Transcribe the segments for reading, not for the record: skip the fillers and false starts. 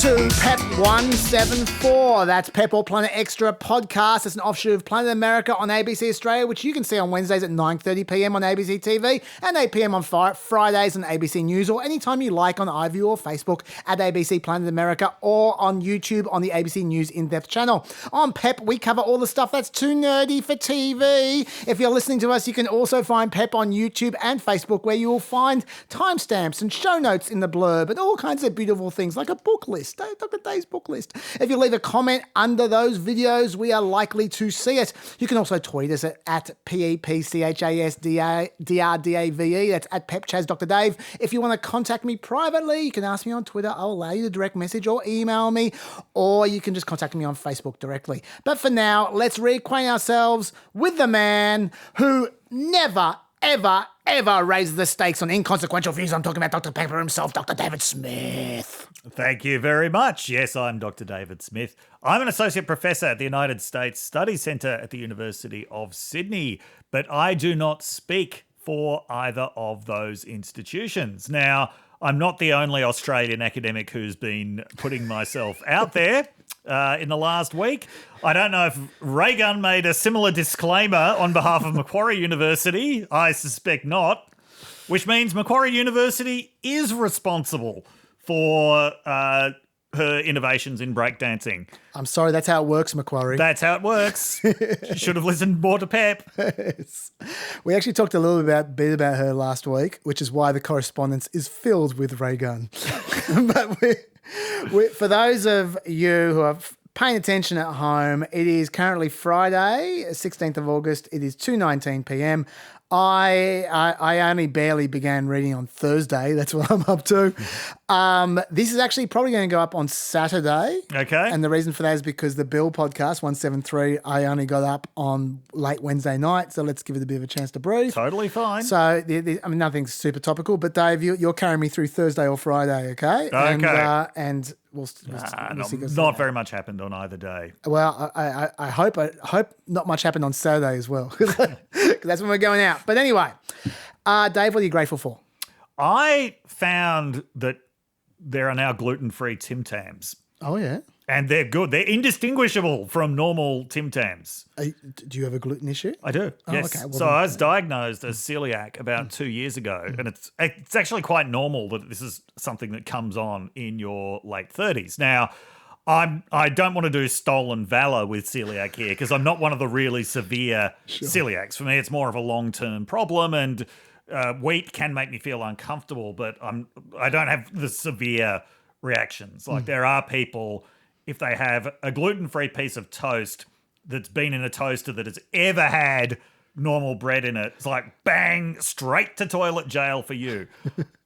to PEP 174. That's PEP or Planet Extra podcast. It's an offshoot of Planet America on ABC Australia, which you can see on Wednesdays at 9:30 p.m. on ABC TV and 8 p.m. on Fridays on ABC News, or anytime you like on iView or Facebook at ABC Planet America, or on YouTube on the ABC News In-Depth channel. On PEP, we cover all the stuff that's too nerdy for TV. If you're listening to us, you can also find PEP on YouTube and Facebook, where you will find timestamps and show notes in the blurb and all kinds of beautiful things like a book list, Dr. Dave's book list. If you leave a comment under those videos, we are likely to see it. You can also tweet us at PEPCHASDRDAVE. That's at PepChas Dr. Dave. If you want to contact me privately, you can ask me on Twitter. I'll allow you to direct message or email me, or you can just contact me on Facebook directly. But for now, let's reacquaint ourselves with the man who never, ever raises the stakes on inconsequential views. I'm talking about Dr. Pepper himself, Dr. David Smith. Thank you very much. Yes, I'm Dr. David Smith. I'm an associate professor at the United States Studies Centre at the University of Sydney, but I do not speak for either of those institutions. Now, I'm not the only Australian academic who's been putting myself out there in the last week. I don't know if Raygun made a similar disclaimer on behalf of Macquarie University. I suspect not, which means Macquarie University is responsible for her innovations in breakdancing. I'm sorry, that's how it works, Macquarie. That's how it works. You should have listened more to Pep. Yes. We actually talked a little bit about her last week, which is why the correspondence is filled with Raygun. But for those of you who are paying attention at home, it is currently Friday, 16th of August. It is 2:19 p.m. I only barely began reading on Thursday. That's what I'm up to. This is actually probably going to go up on Saturday. Okay. And the reason for that is because the Bill podcast, 173, I only got up on late Wednesday night. So let's give it a bit of a chance to breathe. Totally fine. So, I mean, nothing's super topical. But Dave, you're carrying me through Thursday or Friday, okay? Okay. And we'll see. Not very much happened on either day. Well, I hope not much happened on Saturday as well, because that's when we're going out. But anyway, Dave, what are you grateful for? I found that there are now gluten-free Tim-Tams. Oh, yeah? And they're good. They're indistinguishable from normal Tim-Tams. Do you have a gluten issue? I do, yes. Okay. Well, so I was diagnosed as celiac about 2 years ago, and it's actually quite normal that this is something that comes on in your late 30s. Now, I don't want to do stolen valor with celiac here, because I'm not one of the really severe celiacs. For me, it's more of a long-term problem, and wheat can make me feel uncomfortable, but I don't have the severe reactions. Like there are people, if they have a gluten-free piece of toast that's been in a toaster that has ever had normal bread in it, it's like bang, straight to toilet jail for you.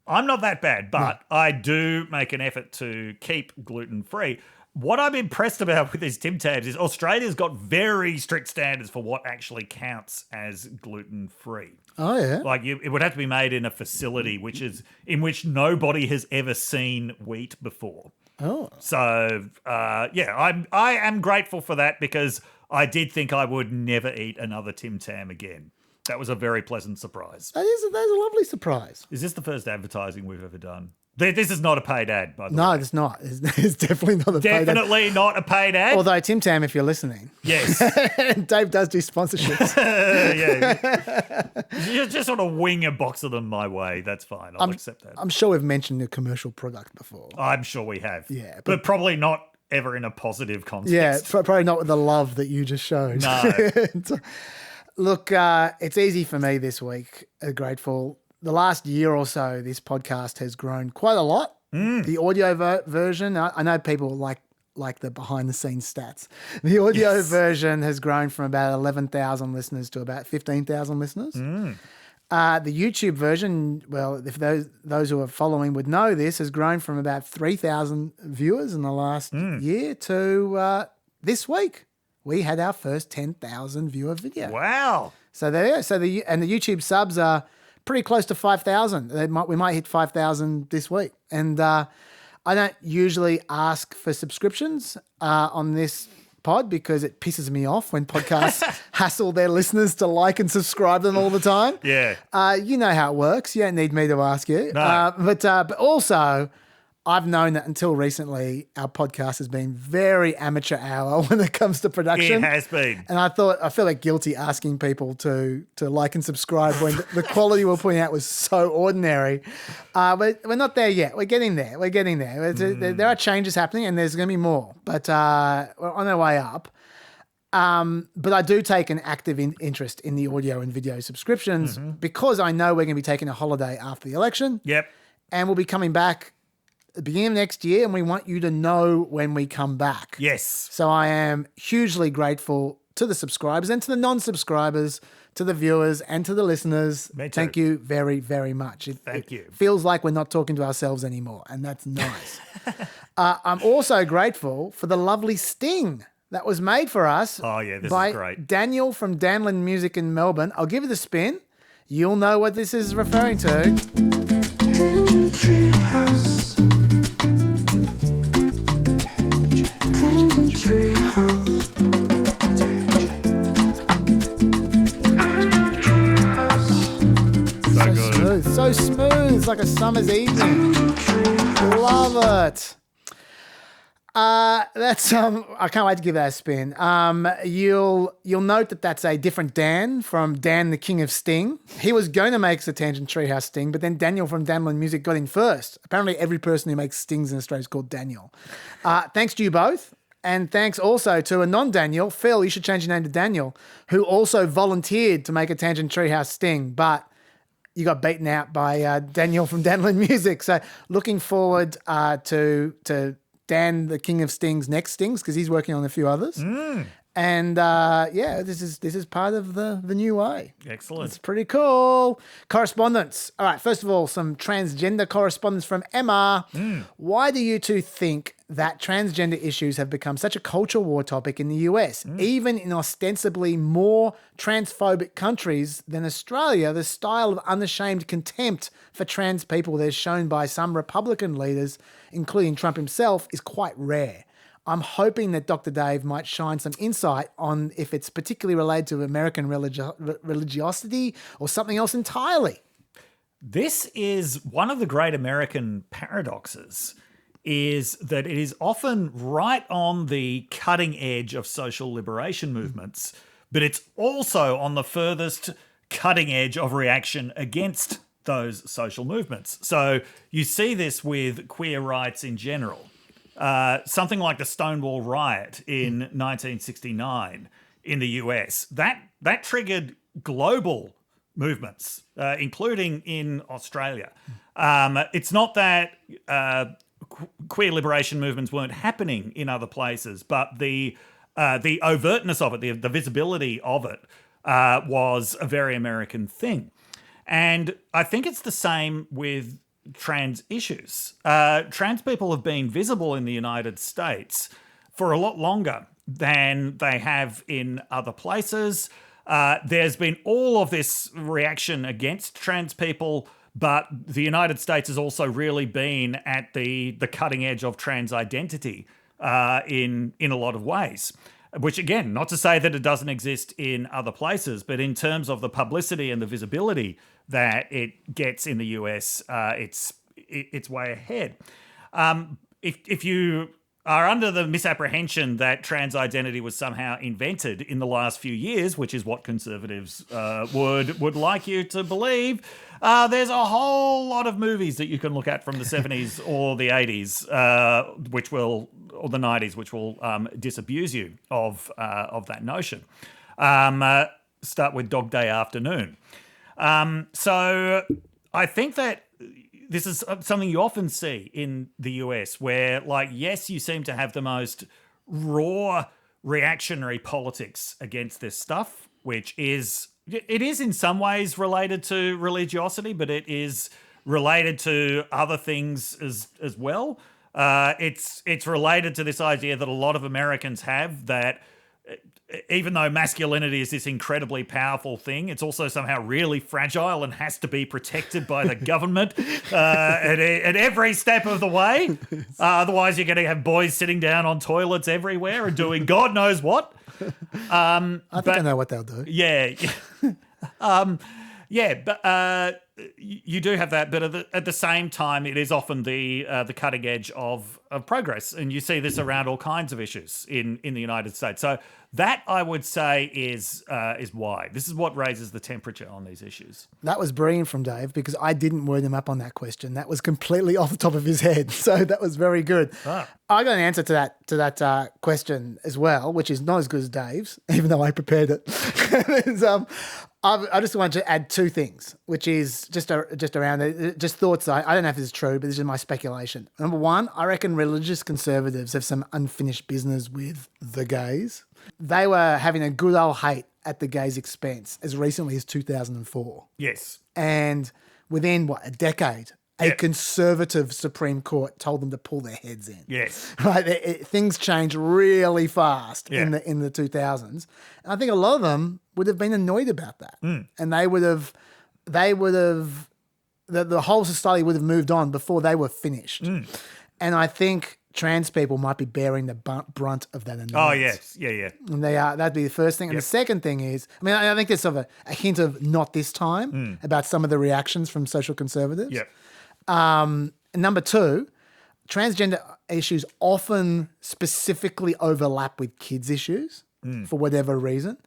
I'm not that bad, but I do make an effort to keep gluten-free. What I'm impressed about with these Tim-Tams is Australia's got very strict standards for what actually counts as gluten-free. Oh, yeah? Like it would have to be made in a facility in which nobody has ever seen wheat before. Oh. So, I am grateful for that, because I did think I would never eat another Tim-Tam again. That was a very pleasant surprise. That is a lovely surprise. Is this the first advertising we've ever done? This is not a paid ad, by the way. No, it's not. It's definitely not a paid ad. Definitely not a paid ad. Although, Tim-Tam, if you're listening. Yes. Dave does do sponsorships. Yeah. You just sort of wing a box of them my way. That's fine. I'll accept that. I'm sure we've mentioned a commercial product before. I'm sure we have. Yeah. But probably not ever in a positive context. Yeah, probably not with the love that you just showed. No. Look, it's easy for me this week. Grateful. The last year or so, this podcast has grown quite a lot. The audio version, I know people like the behind-the-scenes stats. The audio version has grown from about 11,000 listeners to about 15,000 listeners. The YouTube version, well, if those who are following would know this, has grown from about 3,000 viewers in the last year to this week. We had our first 10,000 viewer video. Wow. So there. So the YouTube subs are pretty close to 5,000. We might hit 5,000 this week. And I don't usually ask for subscriptions on this pod because it pisses me off when podcasts hassle their listeners to like and subscribe them all the time. Yeah. You know how it works. You don't need me to ask you. No. But also, I've known that until recently, our podcast has been very amateur hour when it comes to production. It has been. And I feel like guilty asking people to like and subscribe when the quality we're putting out was so ordinary. But we're not there yet. We're getting there. There are changes happening and there's going to be more. But we're on our way up. But I do take an active interest in the audio and video subscriptions because I know we're going to be taking a holiday after the election. Yep. And we'll be coming back at the beginning of next year, and we want you to know when we come back. Yes. So I am hugely grateful to the subscribers and to the non-subscribers, to the viewers and to the listeners. Me too. Thank you very, very much. Thank you. It feels like we're not talking to ourselves anymore, and that's nice. I'm also grateful for the lovely sting that was made for us. Oh, yeah, this by is great. Daniel from Danlin Music in Melbourne. I'll give you the spin. You'll know what this is referring to. So good. So smooth. It's like a summer's evening. Love it. That's I can't wait to give that a spin. You'll note that that's a different Dan from Dan the King of Sting. He was going to make the Tangent Treehouse Sting, but then Daniel from Danlin Music got in first. Apparently every person who makes stings in Australia is called Daniel. Thanks to you both. And thanks also to a non-Daniel, Phil, you should change your name to Daniel, who also volunteered to make a Tangent Treehouse Sting, but you got beaten out by Daniel from Danlin Music. So looking forward to Dan, the King of Stings, next Stings, because he's working on a few others. And this is part of the new way. Excellent. It's pretty cool. Correspondence. All right, first of all, some transgender correspondence from Emma. Why do you two think that transgender issues have become such a culture war topic in the US? Even in ostensibly more transphobic countries than Australia, the style of unashamed contempt for trans people that is shown by some Republican leaders, including Trump himself, is quite rare. I'm hoping that Dr. Dave might shine some insight on if it's particularly related to American religiosity or something else entirely. This is one of the great American paradoxes, is that it is often right on the cutting edge of social liberation movements, but it's also on the furthest cutting edge of reaction against those social movements. So you see this with queer rights in general. Something like the Stonewall Riot in 1969 in the US, that triggered global movements, including in Australia. It's not that queer liberation movements weren't happening in other places, but the overtness of it, the visibility of it, was a very American thing. And I think it's the same with trans issues. Trans people have been visible in the United States for a lot longer than they have in other places. There's been all of this reaction against trans people, but the United States has also really been at the cutting edge of trans identity in a lot of ways. Which, again, not to say that it doesn't exist in other places, but in terms of the publicity and the visibility that it gets in the US, it's way ahead. If you are under the misapprehension that trans identity was somehow invented in the last few years, which is what conservatives would like you to believe, there's a whole lot of movies that you can look at from the 70s or the 80s, or the 90s, which will disabuse you of that notion. Start with Dog Day Afternoon. So I think that this is something you often see in the US where, like, yes, you seem to have the most raw reactionary politics against this stuff, which is in some ways related to religiosity, but it is related to other things as well. It's related to this idea that a lot of Americans have that even though masculinity is this incredibly powerful thing, it's also somehow really fragile and has to be protected by the government at every step of the way. Otherwise, you're going to have boys sitting down on toilets everywhere and doing God knows what. I think I know what they'll do. Yeah. But you do have that, but at the same time, it is often the cutting edge of progress, and you see this around all kinds of issues in the United States. So that, I would say, is why this is what raises the temperature on these issues. That was brilliant from Dave, because I didn't word him up on that question. That was completely off the top of his head, so that was very good. I got an answer to that question as well, which is not as good as Dave's, even though I prepared it. I just wanted to add two things, which is just around it, just thoughts. I don't know if this is true, but this is my speculation. Number one, I reckon religious conservatives have some unfinished business with the gays. They were having a good old hate at the gays' expense as recently as 2004. Yes. And within, a decade, a conservative Supreme Court told them to pull their heads in. Yes. Right? Things changed really fast in the 2000s. And I think a lot of them would have been annoyed about that. And they would have, the whole society would have moved on before they were finished. And I think trans people might be bearing the brunt of that annoyance. Oh, yes. Yeah. And they are. That'd be the first thing. And the second thing is, I think there's sort of a hint of not this time about some of the reactions from social conservatives. Yep. And number two, transgender issues often specifically overlap with kids' issues for whatever reason.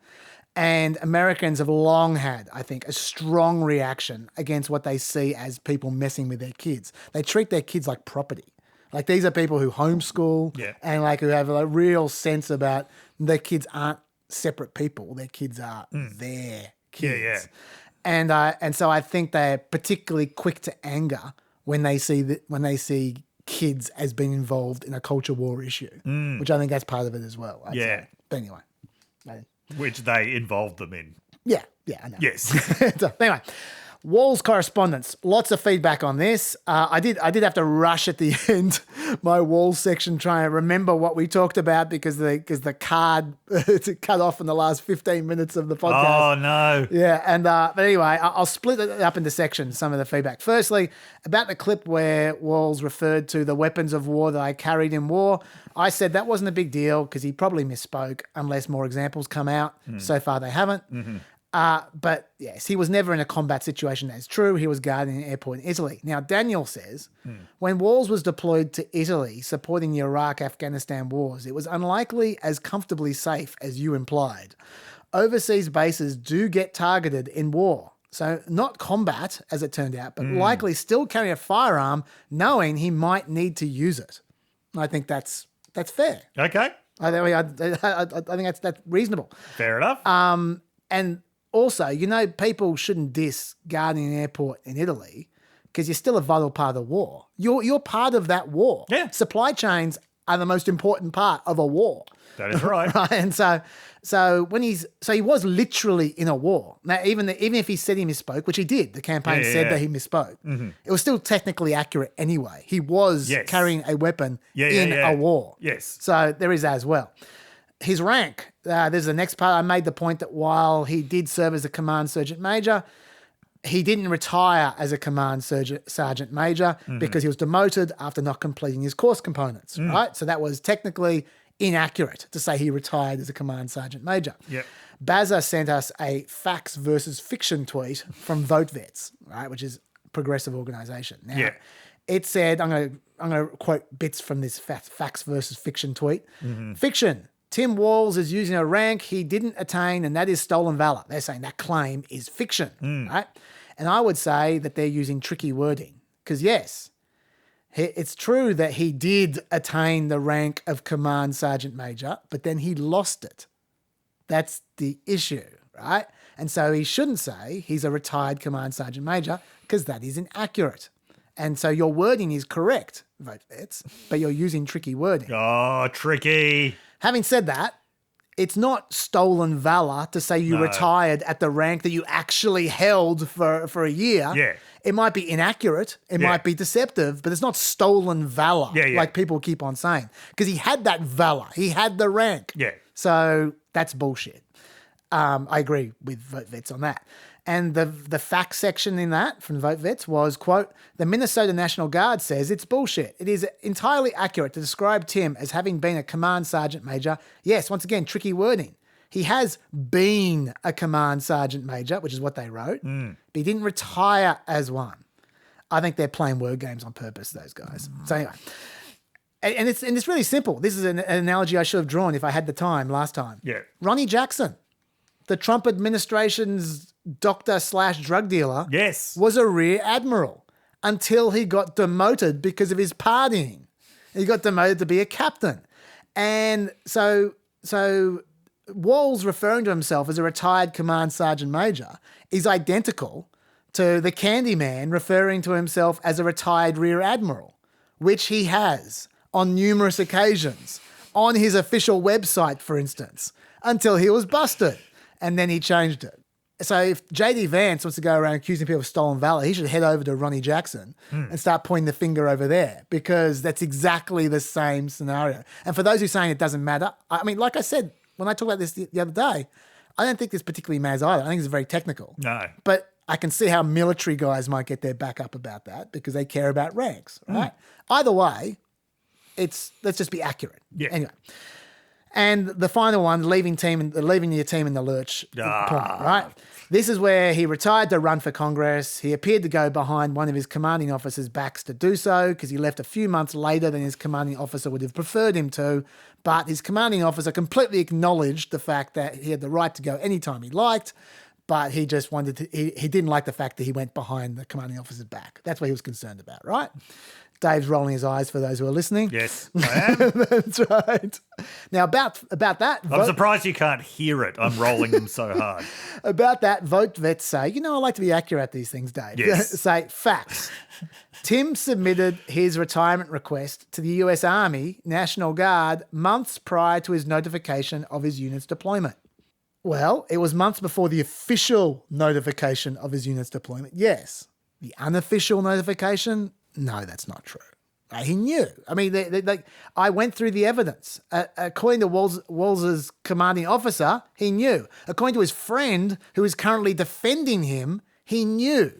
And Americans have long had, I think, a strong reaction against what they see as people messing with their kids. They treat their kids like property. Like, these are people who homeschool and who have a real sense about their kids aren't separate people. Their kids are their kids. And so I think they're particularly quick to anger when they see kids as being involved in a culture war issue, which I think that's part of it as well. I'd say. But anyway. Which they involved them in. Yeah, I know. Yes. So, anyway, Walz correspondence. Lots of feedback on this. I did have to rush at the end my Walz section trying to remember what we talked about because the card cut off in the last 15 minutes of the podcast. Oh no. Yeah, and but anyway, I'll split it up into sections. Some of the feedback. Firstly, about the clip where Walz referred to the weapons of war that I carried in war. I said that wasn't a big deal because he probably misspoke unless more examples come out. So far, they haven't. But yes, he was never in a combat situation. That's true. He was guarding an airport in Italy. Now, Daniel says, when Walz was deployed to Italy supporting the Iraq-Afghanistan wars, it was unlikely as comfortably safe as you implied. Overseas bases do get targeted in war. So not combat, as it turned out, but likely still carry a firearm knowing he might need to use it. I think that's fair. Okay. I think that's reasonable. Fair enough. And also, people shouldn't diss guarding an airport in Italy because you're still a vital part of the war. You're part of that war. Yeah. Supply chains are the most important part of a war. That is right. Right. And so he was literally in a war. Now, even if he said he misspoke, which he did, the campaign said that he misspoke. It was still technically accurate anyway. He was carrying a weapon in a war. Yes. So there is that as well. His rank, there's the next part. I made the point that while he did serve as a command sergeant major, he didn't retire as a command sergeant major because he was demoted after not completing his course components, right? So that was technically inaccurate to say he retired as a command sergeant major. Yep. Bazza sent us a facts versus fiction tweet from VoteVets, right, which is a progressive organisation. Now, it said, I'm going to quote bits from this facts versus fiction tweet. Fiction. Tim Walz is using a rank he didn't attain, and that is stolen valor. They're saying that claim is fiction, right? And I would say that they're using tricky wording because, yes, it's true that he did attain the rank of command sergeant major, but then he lost it. That's the issue, right? And so he shouldn't say he's a retired command sergeant major because that is inaccurate. And so your wording is correct, VoteVets, but you're using tricky wording. Oh, tricky. Having said that, it's not stolen valor to say you retired at the rank that you actually held for a year. Yeah. It might be inaccurate. It might be deceptive, but it's not stolen valor like people keep on saying. Because he had that valor. He had the rank. Yeah. So that's bullshit. I agree with VoteVets on that. And the fact section in that from VoteVets was, quote, the Minnesota National Guard says it's bullshit. It is entirely accurate to describe Tim as having been a command sergeant major. Yes, once again, tricky wording. He has been a command sergeant major, which is what they wrote, but he didn't retire as one. I think they're playing word games on purpose, those guys. So anyway, and it's really simple. This is an analogy I should have drawn if I had the time last time. Yeah. Ronnie Jackson, the Trump administration's doctor/drug dealer, Yes. was a rear admiral until he got demoted because of his partying. He got demoted to be a captain. And so Walz referring to himself as a retired command sergeant major is identical to the Candyman referring to himself as a retired rear admiral, which he has on numerous occasions on his official website, for instance, until he was busted. And then he changed it. So if JD Vance wants to go around accusing people of stolen valor, he should head over to Ronnie Jackson and start pointing the finger over there, because that's exactly the same scenario. And for those who are saying it doesn't matter, I mean, like I said, when I talked about this the other day, I don't think this particularly matters either. I think it's very technical. No. But I can see how military guys might get their back up about that because they care about ranks, right? Either way, let's just be accurate. Yeah. Anyway. And the final one, leaving your team in the lurch point, right? This is where he retired to run for Congress. He appeared to go behind one of his commanding officers' backs to do so because he left a few months later than his commanding officer would have preferred him to. But his commanding officer completely acknowledged the fact that he had the right to go anytime he liked, but he just wanted to, he didn't like the fact that he went behind the commanding officer's back. That's what he was concerned about, right? Dave's rolling his eyes for those who are listening. Yes, I am. That's right. Now, about that... I'm surprised you can't hear it. I'm rolling them so hard. About that, vote vets say, I like to be accurate at these things, Dave. Yes. Say, facts. Tim submitted his retirement request to the US Army National Guard months prior to his notification of his unit's deployment. Well, it was months before the official notification of his unit's deployment, yes. The unofficial notification... No, that's not true. He knew. I mean, I went through the evidence. According to Walz's commanding officer, he knew. According to his friend, who is currently defending him, he knew.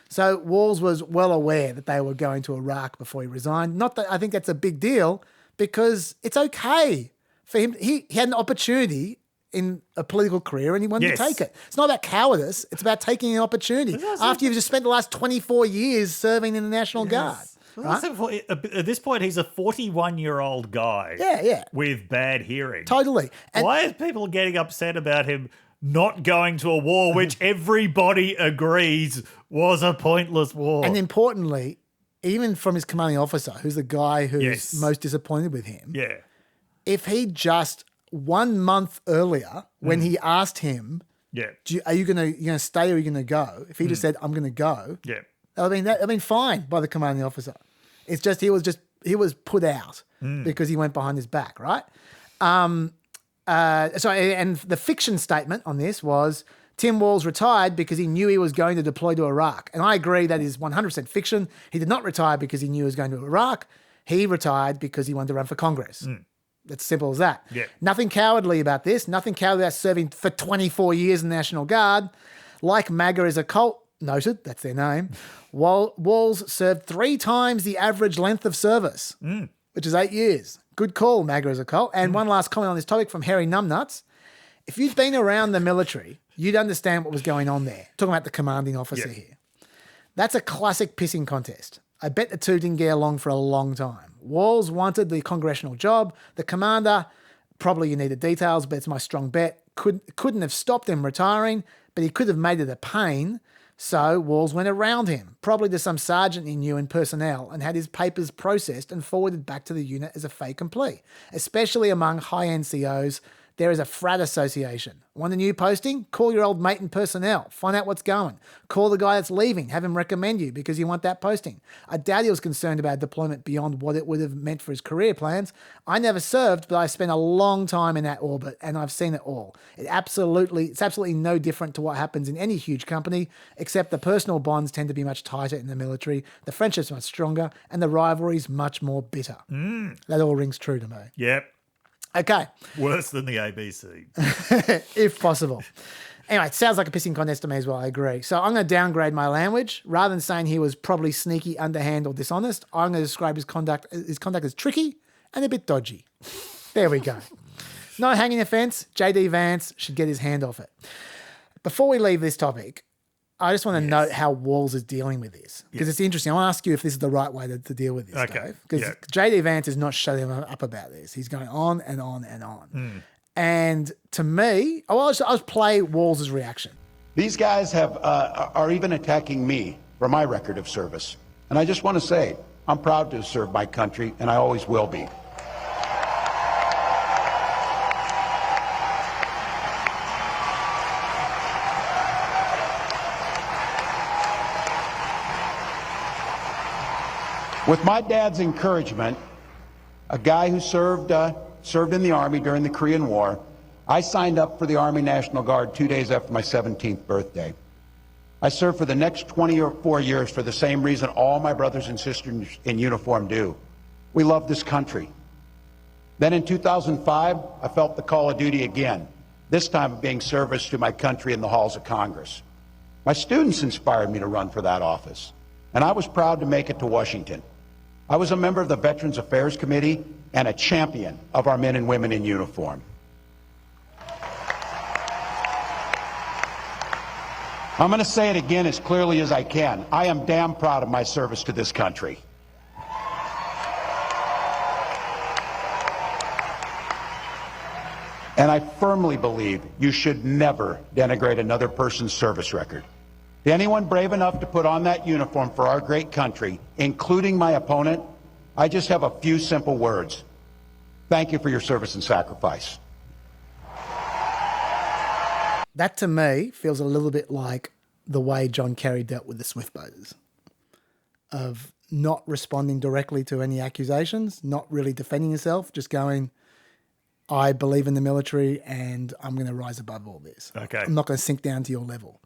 So Walz was well aware that they were going to Iraq before he resigned. Not that I think that's a big deal, because it's okay for him. He had an opportunity in a political career and he wanted to take it. It's not about cowardice. It's about taking an opportunity after you've just spent the last 24 years serving in the National Guard. Right? At this point, he's a 41-year-old guy with bad hearing. Totally. And why are people getting upset about him not going to a war which everybody agrees was a pointless war? And importantly, even from his commanding officer, who's the guy who's most disappointed with him, if he just 1 month earlier, when he asked him, are you gonna stay or are you gonna go? If he just said, I'm gonna go, I mean, fine by the commanding officer. It's just he was put out because he went behind his back, right? And the fiction statement on this was Tim Walz retired because he knew he was going to deploy to Iraq, and I agree that is 100% fiction. He did not retire because he knew he was going to Iraq. He retired because he wanted to run for Congress. It's simple as that. Nothing cowardly about this. Nothing cowardly about serving for 24 years in the National Guard. Like MAGA is a cult, noted, that's their name, Walz served 3 times the average length of service, which is 8 years. Good call, MAGA is a cult. And one last comment on this topic from Harry Numbnuts. If you'd been around the military, you'd understand what was going on there. Talking about the commanding officer here. That's a classic pissing contest. I bet the two didn't get along for a long time. Walz wanted the congressional job. The commander, probably you need the details, but it's my strong bet, couldn't have stopped him retiring, but he could have made it a pain. So Walz went around him, probably to some sergeant he knew in personnel, and had his papers processed and forwarded back to the unit as a fait accompli. Especially among high NCOs, there is a frat association. Want a new posting? Call your old mate in personnel. Find out what's going. Call the guy that's leaving. Have him recommend you because you want that posting. I doubt he was concerned about deployment beyond what it would have meant for his career plans. I never served, but I spent a long time in that orbit and I've seen it all. It's absolutely no different to what happens in any huge company, except the personal bonds tend to be much tighter in the military, the friendship's much stronger, and the rivalry's much more bitter. That all rings true to me. Yep. Okay. Worse than the ABC. If possible. Anyway, it sounds like a pissing contest to me as well, I agree. So I'm going to downgrade my language. Rather than saying he was probably sneaky, underhand, or dishonest, I'm going to describe his conduct as tricky and a bit dodgy. There we go. No hanging offence. JD Vance should get his hand off it. Before we leave this topic, I just want to note how Walz is dealing with this because it's interesting. I want to ask you if this is the right way to deal with this, Dave. Because JD Vance is not shutting up about this. He's going on and on and on. And to me, I'll just play Walz's reaction. These guys are even attacking me for my record of service. And I just want to say, I'm proud to serve my country, and I always will be. With my dad's encouragement, a guy who served in the Army during the Korean War, I signed up for the Army National Guard 2 days after my 17th birthday. I served for the next 24 years for the same reason all my brothers and sisters in uniform do. We love this country. Then in 2005, I felt the call of duty again, this time of being service to my country in the halls of Congress. My students inspired me to run for that office, and I was proud to make it to Washington. I was a member of the Veterans Affairs Committee and a champion of our men and women in uniform. I'm going to say it again as clearly as I can. I am damn proud of my service to this country. And I firmly believe you should never denigrate another person's service record. To anyone brave enough to put on that uniform for our great country, including my opponent, I just have a few simple words. Thank you for your service and sacrifice. That to me feels a little bit like the way John Kerry dealt with the Swift boaters, of not responding directly to any accusations, not really defending himself, just going, I believe in the military and I'm going to rise above all this. Okay. I'm not going to sink down to your level.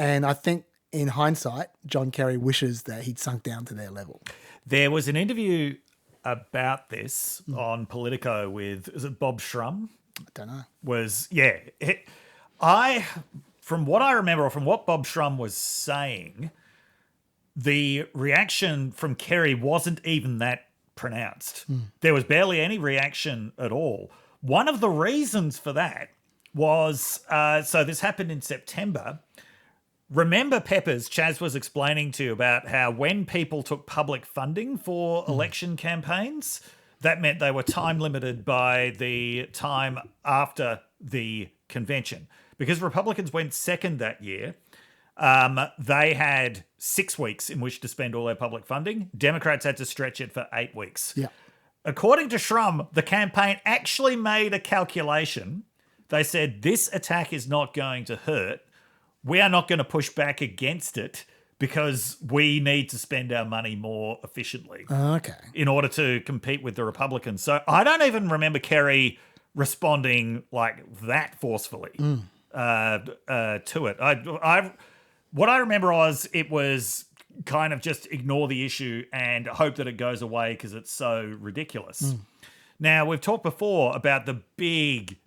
And I think in hindsight, John Kerry wishes that he'd sunk down to their level. There was an interview about this on Politico with, is it Bob Shrum? I don't know. From what I remember, or from what Bob Shrum was saying, the reaction from Kerry wasn't even that pronounced. There was barely any reaction at all. One of the reasons for that was, so this happened in September. Remember, Peppers, Chaz was explaining to you about how when people took public funding for election campaigns, that meant they were time limited by the time after the convention. Because Republicans went second that year, they had 6 weeks in which to spend all their public funding. Democrats had to stretch it for 8 weeks. Yeah. According to Shrum, the campaign actually made a calculation. They said, this attack is not going to hurt. We are not going to push back against it because we need to spend our money more efficiently in order to compete with the Republicans. So I don't even remember Kerry responding like that forcefully to it. What I remember was it was kind of just ignore the issue and hope that it goes away because it's so ridiculous. Now, we've talked before about the big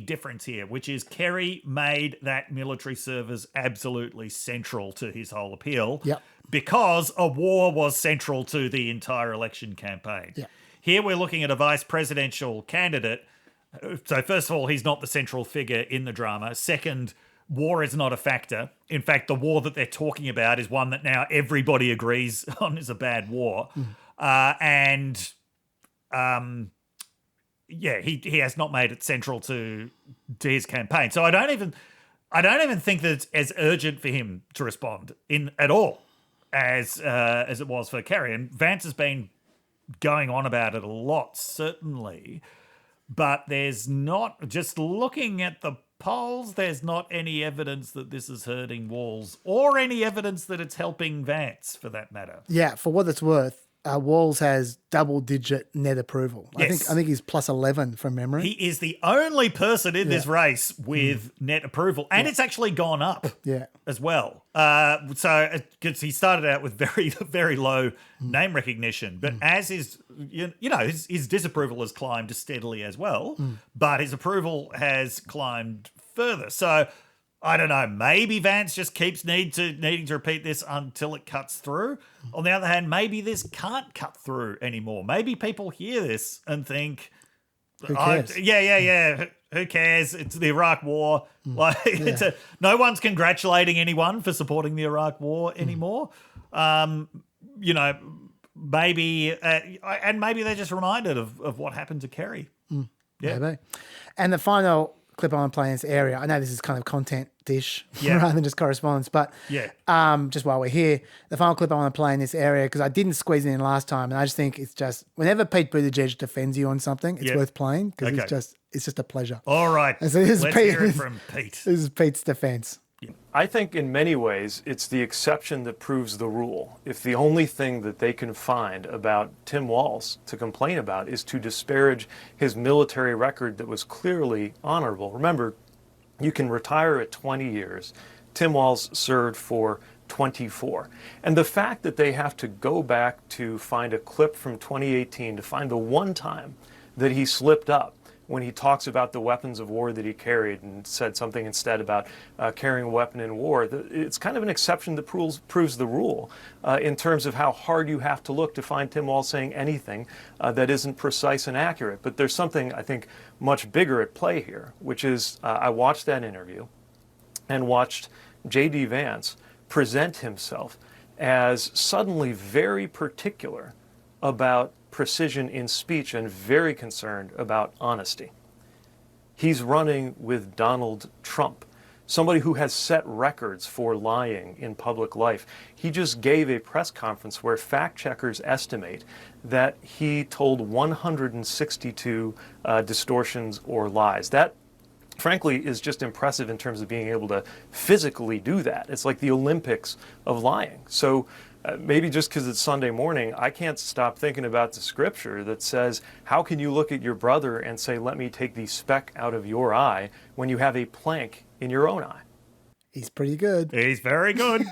difference here, which is Kerry made that military service absolutely central to his whole appeal because a war was central to the entire election campaign. Here we're looking at a vice presidential candidate. So first of all, he's not the central figure in the drama. Second, war is not a factor. In fact, the war that they're talking about is one that now everybody agrees on is a bad war. He has not made it central to his campaign. So I don't even think that it's as urgent for him to respond at all as it was for Kerry. And Vance has been going on about it a lot, certainly. But there's not, just looking at the polls, there's not any evidence that this is hurting Walz or any evidence that it's helping Vance, for that matter. Yeah, for what it's worth, Walz has double-digit net approval. Yes. I think he's plus 11 from memory. He is the only person in this race with net approval, and it's actually gone up as well. So because he started out with very, very low name recognition, but as his disapproval has climbed steadily as well, but his approval has climbed further. So I don't know, maybe Vance just keeps needing to repeat this until it cuts through. On the other hand, maybe this can't cut through anymore. Maybe people hear this and think, Who cares? Yeah. Who cares? It's the Iraq War. No one's congratulating anyone for supporting the Iraq War anymore. Maybe they're just reminded of what happened to Kerry. Yeah. Maybe. And the final clip I want to play in this area, I know this is kind of content dish rather than just correspondence, but just while we're here, the final clip I want to play in this area, because I didn't squeeze it in last time, and I just think it's just, whenever Pete Buttigieg defends you on something, it's worth playing, because it's just a pleasure. All right. And so Let's hear it from Pete. This is Pete's defense. I think in many ways it's the exception that proves the rule. If the only thing that they can find about Tim Walz to complain about is to disparage his military record that was clearly honorable. Remember, you can retire at 20 years. Tim Walz served for 24. And the fact that they have to go back to find a clip from 2018 to find the one time that he slipped up when he talks about the weapons of war that he carried and said something instead about carrying a weapon in war, it's kind of an exception that proves the rule in terms of how hard you have to look to find Tim Walz saying anything that isn't precise and accurate. But there's something, I think, much bigger at play here, which is I watched that interview and watched J.D. Vance present himself as suddenly very particular about precision in speech and very concerned about honesty. He's running with Donald Trump, somebody who has set records for lying in public life. He just gave a press conference where fact checkers estimate that he told 162 distortions or lies. That, frankly, is just impressive in terms of being able to physically do that. It's like the Olympics of lying. So maybe just because it's Sunday morning, I can't stop thinking about the scripture that says, how can you look at your brother and say, let me take the speck out of your eye when you have a plank in your own eye? He's pretty good. He's very good.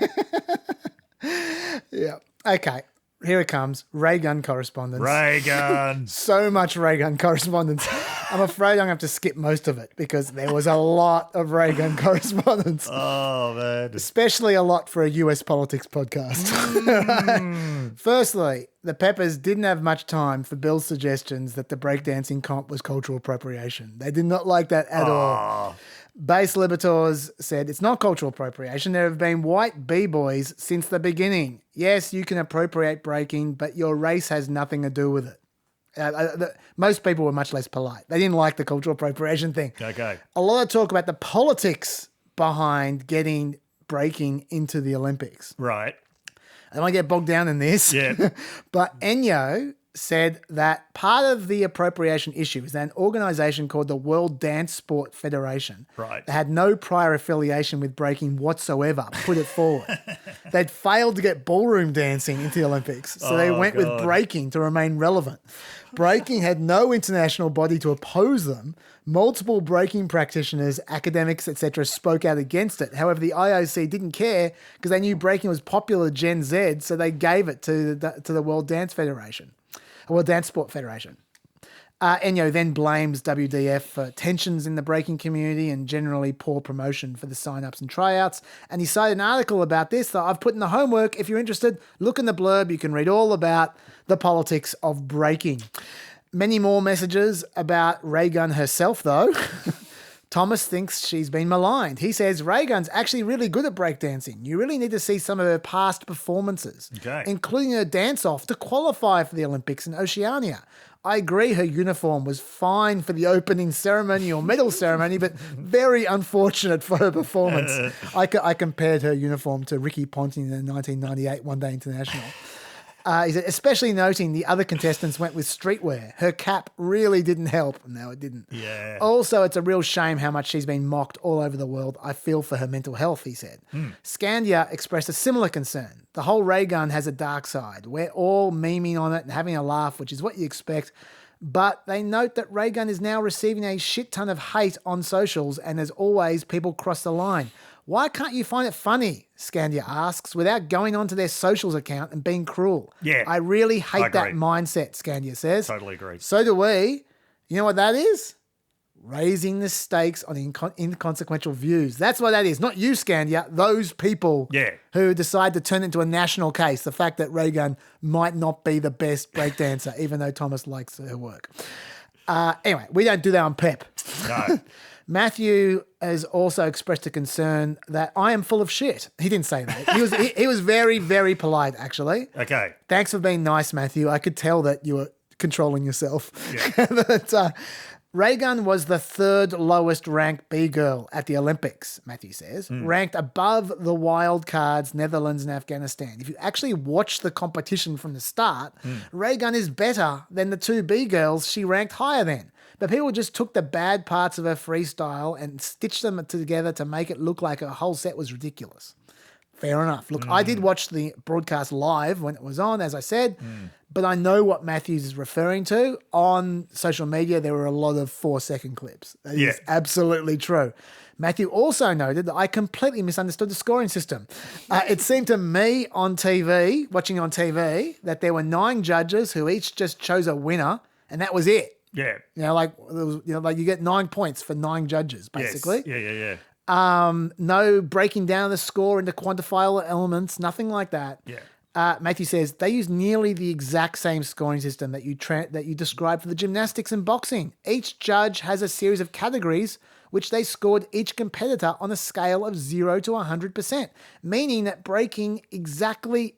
Yeah. Okay. Here it comes. Raygun correspondence. Raygun. So much Raygun correspondence. I'm afraid I'm going to have to skip most of it because there was a lot of Raygun correspondence. Oh, man. Especially a lot for a US politics podcast. Firstly, the Peppers didn't have much time for Bill's suggestions that the breakdancing comp was cultural appropriation. They did not like that at all. Base Libertors said, it's not cultural appropriation. There have been white B-boys since the beginning. Yes, you can appropriate breaking, but your race has nothing to do with it. Most people were much less polite. They didn't like the cultural appropriation thing. Okay. A lot of talk about the politics behind getting breaking into the Olympics. Right. I don't want to get bogged down in this. Yeah. But Enyo said that part of the appropriation issue is that an organisation called the World Dance Sport Federation that had no prior affiliation with breaking whatsoever put it forward. They'd failed to get ballroom dancing into the Olympics, so they went with breaking to remain relevant. Breaking had no international body to oppose them. Multiple breaking practitioners, academics, etc. spoke out against it. However, the IOC didn't care because they knew breaking was popular Gen Z, so they gave it to the World Dance Federation. World Dance Sport Federation. Enyo then blames WDF for tensions in the breaking community and generally poor promotion for the sign-ups and tryouts. And he cited an article about this that I've put in the homework. If you're interested, look in the blurb. You can read all about the politics of breaking. Many more messages about Raygun herself, though. Thomas thinks she's been maligned. He says Raygun's actually really good at breakdancing. You really need to see some of her past performances, including her dance-off to qualify for the Olympics in Oceania. I agree her uniform was fine for the opening ceremony or medal ceremony, but very unfortunate for her performance. I compared her uniform to Ricky Ponting in the 1998 One Day International. He said, especially noting the other contestants went with streetwear. Her cap really didn't help. No, it didn't. Yeah. Also, it's a real shame how much she's been mocked all over the world. I feel for her mental health, he said. Scandia expressed a similar concern. The whole Raygun has a dark side. We're all memeing on it and having a laugh, which is what you expect. But they note that Raygun is now receiving a shit ton of hate on socials, and as always, people cross the line. Why can't you find it funny, Scandia asks, without going onto their socials account and being cruel? Yeah. I really hate that mindset, Scandia says. Totally agree. So do we. You know what that is? Raising the stakes on inconsequential views. That's what that is. Not you, Scandia. Those people who decide to turn it into a national case. The fact that Raygun might not be the best breakdancer, even though Thomas likes her work. Anyway, we don't do that on PEP. No. Matthew has also expressed a concern that I am full of shit. He didn't say that. He was very, very polite, actually. Okay. Thanks for being nice, Matthew. I could tell that you were controlling yourself. Yeah. But Raygun was the third lowest ranked B girl at the Olympics, Matthew says, ranked above the wild cards, Netherlands and Afghanistan. If you actually watch the competition from the start, Raygun is better than the two B girls she ranked higher than. But people just took the bad parts of her freestyle and stitched them together to make it look like her whole set was ridiculous. Fair enough. Look, I did watch the broadcast live when it was on, as I said, but I know what Matthews is referring to. On social media, there were a lot of 4-second clips. That is absolutely true. Matthew also noted that I completely misunderstood the scoring system. It seemed to me on TV, watching on TV, that there were 9 judges who each just chose a winner, and that was it. Yeah. Like you get 9 points for 9 judges, basically. Yes. Yeah. No breaking down the score into quantifiable elements, nothing like that. Yeah. Matthew says they use nearly the exact same scoring system that you described for the gymnastics and boxing. Each judge has a series of categories which they scored each competitor on a scale of 0 to 100%, meaning that breaking is exactly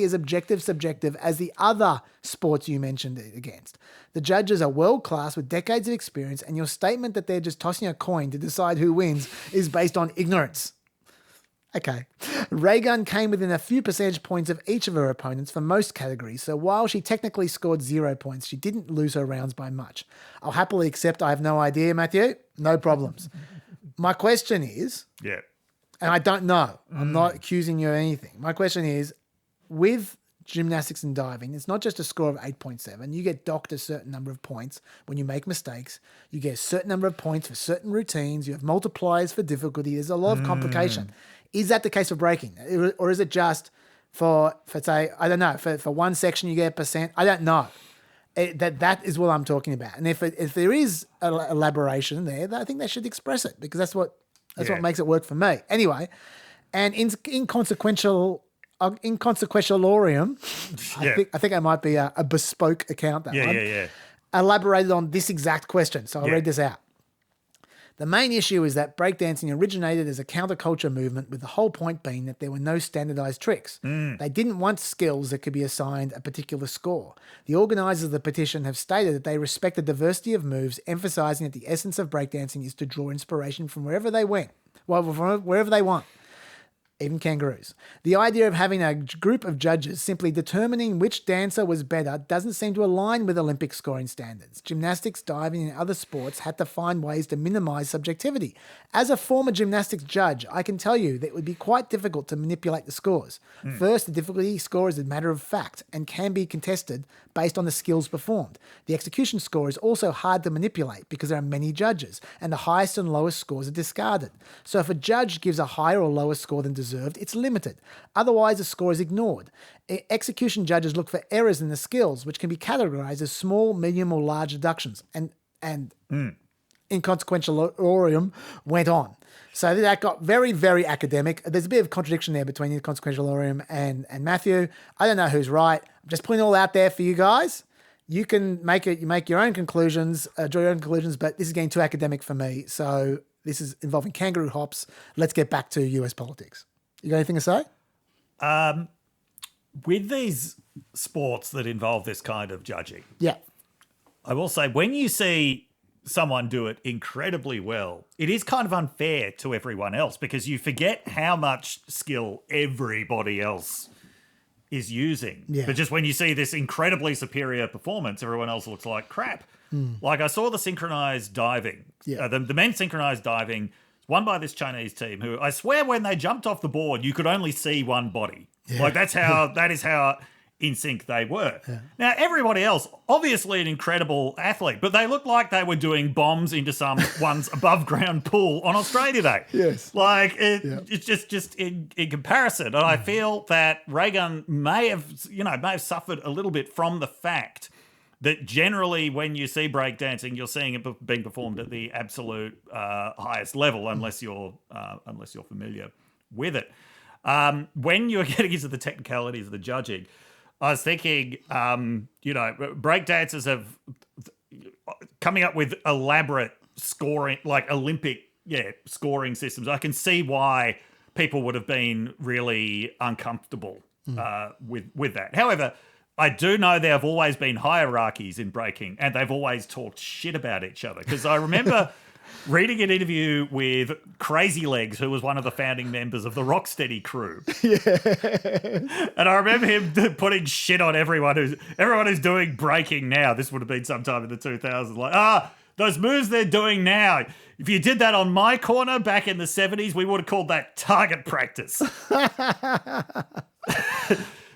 as subjective as the other sports you mentioned it against. The judges are world-class with decades of experience, and your statement that they're just tossing a coin to decide who wins is based on ignorance. Okay. Raygun came within a few percentage points of each of her opponents for most categories, so while she technically scored 0 points, she didn't lose her rounds by much. I'll happily accept I have no idea, Matthew. No problems. My question is, and I don't know, I'm not accusing you of anything. My question is, with gymnastics and diving, it's not just a score of 8.7. You get docked a certain number of points when you make mistakes. You get a certain number of points for certain routines. You have multipliers for difficulty. There's a lot of complication. Is that the case for breaking? Or is it just for say, I don't know, for one section you get a %? I don't know. That is what I'm talking about. And if there is elaboration there, I think they should express it, because that's what makes it work for me. Anyway, and inconsequentialorium, I think I might be a bespoke account, one. Elaborated on this exact question. So I'll read this out. The main issue is that breakdancing originated as a counterculture movement, with the whole point being that there were no standardized tricks. They didn't want skills that could be assigned a particular score. The organizers of the petition have stated that they respect the diversity of moves, emphasizing that the essence of breakdancing is to draw inspiration from wherever they want. Even kangaroos. The idea of having a group of judges simply determining which dancer was better doesn't seem to align with Olympic scoring standards. Gymnastics, diving, and other sports had to find ways to minimize subjectivity. As a former gymnastics judge, I can tell you that it would be quite difficult to manipulate the scores. First, the difficulty score is a matter of fact and can be contested based on the skills performed. The execution score is also hard to manipulate because there are many judges, and the highest and lowest scores are discarded. So if a judge gives a higher or lower score than deserved, it's limited. Otherwise, the score is ignored. Execution judges look for errors in the skills, which can be categorized as small, medium, or large deductions. And inconsequentialorium went on. So that got very, very academic. There's a bit of contradiction there between inconsequentialorium and Matthew. I don't know who's right. I'm just putting it all out there for you guys. You can make your own conclusions, draw your own conclusions, but this is getting too academic for me. So this is involving kangaroo hops. Let's get back to US politics. You got anything to say? With these sports that involve this kind of judging, I will say, when you see someone do it incredibly well, it is kind of unfair to everyone else, because you forget how much skill everybody else is using. But just when you see this incredibly superior performance, everyone else looks like crap. Like, I saw the synchronized diving, the men's synchronized diving, won by this Chinese team who, I swear, when they jumped off the board, you could only see one body. Like, that is how in sync they were. Now, everybody else, obviously an incredible athlete, but they looked like they were doing bombs into someone's above ground pool on Australia Day. Like, it's just in comparison. And I feel that Raygun may have suffered a little bit from the fact that generally when you see breakdancing, you're seeing it being performed at the absolute highest level, unless you're familiar with it. When you're getting into the technicalities of the judging, I was thinking, breakdancers coming up with elaborate scoring, like Olympic scoring systems. I can see why people would have been really uncomfortable with that. However, I do know there have always been hierarchies in breaking, and they've always talked shit about each other. Because I remember reading an interview with Crazy Legs, who was one of the founding members of the Rocksteady crew. Yeah. And I remember him putting shit on everyone who's doing breaking now. This would have been sometime in the 2000s. Like, those moves they're doing now. If you did that on my corner back in the 70s, we would have called that target practice.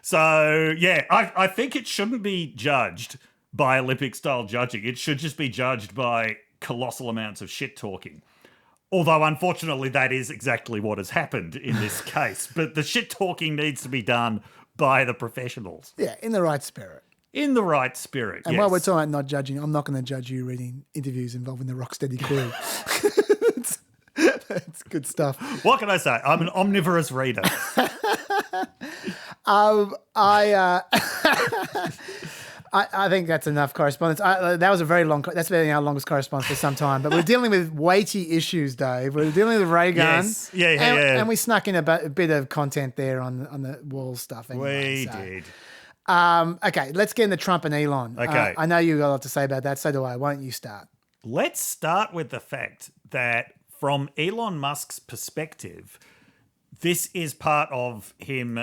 So, yeah, I think it shouldn't be judged by Olympic-style judging. It should just be judged by colossal amounts of shit-talking. Although, unfortunately, that is exactly what has happened in this case. But the shit-talking needs to be done by the professionals. Yeah, in the right spirit. In the right spirit, And while we're talking about not judging, I'm not going to judge you reading interviews involving the Rocksteady crew. It's good stuff. What can I say? I'm an omnivorous reader. I think that's enough correspondence. That was a very long. That's been our longest correspondence for some time. But we're dealing with weighty issues, Dave. We're dealing with Raygun. Yes. Yeah. And we snuck in a bit of content there on the Walz stuff. Anyway, we did. Okay, let's get into Trump and Elon. Okay. I know you got a lot to say about that. So do I. Why don't you start? Let's start with the fact that from Elon Musk's perspective, this is part of him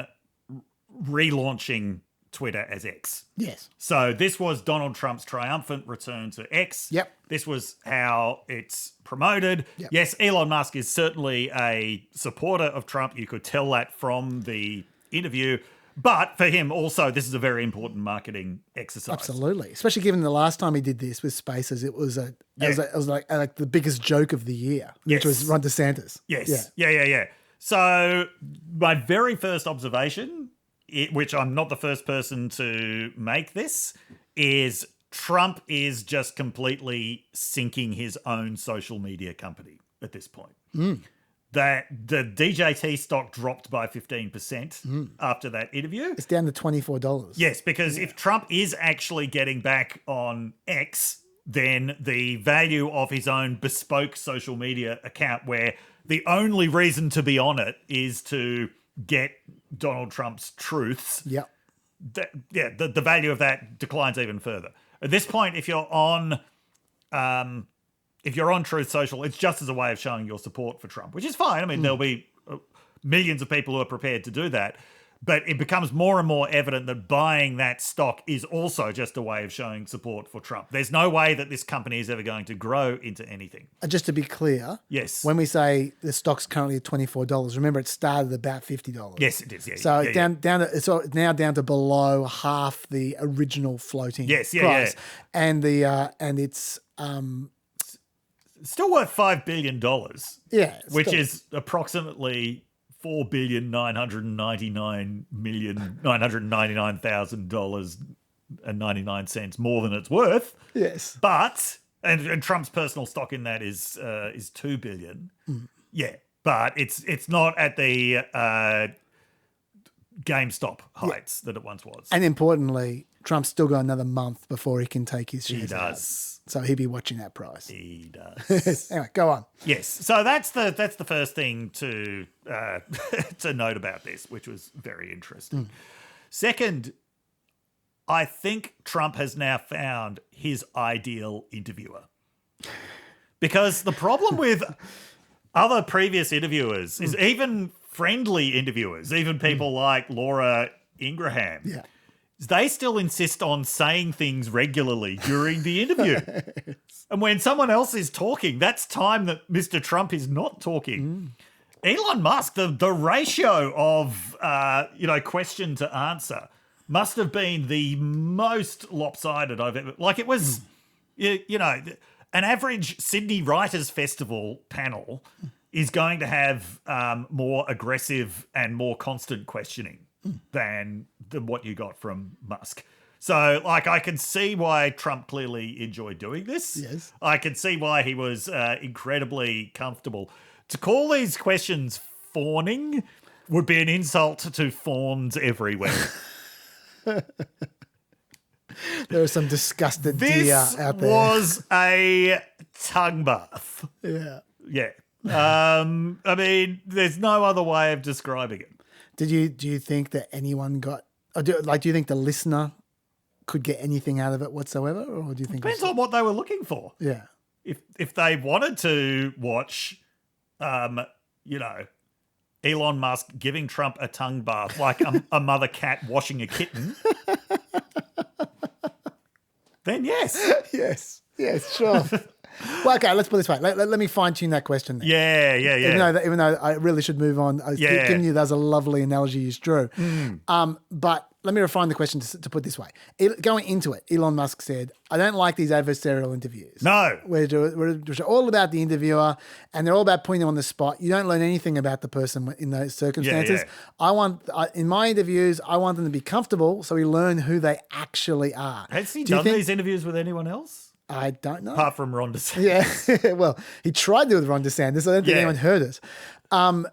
relaunching Twitter as X. Yes. So this was Donald Trump's triumphant return to X. Yep. This was how it's promoted. Yep. Yes, Elon Musk is certainly a supporter of Trump. You could tell that from the interview. But for him also, this is a very important marketing exercise. Absolutely. Especially given the last time he did this with Spaces, it was like the biggest joke of the year, which was Ron DeSantis. Yes. Yeah. So my very first observation, which I'm not the first person to make this, is Trump is just completely sinking his own social media company at this point. That the DJT stock dropped by 15% after that interview. It's down to $24. Yes, because if Trump is actually getting back on X, then the value of his own bespoke social media account, where the only reason to be on it is to get Donald Trump's truths. Yep. The value of that declines even further. At this point, if you're on Truth Social, it's just as a way of showing your support for Trump, which is fine. I mean, there'll be millions of people who are prepared to do that. But it becomes more and more evident that buying that stock is also just a way of showing support for Trump. There's no way that this company is ever going to grow into anything. Just to be clear, yes, when we say the stock's currently at $24, remember it started at about $50. Yes, it is. Yeah, so yeah, it's now down to below half the original floating price. Yeah. And it's still worth $5 billion. Yeah, which is approximately $4,999,999,000 more than it's worth. Yes, but and Trump's personal stock in that is $2 billion. Yeah, but it's not at the GameStop heights that it once was. And importantly, Trump's still got another month before he can take his shares. He does. Out. So he'll be watching that price. He does. Anyway, go on. Yes. So that's the first thing to to note about this, which was very interesting. Second, I think Trump has now found his ideal interviewer. Because the problem with other previous interviewers is even friendly interviewers, even people like Laura Ingraham. Yeah. They still insist on saying things regularly during the interview. And when someone else is talking, that's time that Mr. Trump is not talking. Elon Musk, the ratio of question to answer must have been the most lopsided I've ever. Like it was, an average Sydney Writers' Festival panel is going to have more aggressive and more constant questioning than what you got from Musk. So, I can see why Trump clearly enjoyed doing this. Yes. I can see why he was incredibly comfortable. To call these questions fawning would be an insult to fawns everywhere. There are some disgusted deer This out there. was a tongue bath. Yeah. Yeah. I mean, there's no other way of describing it. Do you think that anyone got? Or do you think the listener could get anything out of it whatsoever, or do you think? Depends on what they were looking for. Yeah. If they wanted to watch, Elon Musk giving Trump a tongue bath like a mother cat washing a kitten, then yes. Yes, sure. Well, okay, let's put it this way. Let me fine-tune that question then. Yeah. Even though I really should move on. I was giving you, that's a lovely analogy you drew. But let me refine the question to put it this way. Going into it, Elon Musk said, I don't like these adversarial interviews. No. We're all about the interviewer, and they're all about putting them on the spot. You don't learn anything about the person in those circumstances. Yeah. In my interviews, I want them to be comfortable so we learn who they actually are. Has he done these interviews with anyone else? I don't know. Apart from Ron DeSantis. Yeah. Well, he tried to do it with Ron DeSantis. I don't think anyone heard it. I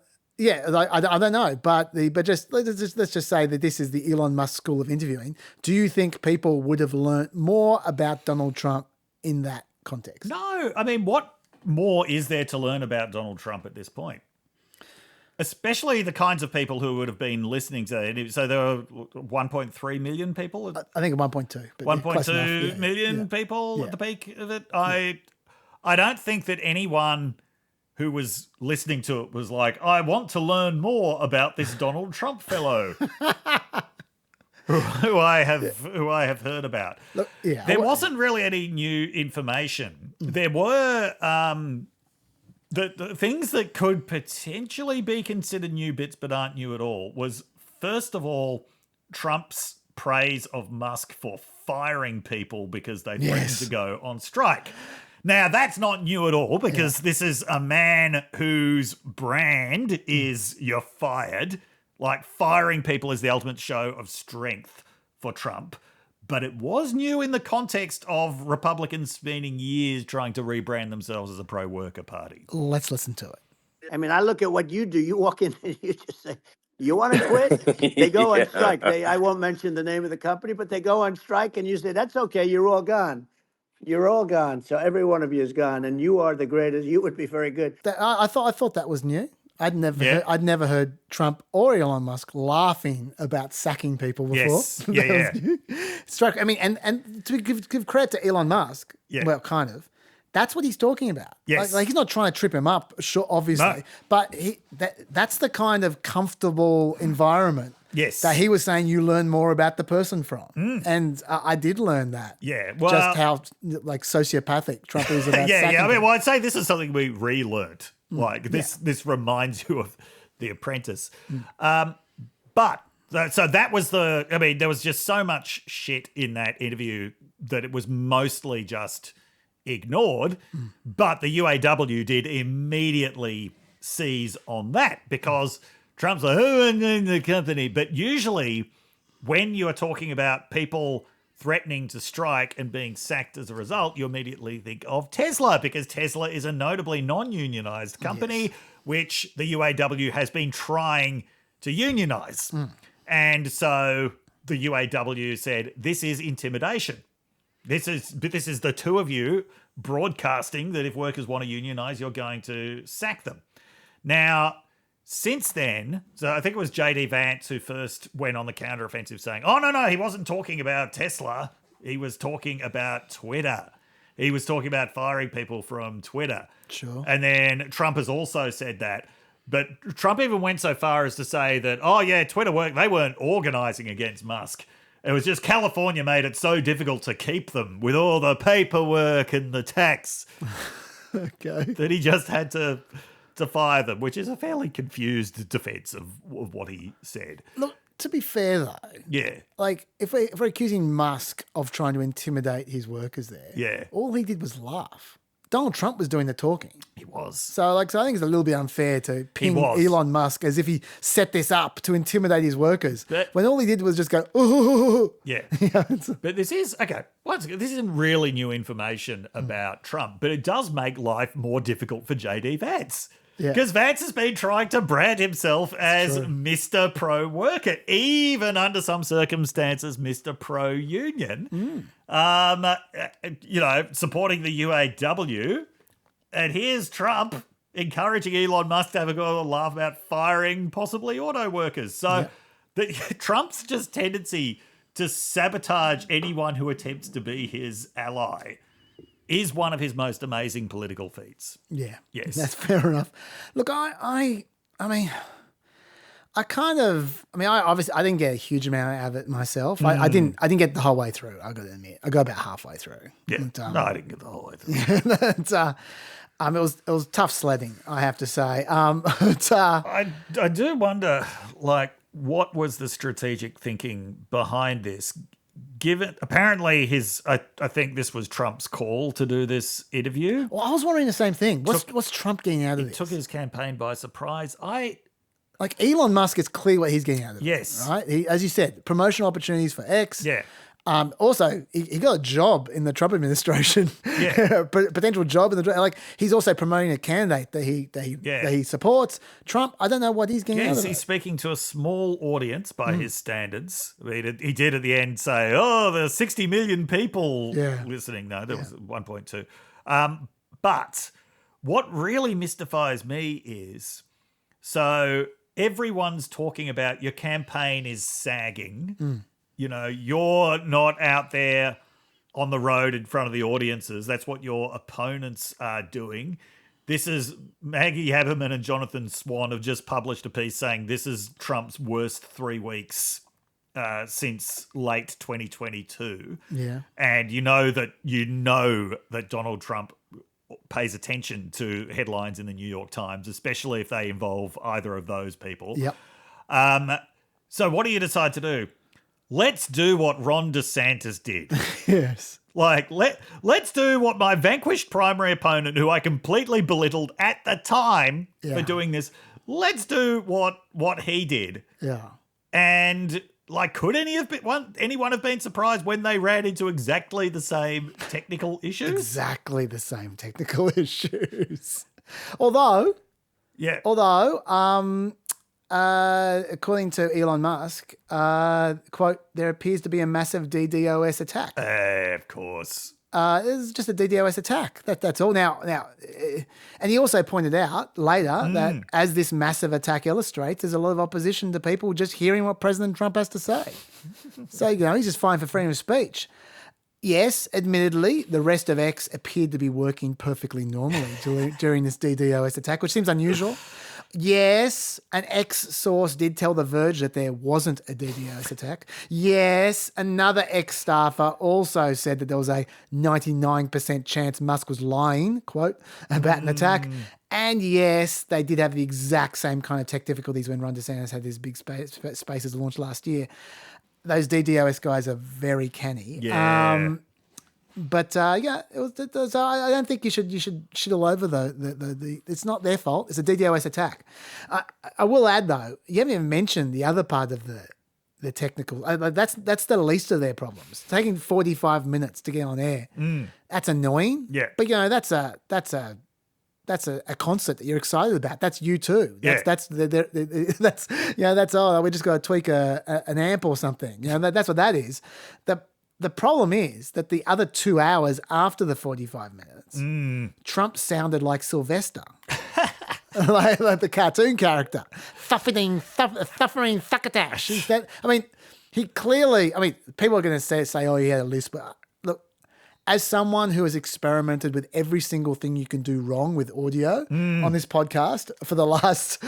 don't know. But let's just say that this is the Elon Musk school of interviewing. Do you think people would have learnt more about Donald Trump in that context? No. I mean, what more is there to learn about Donald Trump at this point? Especially the kinds of people who would have been listening to it. So there were 1.3 million people? I think 1.2. 1.2 million people at the peak of it. I don't think that anyone who was listening to it was like, I want to learn more about this Donald Trump fellow who I have heard about. Look, there wasn't really any new information. There were the things that could potentially be considered new bits but aren't new at all was, first of all, Trump's praise of Musk for firing people because they threatened to go on strike. Now, that's not new at all because this is a man whose brand is you're fired. Like, firing people is the ultimate show of strength for Trump. But it was new in the context of Republicans spending years trying to rebrand themselves as a pro-worker party. Let's listen to it. I mean, I look at what you do. You walk in and you just say, you want to quit? They go on strike. I won't mention the name of the company, but they go on strike and you say, that's okay, you're all gone. You're all gone. So every one of you is gone and you are the greatest. You would be very good. I thought that was new. I'd never heard Trump or Elon Musk laughing about sacking people before. Yes. Struck. I mean, and to give credit to Elon Musk, well, kind of. That's what he's talking about. Yes. Like he's not trying to trip him up, sure, obviously, No. but that's the kind of comfortable environment. Yes. That he was saying you learn more about the person from. And I did learn that. Yeah. Well, just how like sociopathic Trump is about sacking I mean, people. I'd say this is something we relearned. Like this reminds you of The Apprentice. But so that was there was just so much shit in that interview that it was mostly just ignored. But the UAW did immediately seize on that because Trump's like, oh, I'm in the company. But usually when you are talking about people threatening to strike and being sacked as a result, you immediately think of Tesla because Tesla is a notably non-unionized company, which the UAW has been trying to unionize. And so the UAW said, this is intimidation. This is the two of you broadcasting that if workers want to unionize, you're going to sack them. Now, since then, so I think it was J.D. Vance who first went on the counteroffensive saying, oh, no, he wasn't talking about Tesla. He was talking about Twitter. He was talking about firing people from Twitter. Sure. And then Trump has also said that. But Trump even went so far as to say that, oh, yeah, Twitter they weren't organizing against Musk. It was just California made it so difficult to keep them with all the paperwork and the tax that he just had to fire them, which is a fairly confused defense of what he said. Look, to be fair though, like if we're accusing Musk of trying to intimidate his workers there, all he did was laugh. Donald Trump was doing the talking. He was. So I think it's a little bit unfair to ping Elon Musk as if he set this up to intimidate his workers when all he did was just go, ooh. Yeah. But this is, okay, once again, this isn't really new information about Trump, but it does make life more difficult for J.D. Vance Yeah. Because Vance has been trying to brand himself as true. Mr. Pro-Worker, even under some circumstances, Mr. Pro-Union. Supporting the UAW. And here's Trump encouraging Elon Musk to have a go and laugh about firing possibly auto workers. So Trump's just tendency to sabotage anyone who attempts to be his ally is one of his most amazing political feats. Yeah. Yes. That's fair enough. Look, I obviously I didn't get a huge amount out of it myself. I didn't get the whole way through. I got to admit, I got about halfway through. Yeah. And, No, I didn't get the whole way through. It was tough sledding, I have to say. I do wonder, what was the strategic thinking behind this? Given apparently I think this was Trump's call to do this interview. Well, I was wondering the same thing. What's Trump getting out of this? Took his campaign by surprise. Like Elon Musk, it's clear what he's getting out of it. Yes. Right? He, as you said, promotional opportunities for X. Yeah. Also, he got a job in the Trump administration. Yeah. Potential job in the he's also promoting a candidate that he supports. Trump, I don't know what he's getting out of He's it. speaking to a small audience by his standards. I mean, he did at the end say, "Oh, there's 60 million people listening." No, there was 1.2. But what really mystifies me is, so everyone's talking about your campaign is sagging. You know, you're not out there on the road in front of the audiences. That's what your opponents are doing. This is Maggie Haberman and Jonathan Swan have just published a piece saying this is Trump's worst 3 weeks since late 2022. Yeah. And you know that Donald Trump pays attention to headlines in the New York Times, especially if they involve either of those people. Yep. So what do you decide to do? Let's do what Ron DeSantis did. Yes. Let's do what my vanquished primary opponent, who I completely belittled at the time for doing this, let's do what he did. Yeah. And could anyone have been surprised when they ran into exactly the same technical issues? Exactly the same technical issues. Although, according to Elon Musk, quote, there appears to be a massive DDoS attack. Of course. It's just a DDoS attack. That's all. Now, and he also pointed out later that as this massive attack illustrates, there's a lot of opposition to people just hearing what President Trump has to say. So, he's just fine for freedom of speech. Yes, admittedly, the rest of X appeared to be working perfectly normally during this DDoS attack, which seems unusual. Yes, an X source did tell The Verge that there wasn't a DDoS attack. Yes, another X staffer also said that there was a 99% chance Musk was lying, quote, about an attack. And yes, they did have the exact same kind of tech difficulties when Ron DeSantis had his big spaces launched last year. Those DDoS guys are very canny. Yeah. But it was. I don't think you should shit all over the. It's not their fault. It's a DDoS attack. I will add though, you haven't even mentioned the other part of the technical. That's the least of their problems. Taking 45 minutes to get on air. That's annoying. Yeah. But that's a concert that you're excited about. That's you too. That's we just got to tweak an amp or something. That's what that is. The problem is that the other 2 hours after the 45 minutes, Trump sounded like Sylvester, like the cartoon character, suffering succotash. He clearly. People are going to say, oh, he had a lisp, but look. As someone who has experimented with every single thing you can do wrong with audio on this podcast for the last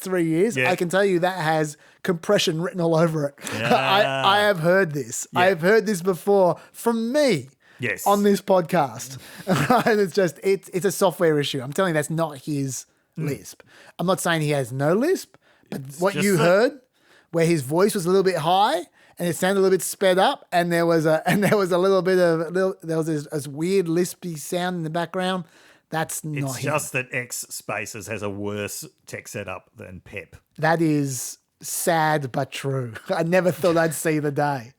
3 years, I can tell you that has compression written all over it. Yeah. I have heard this. Yeah. I have heard this before from me. Yes. On this podcast. And it's a software issue. I'm telling you, that's not his lisp. I'm not saying he has no lisp, but what you heard, where his voice was a little bit high, and it sounded a little bit sped up, and there was this weird lispy sound in the background. That's not him. It's just that X Spaces has a worse tech setup than PEP. That is sad but true. I never thought I'd see the day.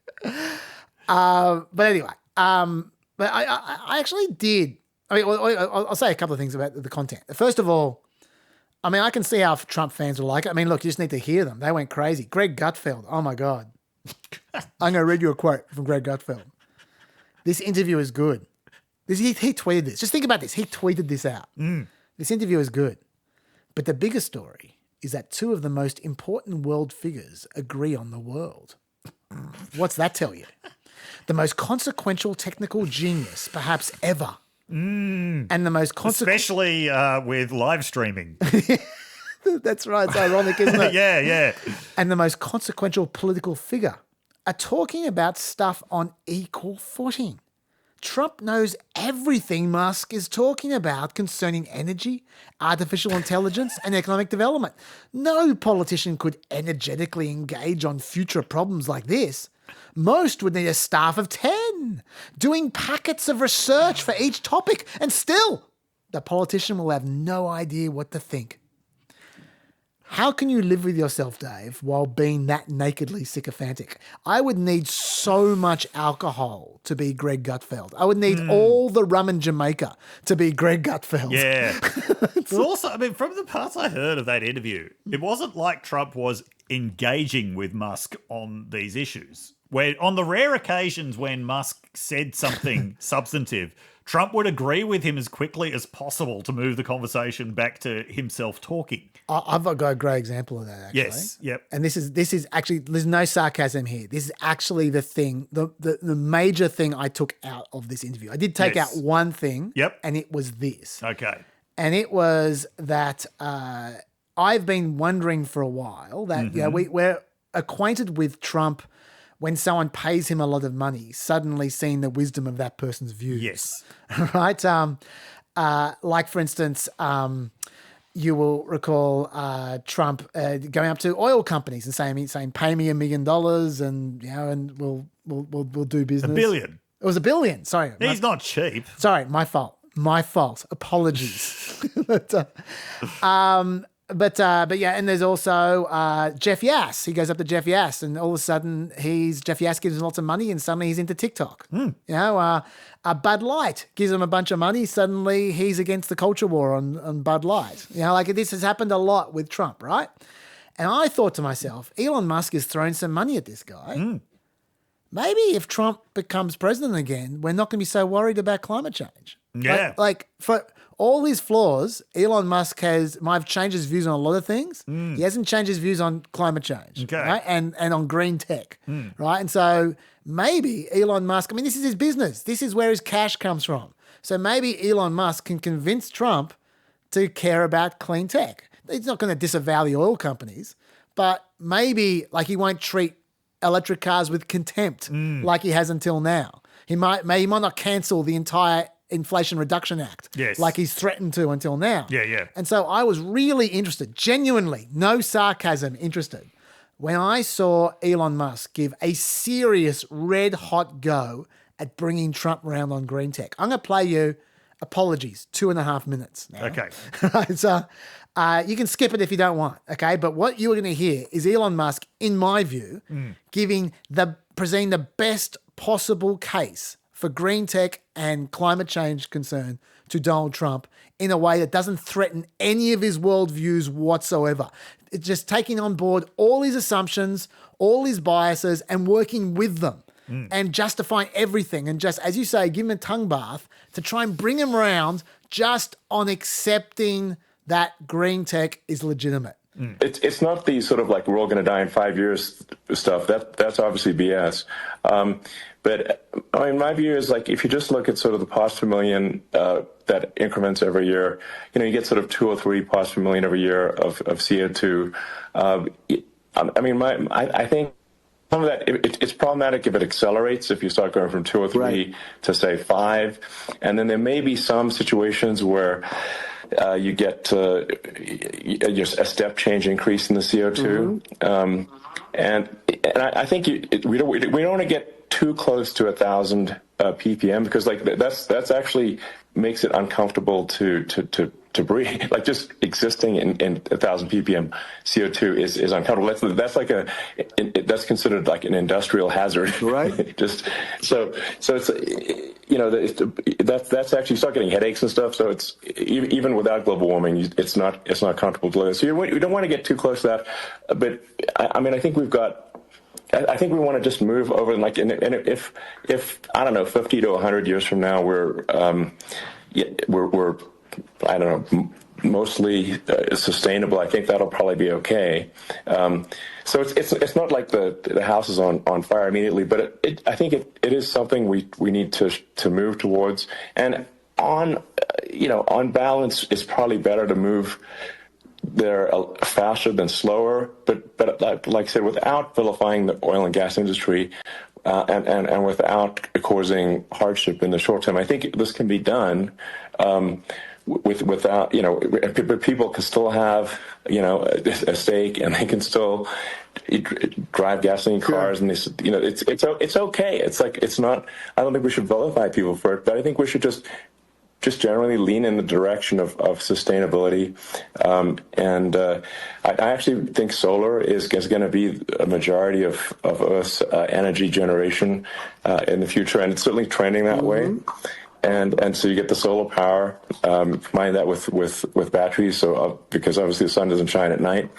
But anyway, but I actually did. I'll say a couple of things about the content. First of all, I mean, I can see how Trump fans will like it. I mean, look, you just need to hear them. They went crazy. Greg Gutfeld. Oh, my God. I'm going to read you a quote from Greg Gutfeld. This interview is good. He tweeted this. Just think about this. He tweeted this out. This interview is good. But the bigger story is that two of the most important world figures agree on the world. What's that tell you? The most consequential technical genius perhaps ever. And the most Especially with live streaming. That's right. It's ironic, isn't it? Yeah. And the most consequential political figure are talking about stuff on equal footing. Trump knows everything Musk is talking about concerning energy, artificial intelligence, and economic development. No politician could energetically engage on future problems like this. Most would need a staff of 10, doing packets of research for each topic, and still, the politician will have no idea what to think. How can you live with yourself, Dave, while being that nakedly sycophantic? I would need so much alcohol to be Greg Gutfeld. I would need all the rum in Jamaica to be Greg Gutfeld. Yeah. But also, I mean, from the parts I heard of that interview, it wasn't like Trump was engaging with Musk on these issues. Where on the rare occasions when Musk said something substantive, Trump would agree with him as quickly as possible to move the conversation back to himself talking. I've got a great example of that, actually. Yes, yep. And this is actually, there's no sarcasm here. This is actually the thing, the major thing I took out of this interview. I did take out one thing, and it was this. Okay. And it was that I've been wondering for a while that we're acquainted with Trump when someone pays him a lot of money, suddenly seeing the wisdom of that person's views. Yes. Right? Like, for instance, you will recall Trump going up to oil companies and saying, "Pay me $1 million, and and we'll do business." $1 billion. It was $1 billion. Sorry, He's not cheap. Sorry, my fault. Apologies. But yeah, and there's also Jeff Yass. He goes up to Jeff Yass, and all of a sudden Jeff Yass gives him lots of money, and suddenly he's into TikTok. Bud Light gives him a bunch of money. Suddenly he's against the culture war on Bud Light. Like this has happened a lot with Trump, right? And I thought to myself, Elon Musk has thrown some money at this guy. Maybe if Trump becomes president again, we're not going to be so worried about climate change. Yeah. Like for all his flaws, Elon Musk might have changed his views on a lot of things. He hasn't changed his views on climate change, right? And on green tech, right? And so maybe Elon Musk, I mean, this is his business. This is where his cash comes from. So maybe Elon Musk can convince Trump to care about clean tech. He's not going to disavow the oil companies, but maybe he won't treat electric cars with contempt like he has until now. He might not cancel the entire Inflation Reduction Act, like he's threatened to until now. Yeah. And so I was really interested, genuinely, no sarcasm, interested, when I saw Elon Musk give a serious red-hot go at bringing Trump around on green tech. I'm going to play you, apologies, 2.5 minutes now. Okay. So you can skip it if you don't want, okay? But what you're going to hear is Elon Musk, in my view, presenting the best possible case for green tech and climate change concern to Donald Trump in a way that doesn't threaten any of his worldviews whatsoever. It's just taking on board all his assumptions, all his biases, and working with them and justifying everything. And just, as you say, give him a tongue bath to try and bring him around just on accepting that green tech is legitimate. It's not the sort of we're all going to die in 5 years stuff. That's obviously BS. But I mean, my view is if you just look at sort of the parts per million that increments every year, you get sort of 2 or 3 parts per million every year of CO2. I think some of that it's problematic if it accelerates. If you start going from 2 or 3 to say 5, and then there may be some situations where you get just a step change increase in the CO2, and I think we don't want to get too close to 1,000 ppm because that's actually makes it uncomfortable to to breathe. Like just existing in 1,000 ppm CO2 is uncomfortable. That's considered like an industrial hazard, right? Just so it's that's actually, you start getting headaches and stuff. So it's even without global warming, it's not comfortable to live. So you don't want to get too close to that. But I mean, I think we want to just move over, and if I don't know, 50 to 100 years from now, we're I don't know, mostly sustainable. I think that'll probably be okay. So it's not like the house is on fire immediately, but I think it is something we need to move towards. And on balance, it's probably better to move there faster than slower. But like I said, without vilifying the oil and gas industry, and without causing hardship in the short term, I think this can be done. Without, but people can still have, a stake, and they can still drive gasoline cars, and it's okay. It's not. I don't think we should vilify people for it, but I think we should just generally lean in the direction of sustainability. And I actually think solar is going to be a majority of Earth's energy generation in the future, and it's certainly trending that way. And so you get the solar power, combine that with batteries, so because obviously the sun doesn't shine at night,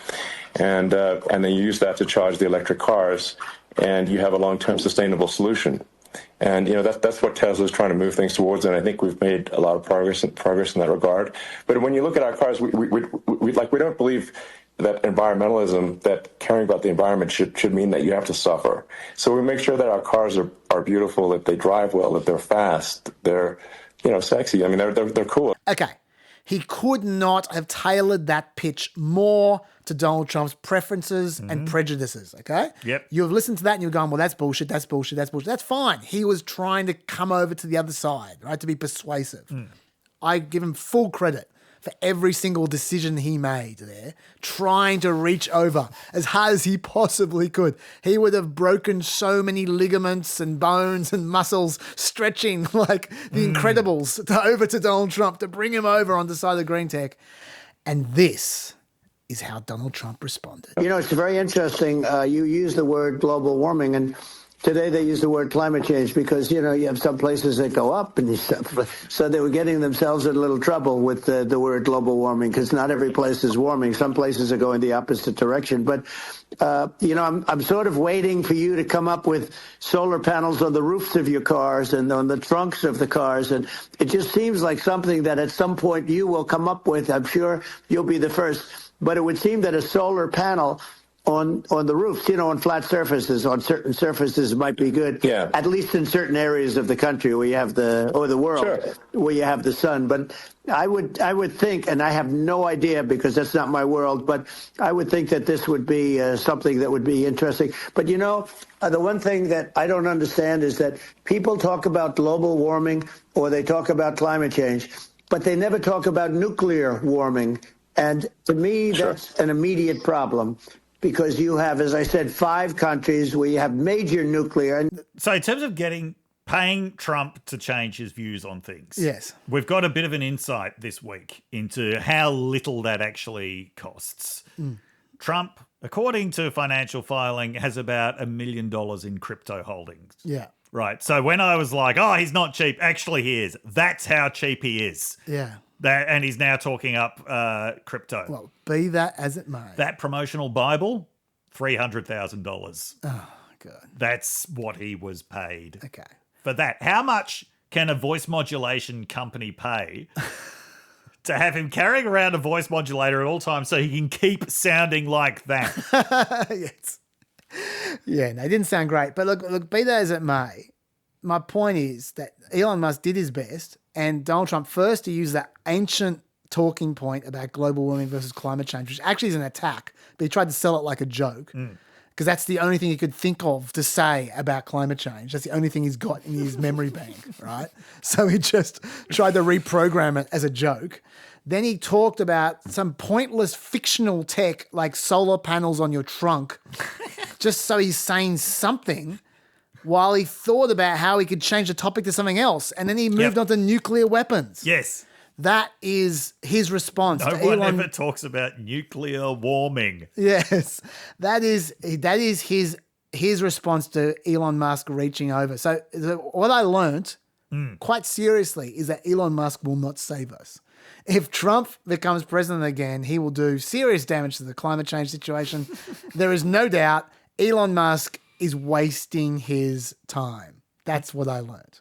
and then you use that to charge the electric cars, and you have a long-term sustainable solution. And that's what Tesla is trying to move things towards, and I think we've made a lot of progress in that regard. But when you look at our cars, we don't believe that environmentalism, that caring about the environment should mean that you have to suffer. So we make sure that our cars are beautiful, that they drive well, that they're fast, they're sexy. I mean, they're cool. Okay. He could not have tailored that pitch more to Donald Trump's preferences and prejudices, okay? Yep. You have listened to that and you're going, well, that's bullshit, that's bullshit, that's bullshit. That's fine. He was trying to come over to the other side, right, to be persuasive. I give him full credit for every single decision he made there, trying to reach over as hard as he possibly could. He would have broken so many ligaments and bones and muscles stretching like the Incredibles over to Donald Trump to bring him over on the side of the green tech. And this is how Donald Trump responded. It's very interesting. You use the word global warming, and today they use the word climate change because, you have some places that go up and stuff. So they were getting themselves in a little trouble with the word global warming because not every place is warming. Some places are going the opposite direction. But, I'm sort of waiting for you to come up with solar panels on the roofs of your cars and on the trunks of the cars. And it just seems like something that at some point you will come up with. I'm sure you'll be the first. But it would seem that a solar panel on the roofs, on flat surfaces, on certain surfaces might be good. Yeah. At least in certain areas of the country where you have the world, sure, where you have the sun. But I would think, and I have no idea because that's not my world, but I would think that this would be something that would be interesting. But the one thing that I don't understand is that people talk about global warming or they talk about climate change, but they never talk about nuclear warming. And to me, that's an immediate problem. Because you have, as I said, 5 countries where you have major nuclear. So in terms of paying Trump to change his views on things, yes, we've got a bit of an insight this week into how little that actually costs. Trump, according to financial filing, has about $1 million in crypto holdings. Yeah. Right. So when I was like, oh, he's not cheap, actually he is. That's how cheap he is. Yeah. And he's now talking up crypto. Well, be that as it may. That promotional Bible, $300,000. Oh, God. That's what he was paid. Okay. For that. How much can a voice modulation company pay to have him carrying around a voice modulator at all times so he can keep sounding like that? Yes. Yeah, no, it didn't sound great. But look, be that as it may, my point is that Elon Musk did his best, and Donald Trump first to use that ancient talking point about global warming versus climate change, which actually is an attack, but he tried to sell it like a joke because that's the only thing he could think of to say about climate change. That's the only thing he's got in his memory bank, right? So he just tried to reprogram it as a joke. Then he talked about some pointless fictional tech like solar panels on your trunk, just so he's saying something, while he thought about how he could change the topic to something else. And then he moved on to nuclear weapons. Yes. That is his response No to one Elon. ever talks about nuclear warming. Yes, that is his response to Elon Musk reaching over. So what I learned quite seriously is that Elon Musk will not save us. If Trump becomes president again, he will do serious damage to the climate change situation. There is no doubt Elon Musk is wasting his time. That's what I learned.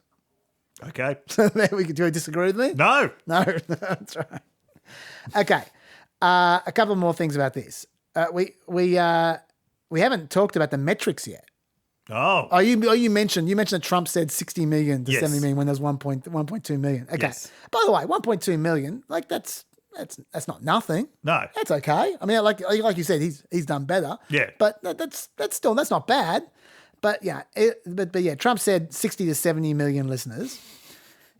Okay. So there we do you disagree with me? No. No, that's right. Okay, a couple more things about this. We haven't talked about the metrics yet. Oh. You mentioned that Trump said 60 million to Yes. 70 million when there's 1.2 million. Okay. Yes. By the way, 1.2 million, like that's not nothing. No. That's okay. I mean, like you said, he's done better. Yeah. But that's not bad. But yeah, but yeah, Trump said 60 to 70 million listeners.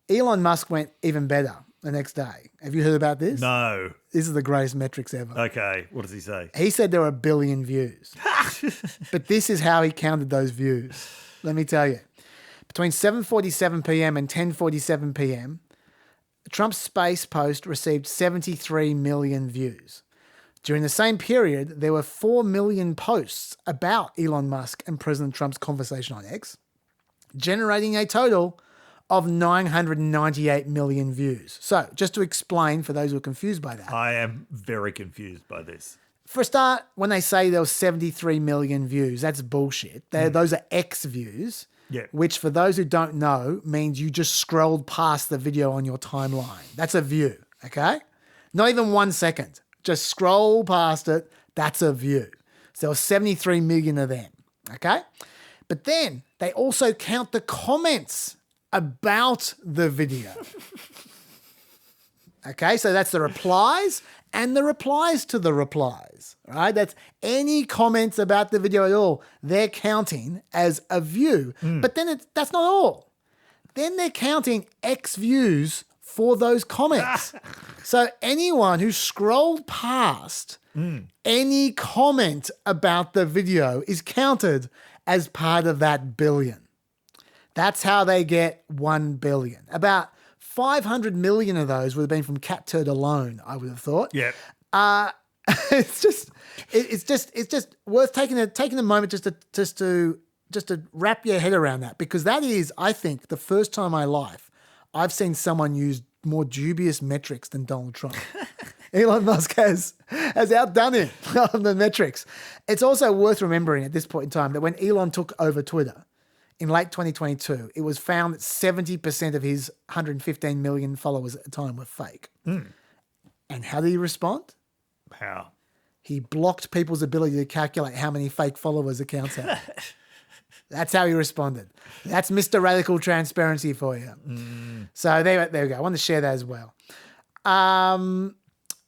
Elon Musk went even better the next day. Have you heard about this? No. This is the greatest metrics ever. Okay. What does he say? He said there were 1 billion views. But this is how he counted those views. Let me tell you. Between 7:47 p.m. and 10:47 p.m., Trump's space post received 73 million views. During the same period, there were 4 million posts about Elon Musk and President Trump's conversation on X, generating a total of 998 million views. So, just to explain for those who are confused by that. I am very confused by this. For a start, when they say there was 73 million views, that's bullshit. Those are X views, Yeah. which for those who don't know means you just scrolled past the video on your timeline. That's a view, okay? Not even 1 second. Just scroll past it. That's a view. So there was 73 million of them, okay? But then they also count the comments about the video. Okay, so that's the replies and the replies to the replies, right? That's any comments about the video at all. They're counting as a view. But then that's not all. Then they're counting X views for those comments. So anyone who scrolled past any comment about the video is counted as part of that billion. That's how they get 1 billion. About 500 million of those would have been from Cat Turd alone, I would have thought. Yeah. It's just worth taking a moment just to wrap your head around that, because that is, I think, the first time in my life I've seen someone use more dubious metrics than Donald Trump. Elon Musk has outdone him on the metrics. It's also worth remembering at this point in time that when Elon took over Twitter in late 2022, it was found that 70% of his 115 million followers at the time were fake. And how did he respond? How? He blocked people's ability to calculate how many fake followers accounts have. That's how he responded. That's Mr. Radical Transparency for you. So there we go. I want to share that as well.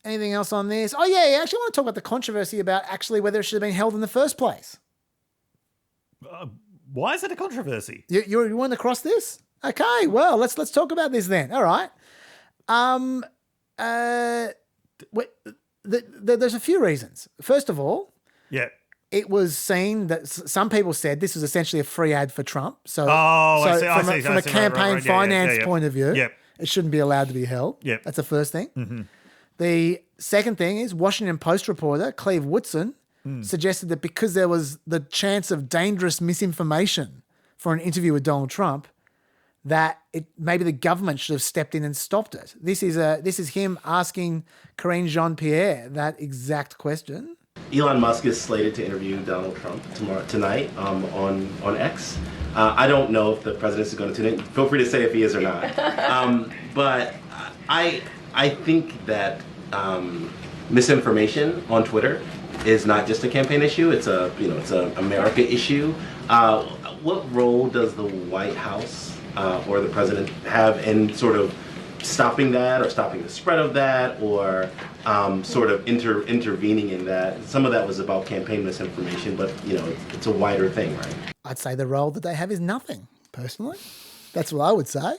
Anything else on this? Oh, yeah. I actually want to talk about the controversy about actually whether it should have been held in the first place. Why is it a controversy? You want to cross this? Okay, well, let's talk about this then. All right. There's a few reasons. First of all, Yeah. it was seen that some people said this was essentially a free ad for Trump. So, I see. From a campaign Right. finance point of view, Yep. it shouldn't be allowed to be held. Yep. That's the first thing. The second thing is Washington Post reporter Cleve Woodson suggested that because there was the chance of dangerous misinformation for an interview with Donald Trump, that maybe the government should have stepped in and stopped it. This is him asking Karine Jean-Pierre that exact question. Elon Musk is slated to interview Donald Trump tonight on X. I don't know if the president is going to tune in. Feel free to say if he is or not. But I think that misinformation on Twitter is not just a campaign issue. It's a America issue. What role does the White House or the president have in sort of stopping that, or stopping the spread of that, or sort of intervening in that? Some of that was about campaign misinformation, but it's a wider thing, right? I'd say the role that they have is nothing, personally. That's what I would say.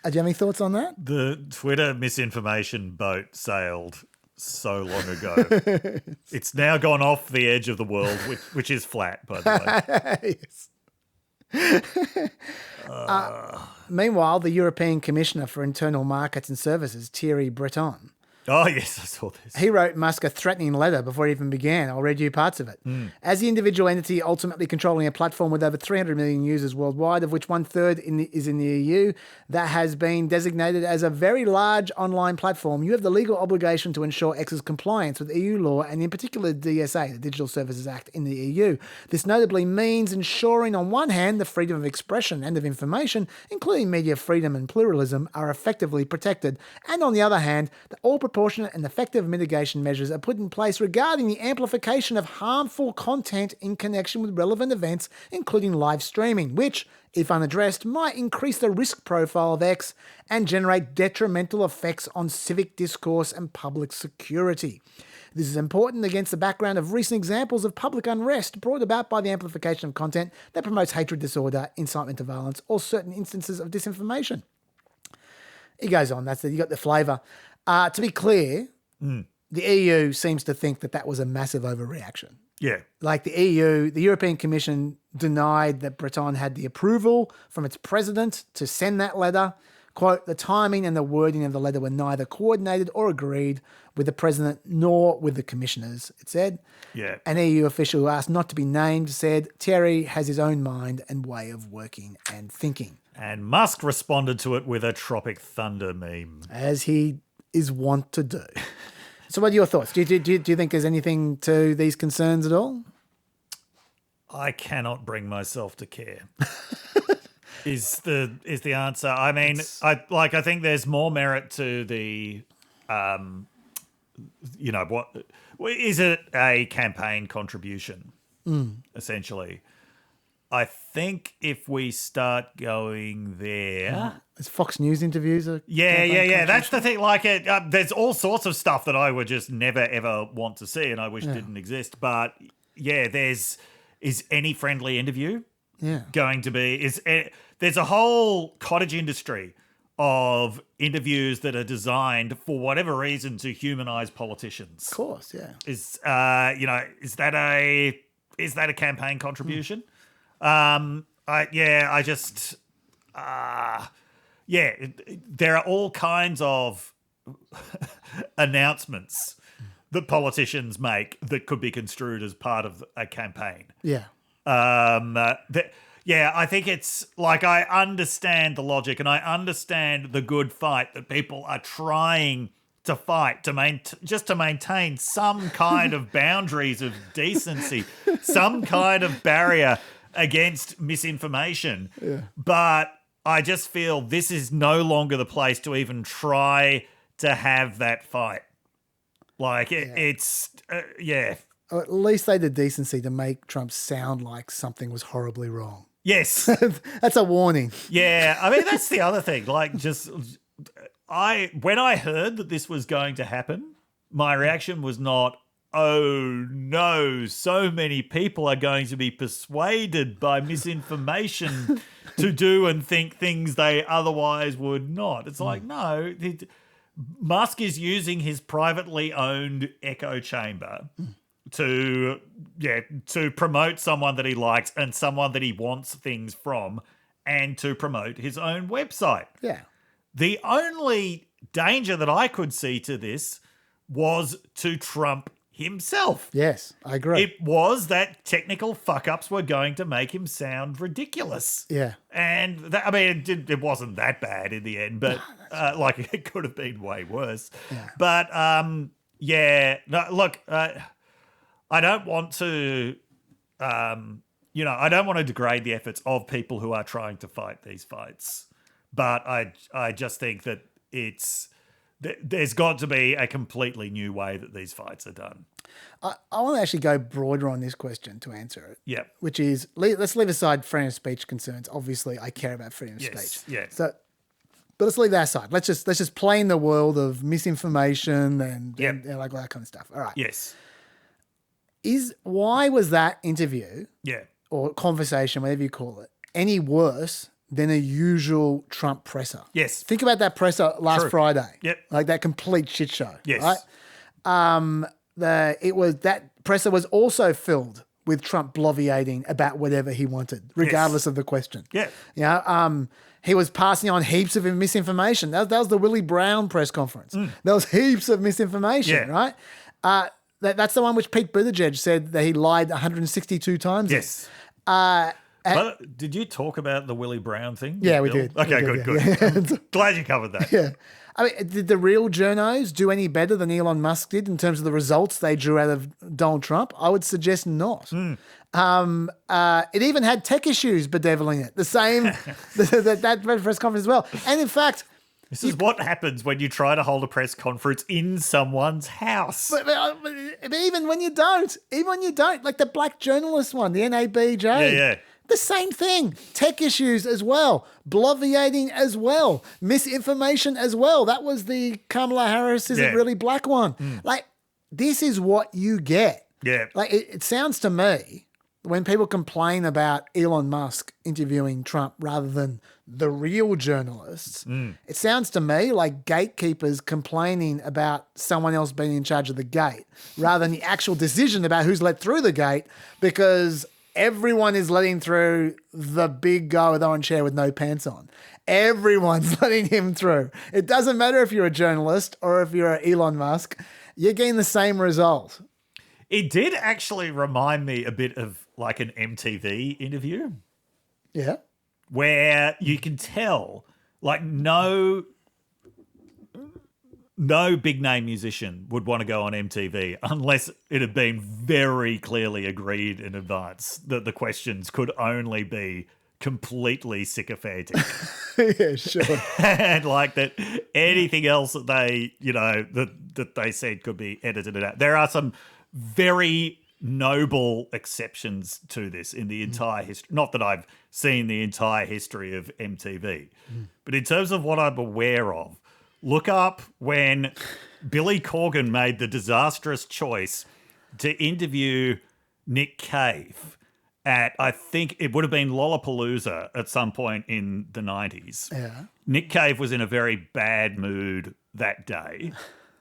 Do you have any thoughts on that? The Twitter misinformation boat sailed so long ago. It's now gone off the edge of the world, which is flat, by the way. Yes. Meanwhile, the European Commissioner for Internal Markets and Services, Thierry Breton, Oh, yes, I saw this. he wrote Musk a threatening letter before it even began. I'll read you parts of it. As the individual entity ultimately controlling a platform with over 300 million users worldwide, of which 1/3 is in the EU, that has been designated as a very large online platform, you have the legal obligation to ensure X's compliance with EU law and in particular the DSA, the Digital Services Act in the EU. This notably means ensuring on one hand the freedom of expression and of information, including media freedom and pluralism, are effectively protected, and on the other hand, that all proportionate and effective mitigation measures are put in place regarding the amplification of harmful content in connection with relevant events, including live streaming, which, if unaddressed, might increase the risk profile of X and generate detrimental effects on civic discourse and public security. This is important against the background of recent examples of public unrest brought about by the amplification of content that promotes hatred, disorder, incitement to violence, or certain instances of disinformation. He goes on, you got the flavour. To be clear, the EU seems to think that was a massive overreaction. Yeah. Like the EU, the European Commission denied that Breton had the approval from its president to send that letter. Quote, the timing and the wording of the letter were neither coordinated or agreed with the president nor with the commissioners, it said. Yeah. An EU official who asked not to be named said, Thierry has his own mind and way of working and thinking. And Musk responded to it with a Tropic Thunder meme. As he is wont to do. So what are your thoughts? Do you think there's anything to these concerns at all? I cannot bring myself to care. is the answer. I mean, I think there's more merit to the what is it a campaign contribution essentially. I think if we start going there, As Fox News interviews are yeah. That's the thing. Like, there's all sorts of stuff that I would just never ever want to see, and I wish didn't exist. But yeah, is any friendly interview going to be? There's a whole cottage industry of interviews that are designed for whatever reason to humanize politicians. Of course, yeah. Is that a campaign contribution? There are all kinds of announcements that politicians make that could be construed as part of a campaign. Yeah. I think it's like, I understand the logic and I understand the good fight that people are trying to fight to maintain some kind of boundaries of decency, some kind of barrier against misinformation. Yeah. But I just feel this is no longer the place to even try to have that fight. Like, it's. At least they had the decency to make Trump sound like something was horribly wrong. Yes. That's a warning. Yeah. I mean, that's the other thing. Like, when I heard that this was going to happen, my reaction was not, oh no, so many people are going to be persuaded by misinformation to do and think things they otherwise would not. It's like, no, Musk is using his privately owned echo chamber to promote someone that he likes and someone that he wants things from, and to promote his own website. Yeah. The only danger that I could see to this was to Trump himself. Yes, I agree. It was that technical fuck-ups were going to make him sound ridiculous. Yeah. And, it wasn't that bad in the end, but it could have been way worse. Yeah. But, I don't want to, I don't want to degrade the efforts of people who are trying to fight these fights. But I just think that there's got to be a completely new way that these fights are done. I want to actually go broader on this question to answer it. Yeah. Which is, let's leave aside freedom of speech concerns. Obviously, I care about freedom of speech. Yeah. So, but let's leave that aside. Let's just play in the world of misinformation and like all that kind of stuff. All right. Yes. Why was that interview or conversation, whatever you call it, any worse than a usual Trump presser? Yes. Think about that presser last Friday. Yep. Like that complete shit show. Yes. Right? That presser was also filled with Trump bloviating about whatever he wanted, regardless of the question. Yeah. You know, he was passing on heaps of misinformation. That was the Willie Brown press conference. There was heaps of misinformation, right? That's the one which Pete Buttigieg said that he lied 162 times. Yes. But did you talk about the Willie Brown thing? Yeah, we Bill? did. Okay, We did, good. yeah. I'm glad you covered that. Yeah. I mean, did the real journos do any better than Elon Musk did in terms of the results they drew out of Donald Trump? I would suggest not. It even had tech issues bedeviling it. The same, that press conference as well. And in fact... This is what happens when you try to hold a press conference in someone's house. But even when you don't, like the black journalist one, the NABJ. Yeah. The same thing. Tech issues as well. Bloviating as well. Misinformation as well. That was the Kamala Harris isn't really black one. Like, this is what you get. Yeah. Like, it sounds to me, when people complain about Elon Musk interviewing Trump rather than the real journalists, it sounds to me like gatekeepers complaining about someone else being in charge of the gate rather than the actual decision about who's let through the gate, because everyone is letting through the big guy with orange hair with no pants on. Everyone's letting him through. It doesn't matter if you're a journalist or if you're Elon Musk, you're getting the same result. It did actually remind me a bit of like an MTV interview. Yeah. Where you can tell, like, no big name musician would want to go on MTV unless it had been very clearly agreed in advance that the questions could only be completely sycophantic. Yeah, sure. And like that anything else that they, that they said could be edited out. There are some very noble exceptions to this in the entire history. Not that I've seen the entire history of MTV, but in terms of what I'm aware of, look up when Billy Corgan made the disastrous choice to interview Nick Cave at, I think it would have been Lollapalooza at some point in the 90s. Yeah. Nick Cave was in a very bad mood that day,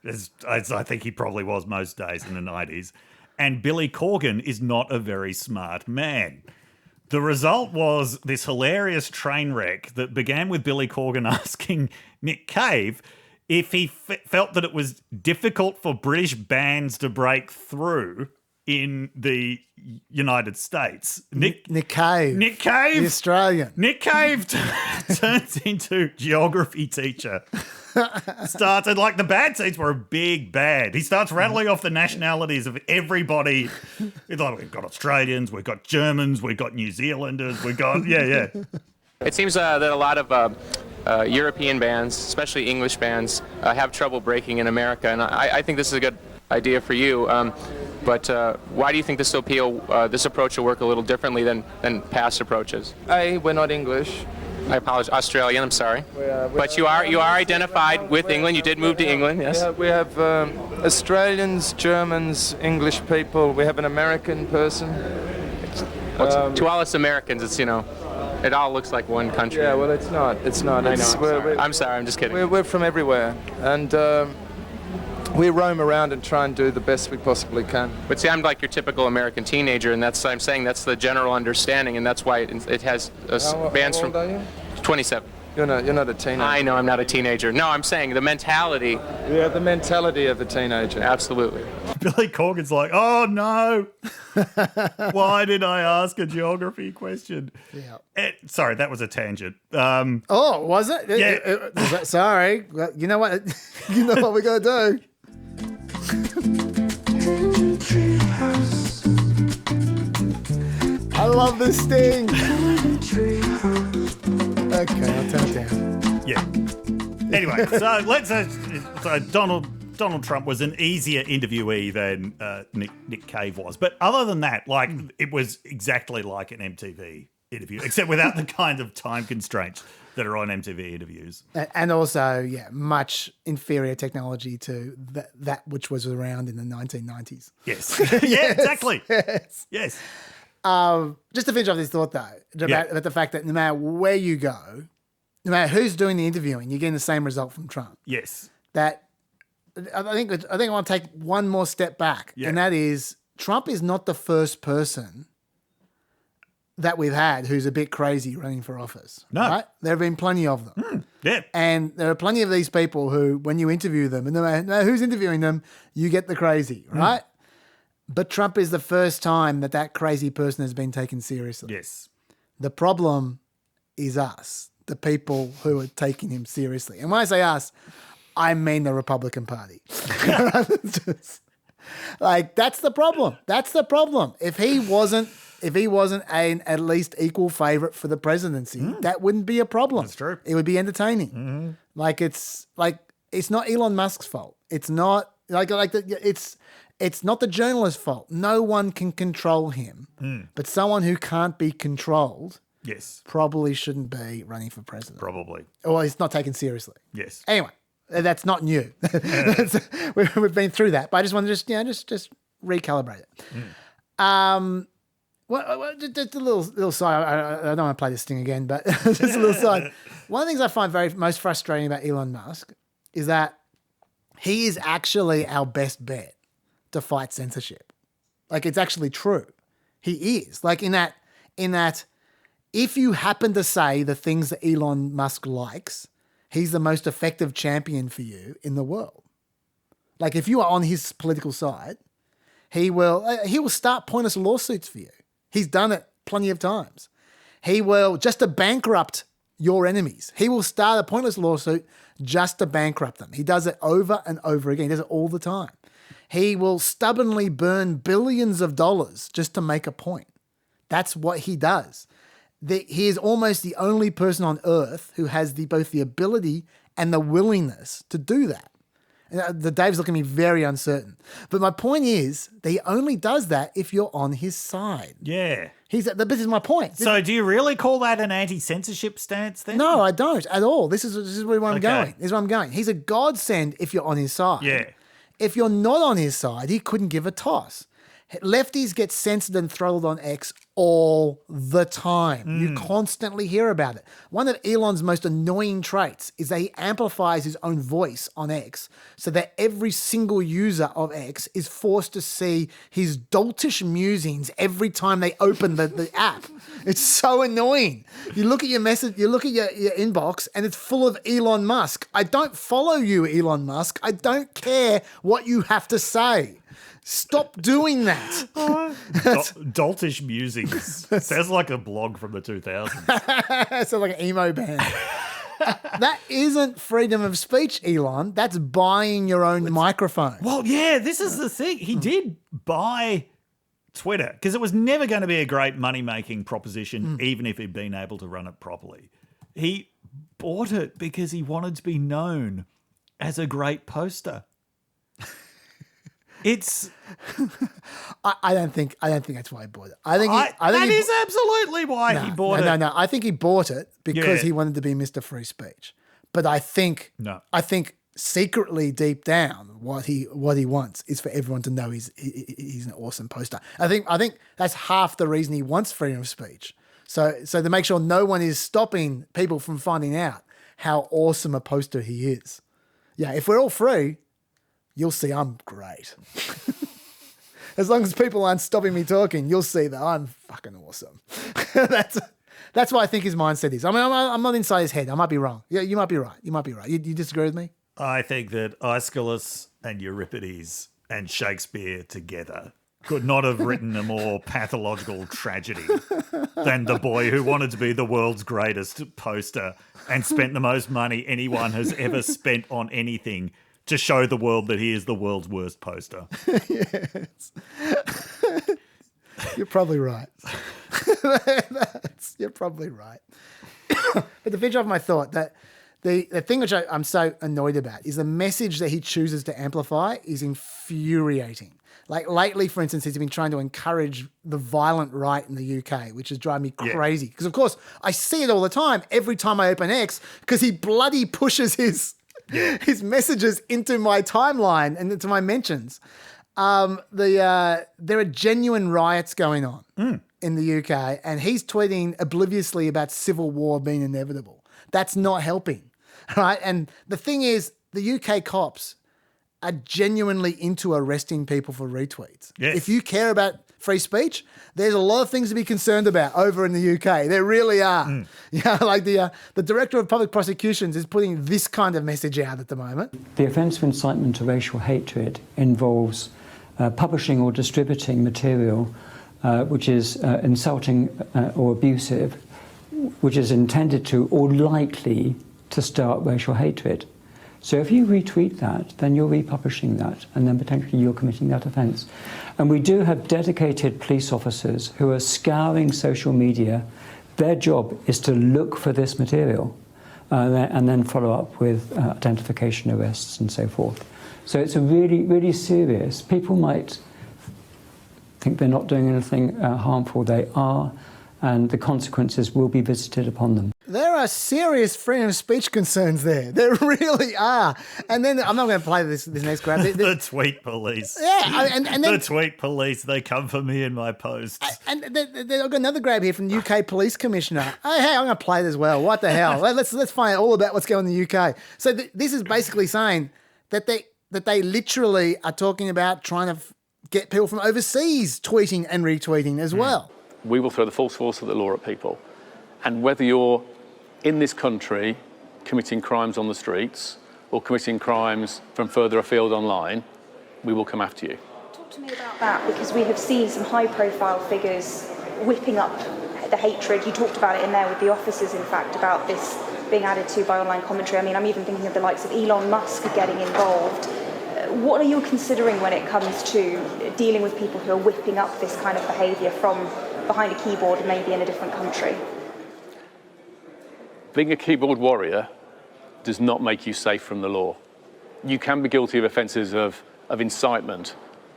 as I think he probably was most days in the 90s. And Billy Corgan is not a very smart man. The result was this hilarious train wreck that began with Billy Corgan asking Nick Cave if he felt that it was difficult for British bands to break through in the United States. Nick Cave. The Australian. Nick Cave turns into geography teacher. Started like the bad seats were a big bad. He starts rattling off the nationalities of everybody. It's like, we've got Australians, we've got Germans, we've got New Zealanders, we've got It seems that a lot of European bands, especially English bands, have trouble breaking in America, and I think this is a good idea for you. But why do you think this approach will work a little differently than past approaches? We're not English. I apologize. Australian, I'm sorry. But you are identified with England. You did move to England, yes? We have Australians, Germans, English people. We have an American person. To all us Americans, it's, it all looks like one country. Yeah, well, it's not. It's not. I know. I'm sorry. I'm just kidding. We're from everywhere. And we roam around and try and do the best we possibly can. But see, I'm like your typical American teenager, and I'm saying that's the general understanding, and that's why it has bands how old from are you? 27. You're not a teenager. I know I'm not a teenager. No, I'm saying the mentality. Yeah, the mentality of a teenager. Absolutely. Billy Corgan's like, oh no, why did I ask a geography question? Yeah. Sorry, that was a tangent. Oh, was it? Yeah. Sorry. Well, you know what? You know what we got to do. I love this sting. Okay, I'll turn it down. Yeah. Anyway, so Donald Trump was an easier interviewee than Nick Cave was, but other than that, it was exactly like an MTV interview, except without the kind of time constraints that are on MTV interviews. And also, much inferior technology to that which was around in the 1990s. Yes. Yeah, exactly. Yes. Just to finish off this thought, though, about the fact that no matter where you go, no matter who's doing the interviewing, you're getting the same result from Trump. Yes. That I think I want to take one more step back, and that is Trump is not the first person that we've had who's a bit crazy running for office. No. Right? There have been plenty of them. Yeah. And there are plenty of these people who, when you interview them, and no matter who's interviewing them, you get the crazy, right? But Trump is the first time that crazy person has been taken seriously. Yes. The problem is us, the people who are taking him seriously. And when I say us, I mean the Republican Party. Like, that's the problem. That's the problem. If he wasn't an at least equal favorite for the presidency, that wouldn't be a problem. That's true. It would be entertaining. It's not Elon Musk's fault. It's not it's not the journalist's fault. No one can control him. But someone who can't be controlled Yes. probably shouldn't be running for president. Probably. Or it's not taken seriously. Yes. Anyway, that's not new. We've been through that, but I just want to just recalibrate it. Well, just a little side. I don't want to play this thing again, but just a little side. One of the things I find most frustrating about Elon Musk is that he is actually our best bet to fight censorship. Like, it's actually true. He is. Like, in that, if you happen to say the things that Elon Musk likes, he's the most effective champion for you in the world. Like, if you are on his political side, he will start pointless lawsuits for you. He's done it plenty of times. He will, just to bankrupt your enemies, he will start a pointless lawsuit just to bankrupt them. He does it over and over again. He does it all the time. He will stubbornly burn billions of dollars just to make a point. That's what he does. He is almost the only person on earth who has both the ability and the willingness to do that. The Dave's looking at me very uncertain. But my point is that he only does that if you're on his side. Yeah. This is my point. So do you really call that an anti-censorship stance then? No, I don't at all. This is where I'm going. This is where I'm going. He's a godsend if you're on his side. Yeah. If you're not on his side, he couldn't give a toss. Lefties get censored and throttled on X all the time. You constantly hear about it. One of Elon's most annoying traits is that he amplifies his own voice on X so that every single user of X is forced to see his doltish musings every time they open the app. It's so annoying. You look at your message, you look at your inbox, and it's full of Elon Musk. I don't follow you, Elon Musk. I don't care what you have to say. Stop doing that. Doltish musings. Sounds like a blog from the 2000s. Sounds like an emo band. That isn't freedom of speech, Elon. That's buying your own microphone. Well, yeah, this is the thing. He did buy Twitter because it was never going to be a great money-making proposition, even if he'd been able to run it properly. He bought it because he wanted to be known as a great poster. It's. I don't think that's why he bought it. That is absolutely why he bought it. No. I think he bought it because he wanted to be Mr. Free Speech. But I think secretly deep down what he wants is for everyone to know he's an awesome poster. I think that's half the reason he wants freedom of speech. So to make sure no one is stopping people from finding out how awesome a poster he is. Yeah, if we're all free, you'll see I'm great. As long as people aren't stopping me talking, you'll see that I'm fucking awesome. That's what I think his mindset is. I mean, I'm not inside his head. I might be wrong. Yeah, you might be right. You disagree with me? I think that Aeschylus and Euripides and Shakespeare together could not have written a more pathological tragedy than the boy who wanted to be the world's greatest poster and spent the most money anyone has ever spent on anything to show the world that he is the world's worst poster. Yes. You're probably right. You're probably right. But to finish off my thought, that the thing which I'm so annoyed about is the message that he chooses to amplify is infuriating. Like lately, for instance, he's been trying to encourage the violent right in the UK, which is driving me crazy. Because, of course, I see it all the time, every time I open X, because he bloody pushes his messages into my timeline and into my mentions. There are genuine riots going on in the UK, and he's tweeting obliviously about civil war being inevitable. That's not helping, right? And the thing is, the UK cops are genuinely into arresting people for retweets. Yes. If you care about free speech, there's a lot of things to be concerned about over in the UK. There really are. Yeah, like the Director of Public Prosecutions is putting this kind of message out at the moment. The offence of incitement to racial hatred involves publishing or distributing material which is insulting or abusive, which is intended to or likely to start racial hatred. So if you retweet that, then you're republishing that, and then potentially you're committing that offence. And we do have dedicated police officers who are scouring social media. Their job is to look for this material and then follow up with identification arrests and so forth. So it's a really, really serious. People might think they're not doing anything harmful. They are, and the consequences will be visited upon them. There are serious freedom of speech concerns there. There really are. And then I'm not going to play this next grab. The tweet police. Yeah, and then the tweet police, they come for me in my posts. And I've got another grab here from the UK Police Commissioner. Oh, hey, I'm going to play it as well. What the hell? Let's find out all about what's going on in the UK. So this is basically saying that they literally are talking about trying to get people from overseas tweeting and retweeting as well. We will throw the full force of the law at people. And whether you're in this country committing crimes on the streets or committing crimes from further afield online, we will come after you. Talk to me about that, because we have seen some high-profile figures whipping up the hatred. You talked about it in there with the officers, in fact, about this being added to by online commentary. I mean, I'm even thinking of the likes of Elon Musk getting involved. What are you considering when it comes to dealing with people who are whipping up this kind of behaviour from behind a keyboard and maybe in a different country? Being a keyboard warrior does not make you safe from the law. You can be guilty of offences of incitement,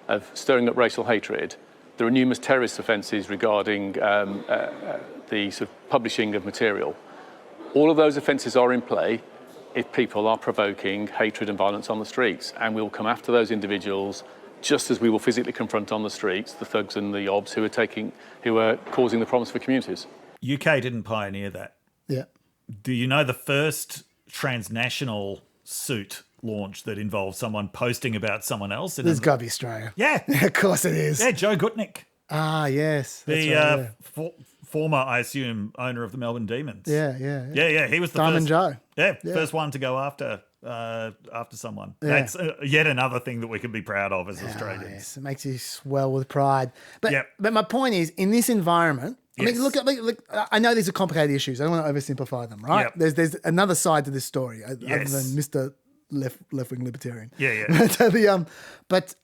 of stirring up racial hatred. There are numerous terrorist offences regarding the sort of publishing of material. All of those offences are in play if people are provoking hatred and violence on the streets, and we will come after those individuals just as we will physically confront on the streets the thugs and the obs who are causing the problems for communities. UK didn't pioneer that. Yeah. Do you know the first transnational suit launch that involved someone posting about someone else? There's got to be Australia. Yeah. Of course it is. Yeah, Joe Gutnick. Ah, yes. The former, I assume, owner of the Melbourne Demons. Yeah. He was the Diamond first. Joe. First one to go after someone. Yeah. That's yet another thing that we can be proud of as Australians. Yes, it makes you swell with pride. But my point is, in this environment, I mean, look, I know these are complicated issues. I don't want to oversimplify them, right? Yep. There's another side to this story other than Mr. Left-wing libertarian. Yeah. But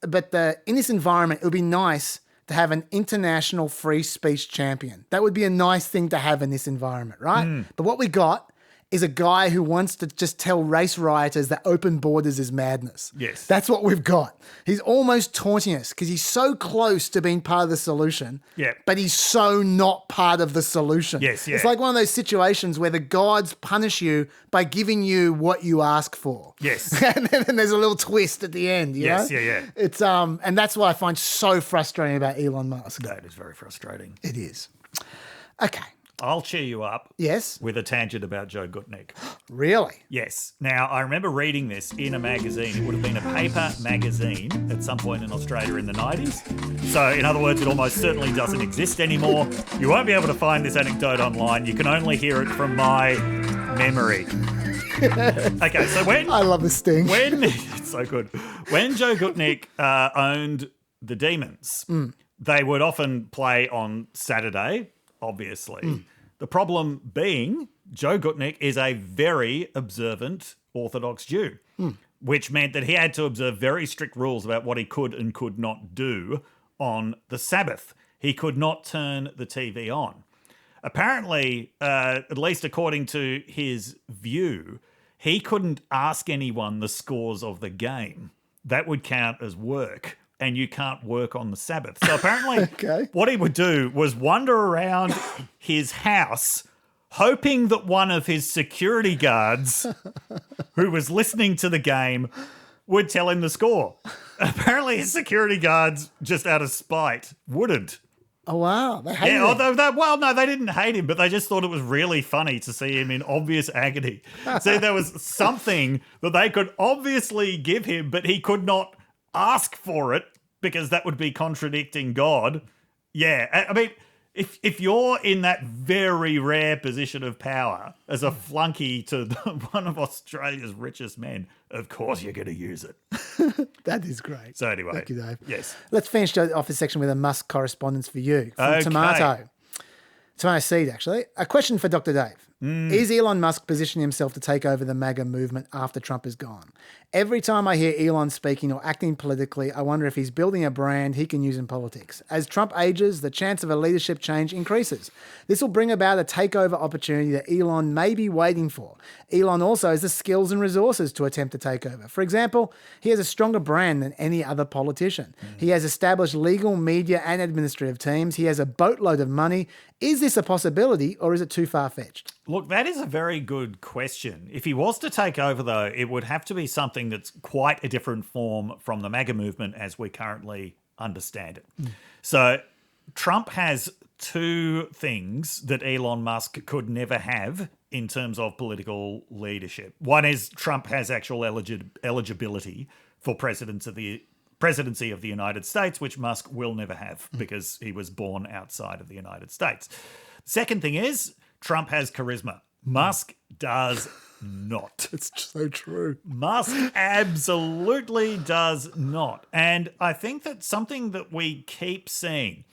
in this environment, it would be nice to have an international free speech champion. That would be a nice thing to have in this environment, right? But what we got is a guy who wants to just tell race rioters that open borders is madness. Yes. That's what we've got. He's almost taunting us because he's so close to being part of the solution, but he's so not part of the solution. Yes, yeah. It's like one of those situations where the gods punish you by giving you what you ask for. Yes. And then there's a little twist at the end, you know? Yeah. It's and that's what I find so frustrating about Elon Musk. That is very frustrating. It is. Okay. I'll cheer you up. Yes. With a tangent about Joe Gutnick. Really? Yes. Now, I remember reading this in a magazine. It would have been a paper magazine at some point in Australia in the 90s. So, in other words, it almost certainly doesn't exist anymore. You won't be able to find this anecdote online. You can only hear it from my memory. Okay, so I love this thing. It's so good. When Joe Gutnick owned the Demons, they would often play on Saturday, obviously. The problem being, Joe Gutnick is a very observant Orthodox Jew, which meant that he had to observe very strict rules about what he could and could not do on the Sabbath. He could not turn the TV on. Apparently, at least according to his view, he couldn't ask anyone the scores of the game. That would count as work, and you can't work on the Sabbath. So apparently what he would do was wander around his house hoping that one of his security guards who was listening to the game would tell him the score. Apparently his security guards, just out of spite, wouldn't. Oh, wow. They hated him. Although no, they didn't hate him, but they just thought it was really funny to see him in obvious agony. See, there was something that they could obviously give him, but he could not ask for it because that would be contradicting God. Yeah, I mean, if you're in that very rare position of power as a flunky to one of Australia's richest men, of course you're going to use it. That is great. So anyway. Thank you, Dave. Yes. Let's finish off this section with a Musk correspondence for you. From Tomato Seed, actually. A question for Dr. Dave. Is Elon Musk positioning himself to take over the MAGA movement after Trump is gone? Every time I hear Elon speaking or acting politically, I wonder if he's building a brand he can use in politics. As Trump ages, the chance of a leadership change increases. This will bring about a takeover opportunity that Elon may be waiting for. Elon also has the skills and resources to attempt to take over. For example, he has a stronger brand than any other politician. He has established legal, media, and administrative teams. He has a boatload of money. Is this a possibility or is it too far-fetched? Look, that is a very good question. If he was to take over, though, it would have to be something that's quite a different form from the MAGA movement as we currently understand it. So Trump has two things that Elon Musk could never have in terms of political leadership. One is Trump has actual eligibility for presidency of the United States, which Musk will never have because he was born outside of the United States. Second thing is Trump has charisma. Musk does not. It's so true. Musk absolutely does not. And I think that's something that we keep seeing.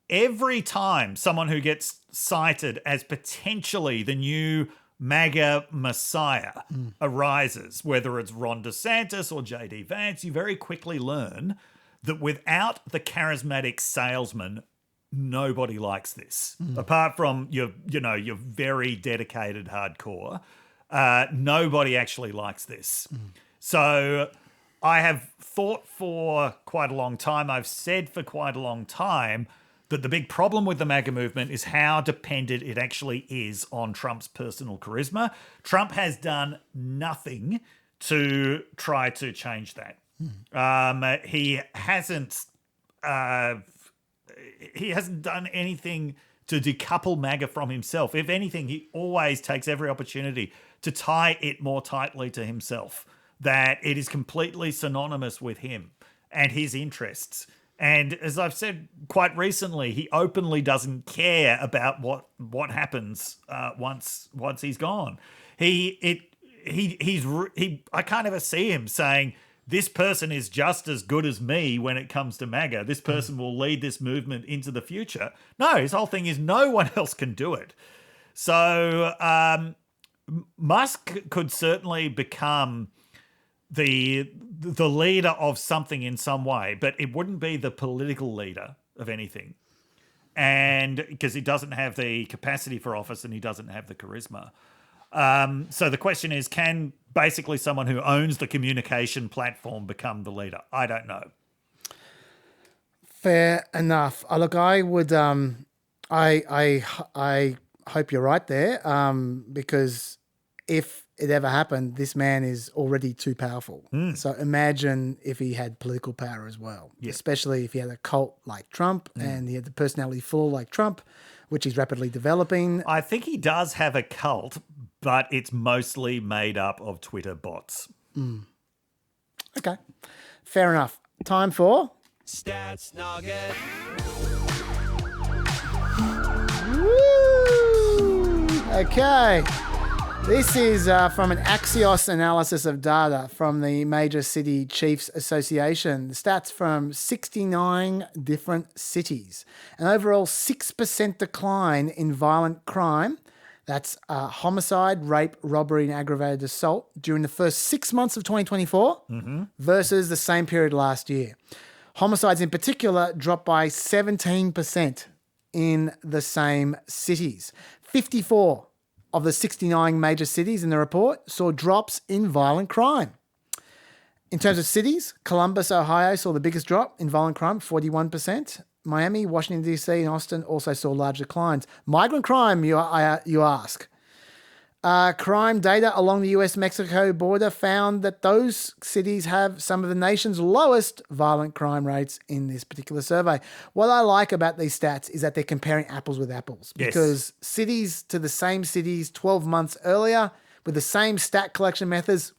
Every time someone who gets cited as potentially the new MAGA messiah arises, whether it's Ron DeSantis or JD Vance, you very quickly learn that without the charismatic salesman, nobody likes this. Apart from your very dedicated hardcore, nobody actually likes this. So I have thought for quite a long time, I've said for quite a long time, that the big problem with the MAGA movement is how dependent it actually is on Trump's personal charisma. Trump has done nothing to try to change that. He hasn't done anything to decouple MAGA from himself. If anything, he always takes every opportunity to tie it more tightly to himself, that it is completely synonymous with him and his interests. And as I've said quite recently, he openly doesn't care about what happens once he's gone. I can't ever see him saying, this person is just as good as me when it comes to MAGA. This person will lead this movement into the future. No, his whole thing is no one else can do it. So Musk could certainly become the leader of something in some way, but it wouldn't be the political leader of anything. And because he doesn't have the capacity for office and he doesn't have the charisma. So the question is, can basically someone who owns the communication platform become the leader? I don't know. Fair enough. Look, I would, I hope you're right there, because if it ever happened, this man is already too powerful. So imagine if he had political power as well, especially if he had a cult like Trump and he had the personality full like Trump, which he's rapidly developing. I think he does have a cult, but it's mostly made up of Twitter bots. Okay, fair enough. Time for Stats Nugget. Woo! Okay. This is from an Axios analysis of data from the Major City Chiefs Association. Stats from 69 different cities. An overall 6% decline in violent crime. That's homicide, rape, robbery, and aggravated assault during the first 6 months of 2024 versus the same period last year. Homicides in particular dropped by 17% in the same cities. 54 of the 69 major cities in the report saw drops in violent crime. In terms of cities, Columbus, Ohio saw the biggest drop in violent crime, 41%. Miami, Washington, D.C. and Austin also saw large declines. Migrant crime, you ask. Crime data along the US-Mexico border found that those cities have some of the nation's lowest violent crime rates in this particular survey. What I like about these stats is that they're comparing apples with apples because cities to the same cities 12 months earlier with the same stat collection methods,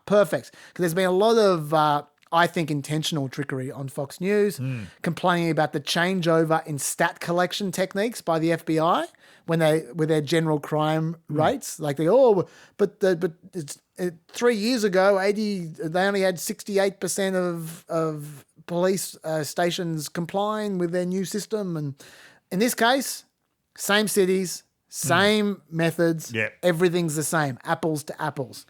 perfect. Because there's been a lot of, I think, intentional trickery on Fox News, complaining about the changeover in stat collection techniques by the FBI with their general crime rates. Like but it's 3 years ago, they only had 68% of police stations complying with their new system, and in this case, same cities, same methods, everything's the same, apples to apples.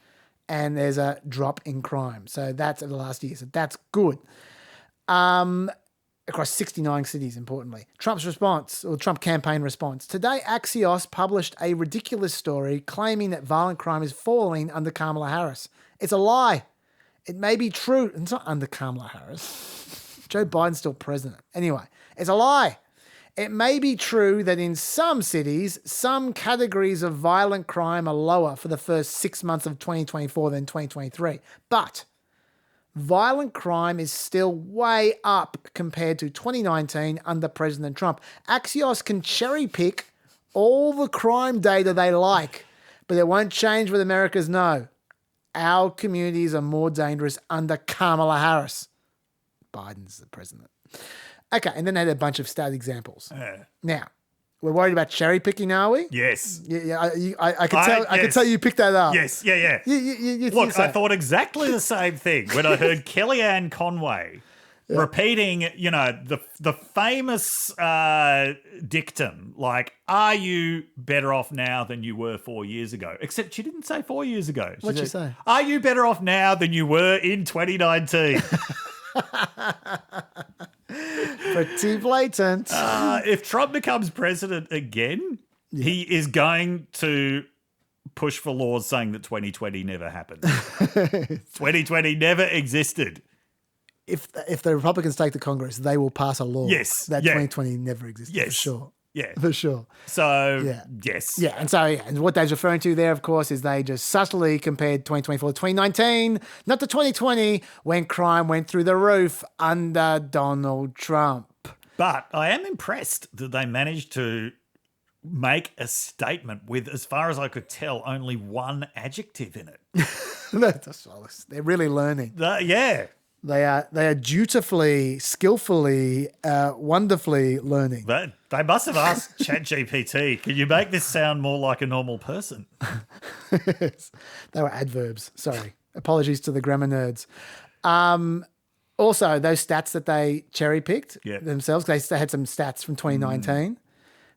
And there's a drop in crime. So that's in the last year. So that's good. Across 69 cities, importantly. Trump's response, or Trump campaign response. Today, Axios published a ridiculous story claiming that violent crime is falling under Kamala Harris. It's a lie. It may be true. It's not under Kamala Harris. Joe Biden's still president. Anyway, it's a lie. It may be true that in some cities, some categories of violent crime are lower for the first 6 months of 2024 than 2023. But violent crime is still way up compared to 2019 under President Trump. Axios can cherry pick all the crime data they like, but it won't change what Americans know. Our communities are more dangerous under Kamala Harris. Biden's the president. Okay, and then they had a bunch of stat examples. Now, we're worried about cherry picking, are we? Yes. I can tell you picked that up. Yes, yeah. You Look, I thought exactly the same thing when I heard Kellyanne Conway repeating, the famous dictum, like, are you better off now than you were 4 years ago? Except she didn't say 4 years ago. What'd she say? Are you better off now than you were in 2019? Pretty blatant. If Trump becomes president again, he is going to push for laws saying that 2020 never happened. 2020 never existed. If the Republicans take the Congress, they will pass a law that 2020 never existed, for sure. Yeah. For sure. So, yes. Yeah, and what Dave's referring to there, of course, is they just subtly compared 2024 to 2019, not to 2020, when crime went through the roof under Donald Trump. But I am impressed that they managed to make a statement with, as far as I could tell, only one adjective in it. They're really learning. They are dutifully, skillfully, wonderfully learning. But they must have asked ChatGPT, can you make this sound more like a normal person? They were adverbs. Sorry. Apologies to the grammar nerds. Also, those stats that they cherry-picked themselves, they had some stats from 2019.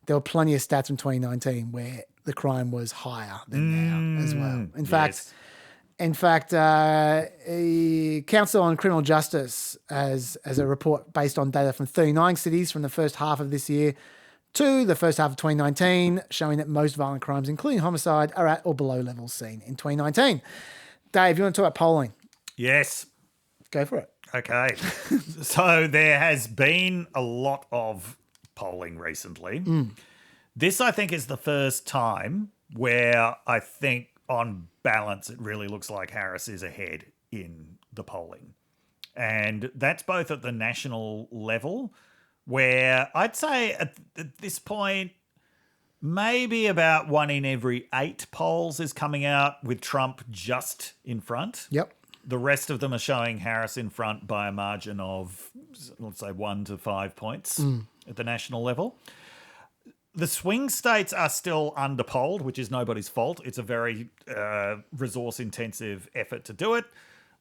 There were plenty of stats from 2019 where the crime was higher than now as well. In fact, a Council on Criminal Justice has a report based on data from 39 cities from the first half of this year to the first half of 2019, showing that most violent crimes, including homicide, are at or below levels seen in 2019. Dave, you want to talk about polling? Yes. Go for it. Okay. So there has been a lot of polling recently. This, I think, is the first time where I think on balance, it really looks like Harris is ahead in the polling. And that's both at the national level, where I'd say at this point, maybe about 1 in every 8 polls is coming out with Trump just in front. Yep. The rest of them are showing Harris in front by a margin of, let's say, 1 to 5 points at the national level. The swing states are still underpolled, which is nobody's fault. It's a very resource-intensive effort to do it.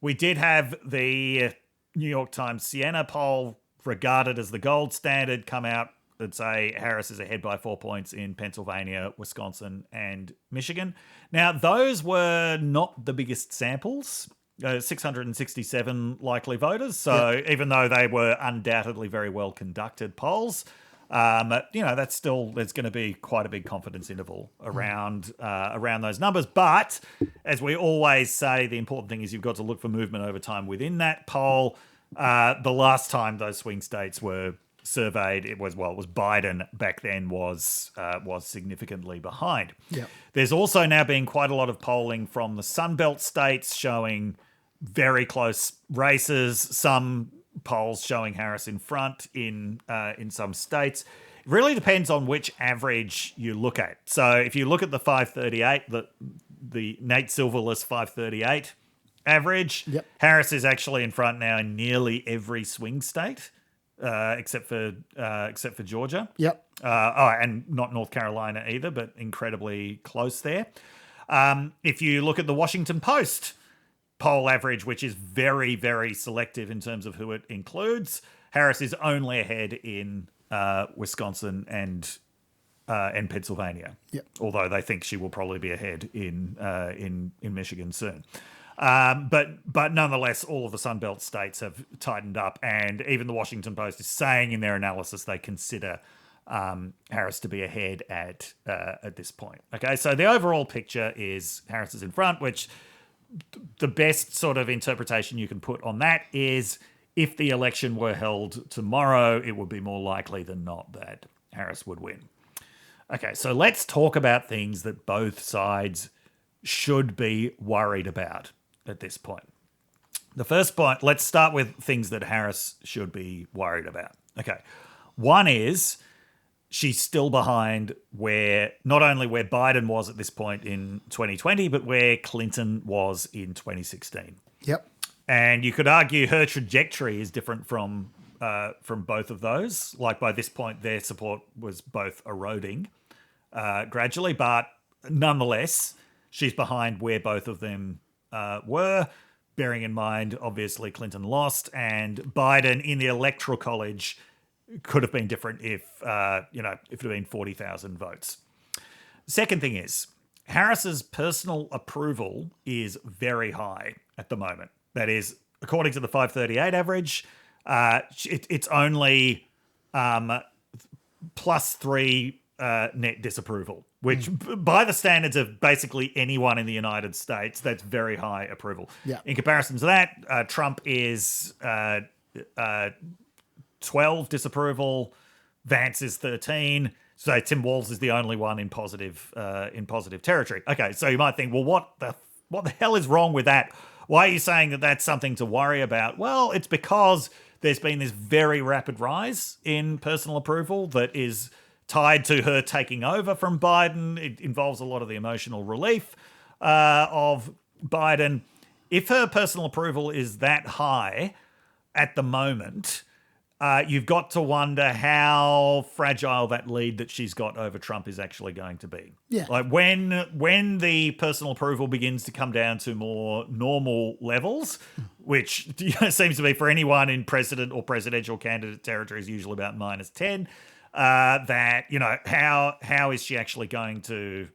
We did have the New York Times Siena poll, regarded as the gold standard, come out that say Harris is ahead by 4 points in Pennsylvania, Wisconsin, and Michigan. Now, those were not the biggest samples. 667 likely voters. So even though they were undoubtedly very well conducted polls, that's still, there's going to be quite a big confidence interval around those numbers. But as we always say, the important thing is you've got to look for movement over time within that poll. The last time those swing states were surveyed, it was Biden back then was significantly behind. Yep. There's also now been quite a lot of polling from the Sunbelt states showing very close races. Some polls showing Harris in front in some states. It really depends on which average you look at. So if you look at the 538, the Nate Silverless 538 average, Yep. Harris is actually in front now in nearly every swing state, except for Georgia. Yep. And not North Carolina either, but incredibly close there. If you look at the Washington Post poll average, which is very, very selective in terms of who it includes, Harris is only ahead in Wisconsin and Pennsylvania. Yep. Although they think she will probably be ahead in Michigan soon. But nonetheless, all of the Sunbelt states have tightened up, and even the Washington Post is saying in their analysis they consider Harris to be ahead at this point. Okay, so the overall picture is Harris is in front, which the best sort of interpretation you can put on that is if the election were held tomorrow, it would be more likely than not that Harris would win. Okay, so let's talk about things that both sides should be worried about at this point. The first point, let's start with things that Harris should be worried about. Okay, one is she's still behind not only where Biden was at this point in 2020, but where Clinton was in 2016. Yep. And you could argue her trajectory is different from both of those. Like by this point, their support was both eroding gradually, but nonetheless, she's behind where both of them were. Bearing in mind, obviously, Clinton lost, and Biden in the Electoral College could have been different if it had been 40,000 votes. Second thing is, Harris's personal approval is very high at the moment. That is, according to the 538 average, it's only +3 net disapproval, which by the standards of basically anyone in the United States, that's very high approval. Yeah. In comparison to that, Trump is 12 disapproval, Vance is 13. So Tim Walz is the only one in positive territory. Okay, so you might think, well, what the hell is wrong with that? Why are you saying that that's something to worry about? Well, it's because there's been this very rapid rise in personal approval that is tied to her taking over from Biden. It involves a lot of the emotional relief of Biden. If her personal approval is that high at the moment, you've got to wonder how fragile that lead that she's got over Trump is actually going to be. Yeah. Like when the personal approval begins to come down to more normal levels, which seems to be for anyone in president or presidential candidate territory is usually about -10. How is she actually going to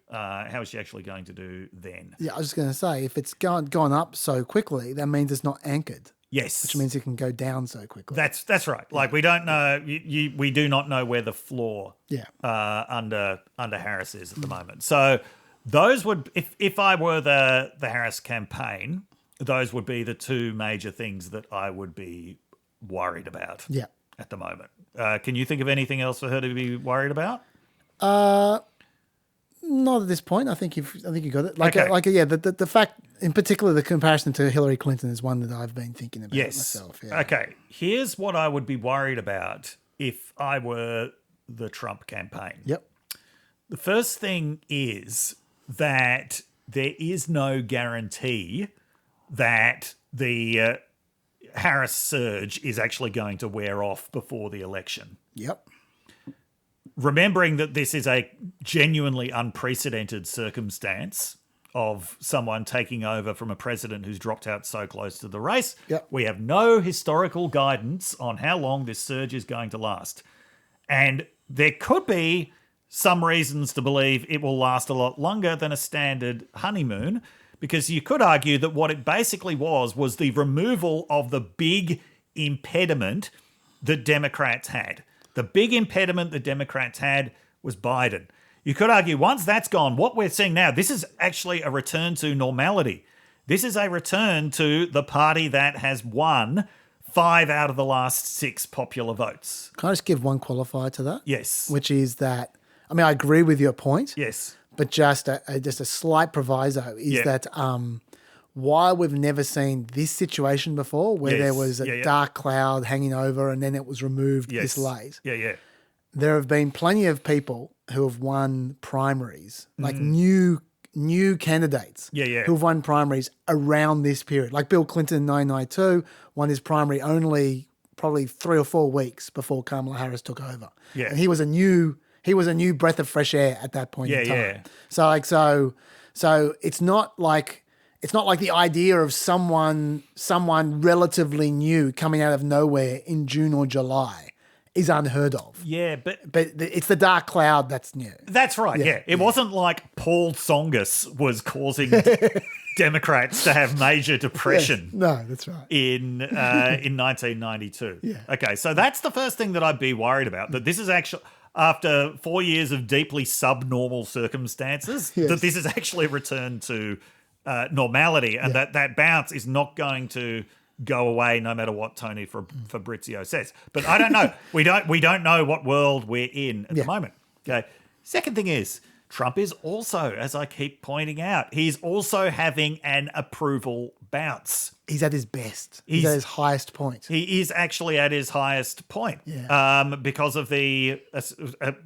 do then? Yeah, I was just going to say, if it's gone up so quickly, that means it's not anchored. Yes, which means it can go down so quickly. That's right. Like we don't know. We do not know where the floor under Harris is at the moment. So those would, if I were the Harris campaign, those would be the two major things that I would be worried about. Yeah. At the moment, can you think of anything else for her to be worried about? Not at this point. I think you got it. Okay. The fact, in particular, the comparison to Hillary Clinton is one that I've been thinking about myself. Yeah. Okay. Here's what I would be worried about if I were the Trump campaign. Yep. The first thing is that there is no guarantee that the Harris surge is actually going to wear off before the election. Yep. Remembering that this is a genuinely unprecedented circumstance of someone taking over from a president who's dropped out so close to the race. Yep. We have no historical guidance on how long this surge is going to last. And there could be some reasons to believe it will last a lot longer than a standard honeymoon, because you could argue that what it basically was the removal of the big impediment that Democrats had. The big impediment that Democrats had was Biden. You could argue once that's gone, what we're seeing now, this is actually a return to normality. This is a return to the party that has won 5 out of the last 6 popular votes. Can I just give one qualifier to that? Yes. Which is that, I mean, I agree with your point. Yes. But just a slight proviso is that while we've never seen this situation before, where there was a dark cloud hanging over and then it was removed this late. Yeah. There have been plenty of people who have won primaries, like new candidates who have won primaries around this period. Like Bill Clinton in 1992 won his primary only probably 3 or 4 weeks before Kamala Harris took over. Yeah. And he was a new breath of fresh air at that point in time. Yeah. So it's not like the idea of someone relatively new coming out of nowhere in June or July is unheard of. Yeah, but it's the dark cloud that's new. That's right. Yeah. It wasn't like Paul Tsongas was causing Democrats to have major depression. Yes. No, that's right. In 1992. Yeah. Okay, so that's the first thing that I'd be worried about. That this is actually, after 4 years of deeply subnormal circumstances, that this has actually returned to normality, and that bounce is not going to go away no matter what Tony Fabrizio says. But I don't know. we don't know what world we're in at the moment. Okay. Second thing is, Trump is also, as I keep pointing out, he's also having an approval bounce. He's at his best. He's at his highest point. He is actually at his highest point because of the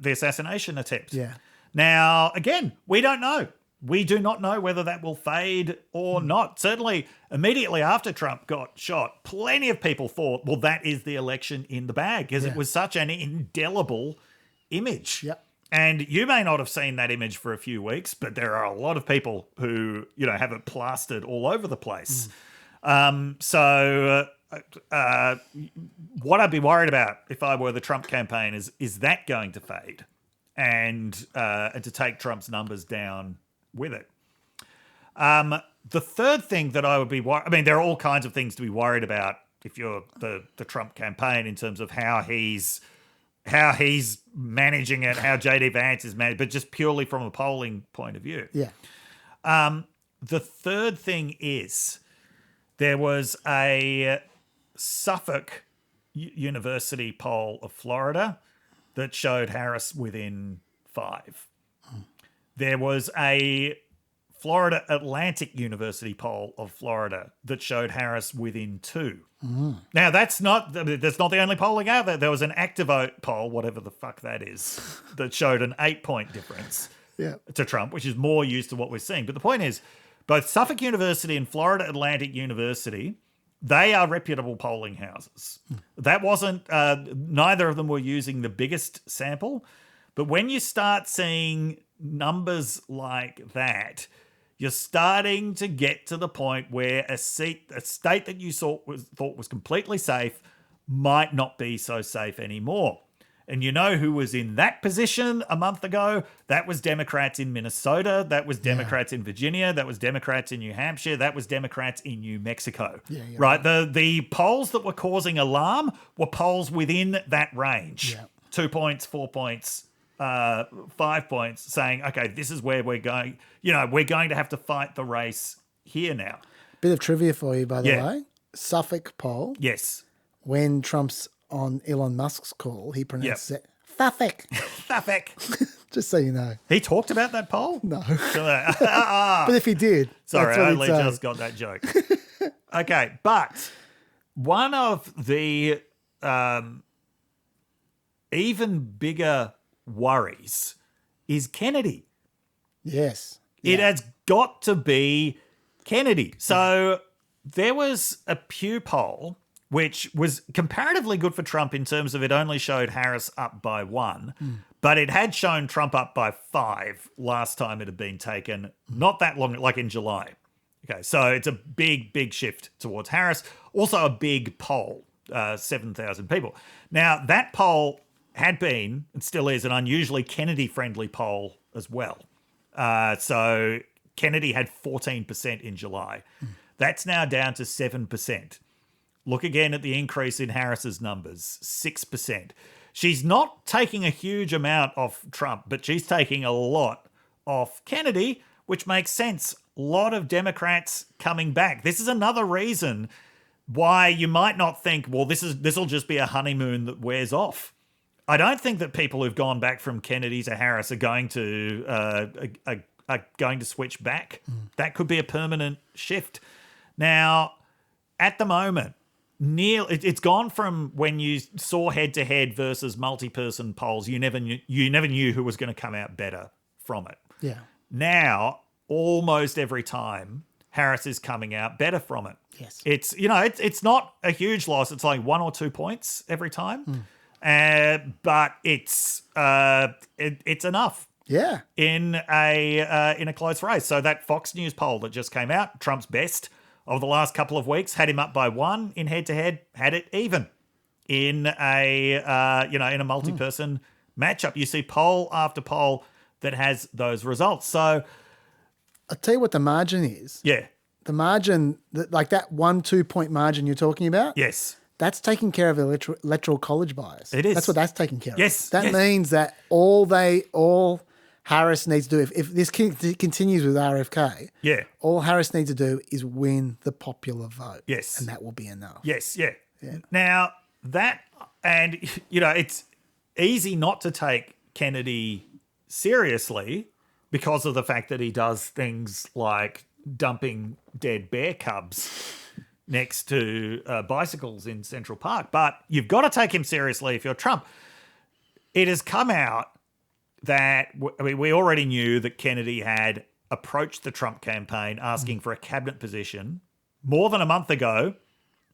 assassination attempt. Yeah. Now, again, we don't know. We do not know whether that will fade or not. Certainly, immediately after Trump got shot, plenty of people thought, well, that is the election in the bag, because it was such an indelible image. Yep. And you may not have seen that image for a few weeks, but there are a lot of people who, have it plastered all over the place. So what I'd be worried about if I were the Trump campaign is that going to fade and to take Trump's numbers down with it. The third thing that I would be worried, I mean, there are all kinds of things to be worried about if you're the Trump campaign in terms of how he's managing it, how JD Vance is managed, but just purely from a polling point of view. Yeah. The third thing is there was a Suffolk University poll of Florida that showed Harris within 5. There was a Florida Atlantic University poll of Florida that showed Harris within 2. Now, that's not the only polling out there. There was an ActiVote poll, whatever the fuck that is, that showed an 8-point difference to Trump, which is more used to what we're seeing. But the point is, both Suffolk University and Florida Atlantic University, they are reputable polling houses. That wasn't, neither of them were using the biggest sample. But when you start seeing numbers like that, you're starting to get to the point where a state that you thought was completely safe might not be so safe anymore. And you know who was in that position a month ago? That was Democrats in Minnesota. That was Democrats in Virginia. That was Democrats in New Hampshire. That was Democrats in New Mexico. Right? The polls that were causing alarm were polls within that range. 2 points, 4 points, 5 points, saying, okay, this is where we're going. We're going to have to fight the race here now. Bit of trivia for you, by the way. Suffolk poll. Yes. When Trump's on Elon Musk's call, he pronounced it Suffolk. Suffolk. Just so you know. He talked about that poll? No. But if he did. Sorry, I only just got that joke. Okay, but one of the even bigger worries is Kennedy. Yes. It has got to be Kennedy. So there was a Pew poll which was comparatively good for Trump in terms of it only showed Harris up by 1, but it had shown Trump up by 5 last time it had been taken, not that long, like in July. Okay, so it's a big, big shift towards Harris. Also a big poll, 7,000 people. Now, that poll had been, and still is, an unusually Kennedy-friendly poll as well. So Kennedy had 14% in July. That's now down to 7%. Look again at the increase in Harris's numbers, 6%. She's not taking a huge amount off Trump, but she's taking a lot off Kennedy, which makes sense. A lot of Democrats coming back. This is another reason why you might not think, well, this will just be a honeymoon that wears off. I don't think that people who've gone back from Kennedy to Harris are going to switch back. That could be a permanent shift. Now, at the moment, it's gone from when you saw head-to-head versus multi-person polls, you never knew who was going to come out better from it. Yeah. Now, almost every time, Harris is coming out better from it. Yes. It's not a huge loss. It's like 1 or 2 points every time. But it's enough. Yeah. In a close race. So that Fox News poll that just came out, Trump's best of the last couple of weeks, had him up by 1 in head-to-head, had it even in a multi-person matchup. You see poll after poll that has those results. So I'll tell you what the margin is. Yeah. The margin, like that 1-2 point margin you're talking about. Yes. That's taking care of the electoral college bias. It is. That's what that's taking care of. Yes. That means that all Harris needs to do, if this continues with RFK, all Harris needs to do is win the popular vote. Yes. And that will be enough. Yes, yeah. Now, it's easy not to take Kennedy seriously because of the fact that he does things like dumping dead bear cubs next to bicycles in Central Park. But you've got to take him seriously if you're Trump. It has come out that we already knew that Kennedy had approached the Trump campaign asking for a cabinet position more than a month ago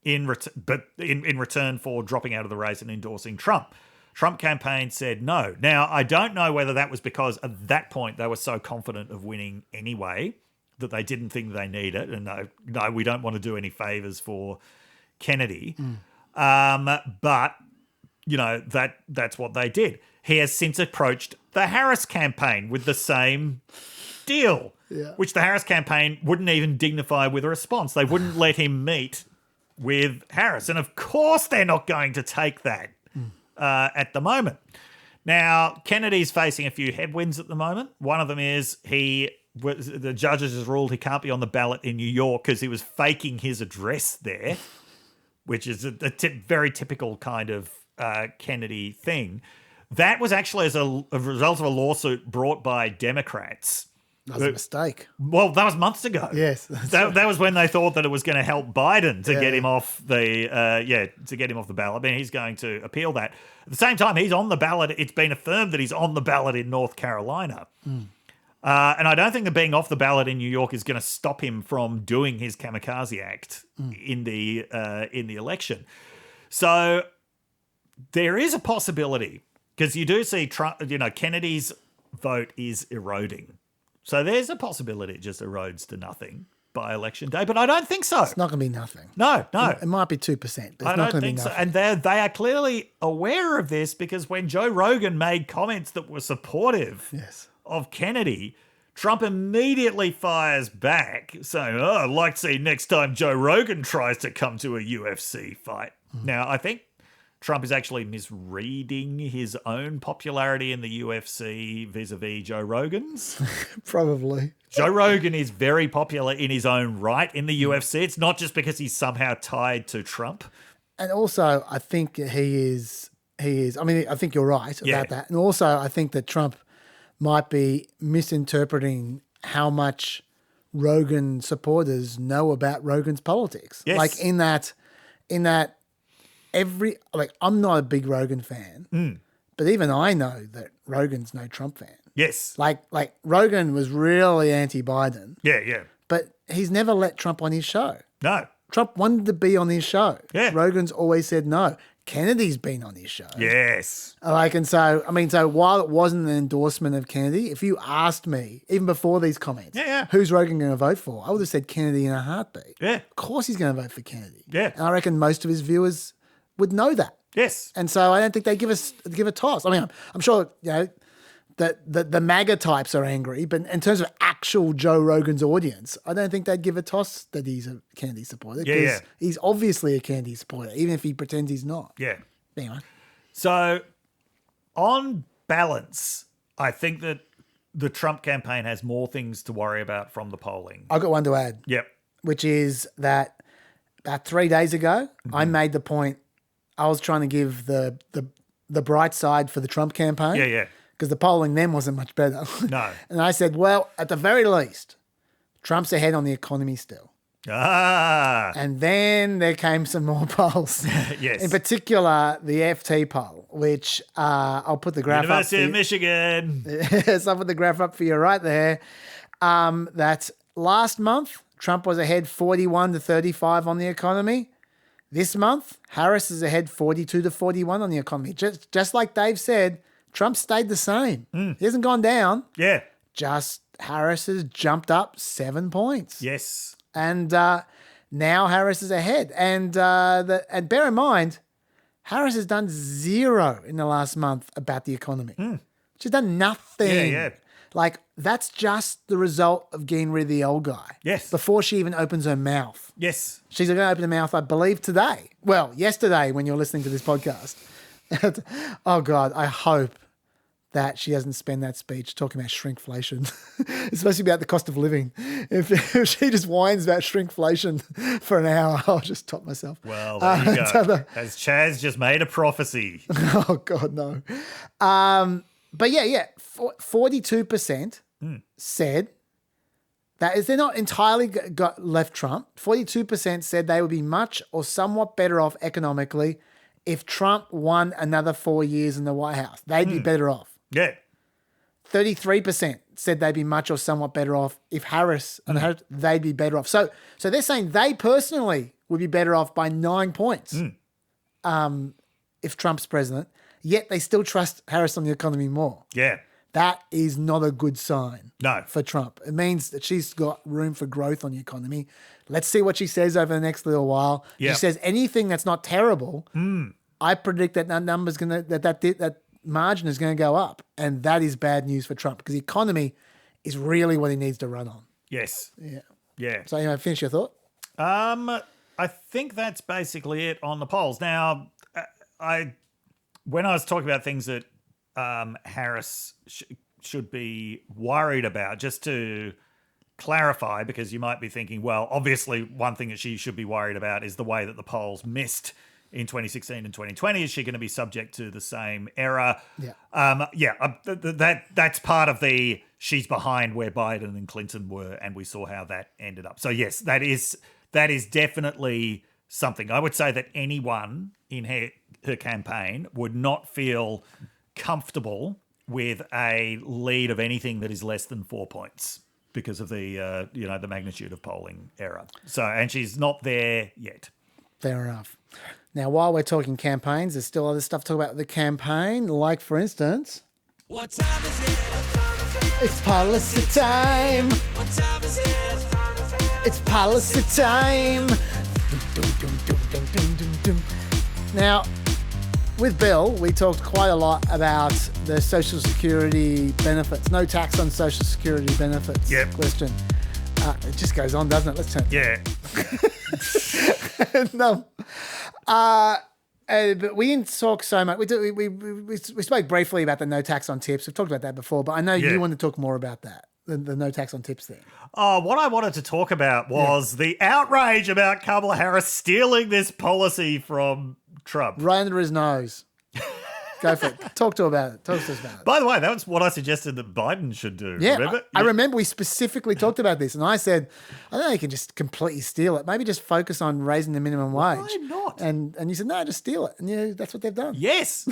in return for dropping out of the race and endorsing Trump. Trump campaign said no. Now, I don't know whether that was because at that point they were so confident of winning anyway that they didn't think they need it. And no, we don't want to do any favors for Kennedy. But, that's what they did. He has since approached the Harris campaign with the same deal, which the Harris campaign wouldn't even dignify with a response. They wouldn't let him meet with Harris. And of course they're not going to take that at the moment. Now, Kennedy's facing a few headwinds at the moment. One of them is the judges has ruled he can't be on the ballot in New York because he was faking his address there, which is a very typical kind of Kennedy thing. That was actually as a result of a lawsuit brought by Democrats. That was a mistake. Well, that was months ago. Yes, that was when they thought that it was going to help Biden to get him off the ballot. I mean, he's going to appeal that. At the same time, he's on the ballot. It's been affirmed that he's on the ballot in North Carolina. And I don't think that being off the ballot in New York is going to stop him from doing his kamikaze act in the election. So there is a possibility, because you do see Trump, Kennedy's vote is eroding. So there's a possibility it just erodes to nothing by election day, but I don't think so. It's not going to be nothing. No. It might be 2%, but it's not going to be nothing. So. And they are clearly aware of this, because when Joe Rogan made comments that were supportive of Kennedy, Trump immediately fires back saying, I'd like to see next time Joe Rogan tries to come to a UFC fight. Now, I think Trump is actually misreading his own popularity in the UFC vis-a-vis Joe Rogan's. Probably. Joe Rogan is very popular in his own right in the UFC. It's not just because he's somehow tied to Trump. And also, I think he is. I mean, I think you're right about that. And also, I think that Trump might be misinterpreting how much Rogan supporters know about Rogan's politics. Yes. Like in that I'm not a big Rogan fan, but even I know that Rogan's no Trump fan. Yes. Like Rogan was really anti-Biden. Yeah. But he's never let Trump on his show. No. Trump wanted to be on his show. Yeah. Rogan's always said no. Kennedy's been on his show. Yes. So while it wasn't an endorsement of Kennedy, if you asked me, even before these comments, who's Rogan going to vote for? I would have said Kennedy in a heartbeat. Yeah. Of course he's going to vote for Kennedy. Yeah. And I reckon most of his viewers would know that. Yes. And so I don't think they give a toss. I mean, I'm sure, that the MAGA types are angry, but in terms of actual Joe Rogan's audience, I don't think they'd give a toss that he's a Kennedy supporter. Because he's obviously a Kennedy supporter, even if he pretends he's not. Yeah. Anyway. So, on balance, I think that the Trump campaign has more things to worry about from the polling. I've got one to add. Yep. Which is that about 3 days ago, I made the point. I was trying to give the bright side for the Trump campaign. Yeah. Because the polling then wasn't much better. No. And I said, well, at the very least, Trump's ahead on the economy still. And then there came some more polls. Yes. In particular, the FT poll, which I'll put the graph University up. of Michigan. Yes, I'll put the graph up for you right there. That last month, Trump was ahead 41 to 35 on the economy. This month, Harris is ahead 42 to 41 on the economy. Just like Dave said, Trump stayed the same. He hasn't gone down. Yeah. Just Harris has jumped up 7 points. Yes. And now Harris is ahead. And bear in mind, Harris has done zero in the last month about the economy. She's done nothing. Yeah. Like, that's just the result of getting rid of the old guy. Yes. Before she even opens her mouth. Yes. She's going to open her mouth, I believe, today. Well, yesterday when you're listening to this podcast. Oh, God, I hope that she doesn't spend that speech talking about shrinkflation, especially about the cost of living. If she just whines about shrinkflation for an hour, I'll just top myself. Well, there you go. Has Chaz just made a prophecy? Oh, God, no. But yeah, 42% said that is they're not entirely got left Trump. 42% said they would be much or somewhat better off economically if Trump won another 4 years in the White House. They'd be better off. Yeah. 33% said they'd be much or somewhat better off if Harris and Harris, they'd be better off. So they're saying they personally would be better off by 9 points if Trump's president, yet they still trust Harris on the economy more. Yeah. That is not a good sign No. for Trump. It means that she's got room for growth on the economy. Let's see what she says over the next little while. If Yeah. she says anything that's not terrible, I predict that number's gonna that margin is going to go up, and that is bad news for Trump because the economy is really what he needs to run on. Yes. Yeah. Yeah. So you know, finish your thought. I think that's basically it on the polls. Now, when I was talking about things that Harris should be worried about, just to clarify, because you might be thinking, well, obviously one thing that she should be worried about is the way that the polls missed in 2016 and 2020. Is she going to be subject to the same error? That's part of the she's behind where Biden and Clinton were, and we saw how that ended up. So yes, that is definitely something. I would say that anyone in her campaign would not feel comfortable with a lead of anything that is less than 4 points because of the the magnitude of polling error. So, and she's not there yet. Fair enough. Now, while we're talking campaigns, there's still other stuff to talk about the campaign. Like, for instance, What time is it? it's policy time. What time is it? It's policy time. Now, with Bill, we talked quite a lot about the Social Security benefits. No tax on Social Security benefits. Yep. Question. It just goes on, doesn't it? Let's turn. Yeah. No. But we didn't talk so much. We spoke briefly about the no tax on tips. We've talked about that before, but I know you want to talk more about that, the no tax on tips thing. Oh, what I wanted to talk about was the outrage about Kamala Harris stealing this policy from Trump. Right under his nose. Go for it. Talk to us about it. By the way, that was what I suggested that Biden should do. Yeah, remember? I remember we specifically talked about this, and I said, I don't know, you can just completely steal it. Maybe just focus on raising the minimum wage. Why not? And you said, no, just steal it. And that's what they've done. Yes.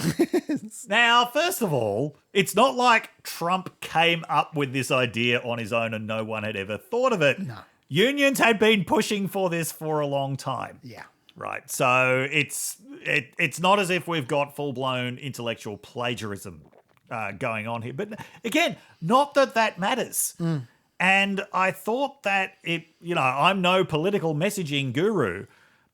Now, first of all, it's not like Trump came up with this idea on his own and no one had ever thought of it. No. Unions had been pushing for this for a long time. Yeah. Right. So it's not as if we've got full-blown intellectual plagiarism going on here. But again, not that matters. And I thought that I'm no political messaging guru,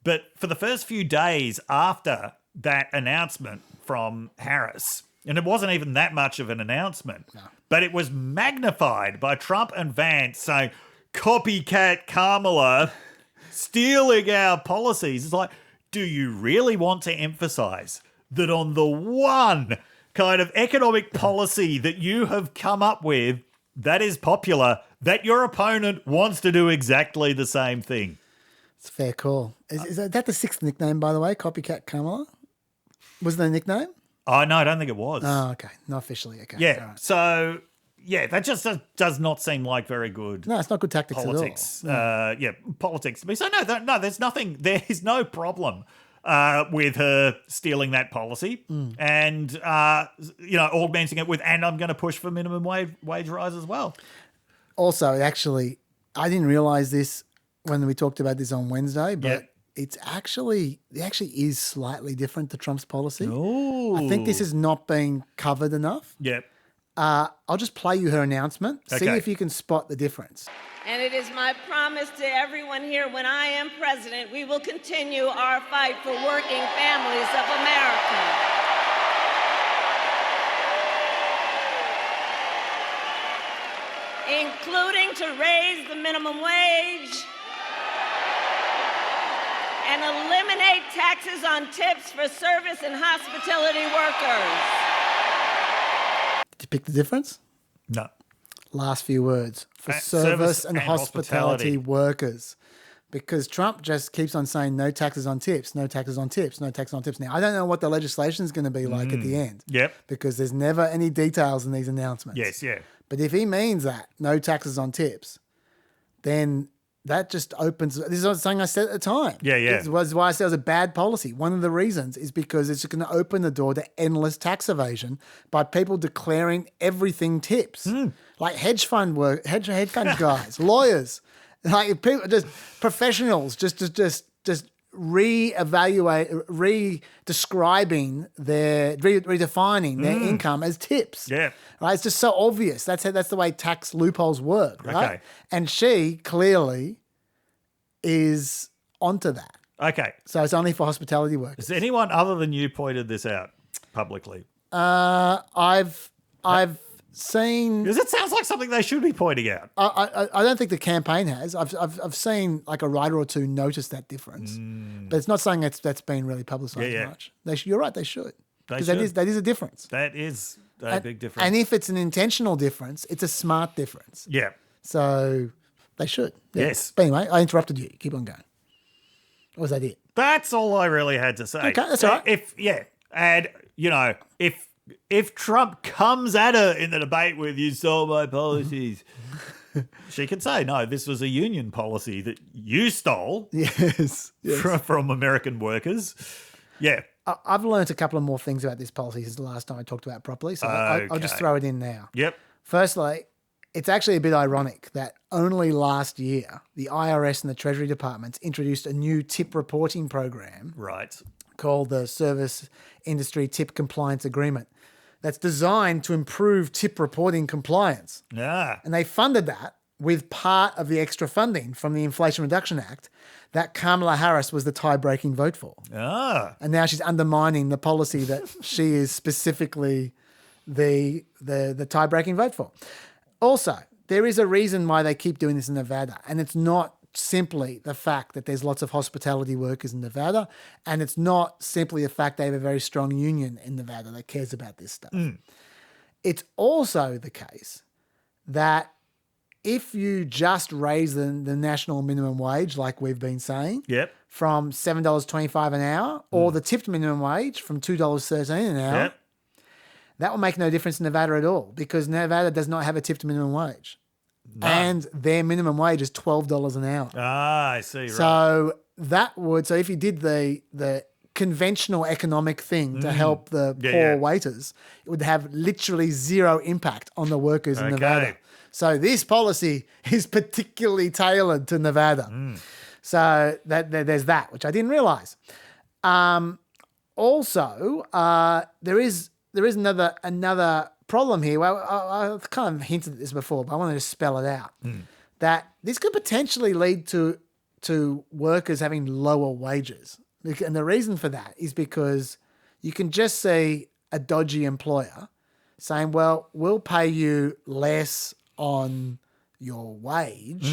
but for the first few days after that announcement from Harris, and it wasn't even that much of an announcement, but it was magnified by Trump and Vance saying, copycat Kamala stealing our policies. It's like, do you really want to emphasize that on the one kind of economic policy that you have come up with that is popular, that your opponent wants to do exactly the same thing? It's a fair call. Is that the sixth nickname, by the way? Copycat Kamala? Was it a nickname? Oh, no, I don't think it was. Oh, okay. Not officially. Okay. Yeah. All right. So, yeah, that just does not seem like very good No, it's not good tactics politics. at all. Politics to me. So, no, there's nothing, there is no problem with her stealing that policy and, augmenting it with, and I'm going to push for minimum wage rise as well. Also, actually, I didn't realize this when we talked about this on Wednesday, but Yep. it actually is slightly different to Trump's policy. Ooh. I think this is not being covered enough. Yep. I'll just play you her announcement. See Okay. if you can spot the difference. And it is my promise to everyone here, when I am president, we will continue our fight for working families of America. Including to raise the minimum wage and eliminate taxes on tips for service and hospitality workers. Did you pick the difference? No. Last few words. For service and hospitality workers. Because Trump just keeps on saying no taxes on tips, no taxes on tips, no taxes on tips. Now, I don't know what the legislation is going to be like at the end. Yep. Because there's never any details in these announcements. Yes, yeah. But if he means that, no taxes on tips, then that just opens. This is something I said at the time. Yeah, yeah. It was why I said it was a bad policy. One of the reasons is because it's going to open the door to endless tax evasion by people declaring everything tips, like hedge fund guys, lawyers, like people, just professionals, just redefining their income as tips. Yeah. Right. It's just so obvious. That's the way tax loopholes work. Right. Okay. And she clearly is onto that. Okay. So it's only for hospitality workers. Has anyone other than you pointed this out publicly? I've seen. Because it sounds like something they should be pointing out. I don't think the campaign has. I've seen like a writer or two notice that difference, but it's not something that's been really publicised much. You're right. They should, because that is a difference. That is a big difference. And if it's an intentional difference, it's a smart difference. Yeah. So they should. Yeah. Yes. But anyway, I interrupted you. Keep on going. Or was that it? That's all I really had to say. Okay, that's all right. If Trump comes at her in the debate with "you stole my policies," she can say, "No, this was a union policy that you stole." Yes. From American workers. Yeah. I've learned a couple of more things about this policy since the last time I talked about it properly, so I'll just throw it in now. Yep. Firstly, it's actually a bit ironic that only last year the IRS and the Treasury Departments introduced a new tip reporting program. Right. Called the Service Industry Tip Compliance Agreement that's designed to improve tip reporting compliance. Yeah. And they funded that with part of the extra funding from the Inflation Reduction Act that Kamala Harris was the tie-breaking vote for. Ah. And now she's undermining the policy that she is specifically the tie-breaking vote for. Also, there is a reason why they keep doing this in Nevada, and it's not simply the fact that there's lots of hospitality workers in Nevada, and it's not simply the fact they have a very strong union in Nevada that cares about this stuff. It's also the case that if you just raise the national minimum wage, like we've been saying, from $7.25 an hour, or the tipped minimum wage from $2.13 an hour, that will make no difference in Nevada at all, because Nevada does not have a tipped minimum wage. No. And their minimum wage is $12 an hour. Ah, I see. Right. So if you did the conventional economic thing to help the poor waiters, it would have literally zero impact on the workers in Nevada. So this policy is particularly tailored to Nevada. So there's that, which I didn't realize. Also, there is another problem here. Well, I've kind of hinted at this before, but I want to just spell it out. That this could potentially lead to workers having lower wages. And the reason for that is because you can just see a dodgy employer saying, well, we'll pay you less on your wage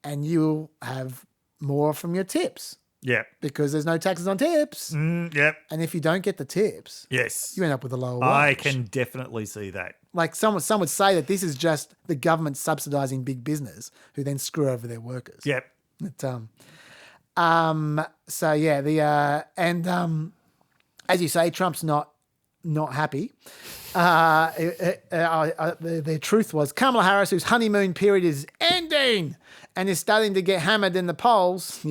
and you'll have more from your tips. Yeah. Because there's no taxes on tips. Yep. And if you don't get the tips, yes, you end up with a lower wage. I can definitely see that. Like some would say that this is just the government subsidizing big business who then screw over their workers. Yep. So yeah, as you say, Trump's not happy. The truth was Kamala Harris, whose honeymoon period is ending and is starting to get hammered in the polls,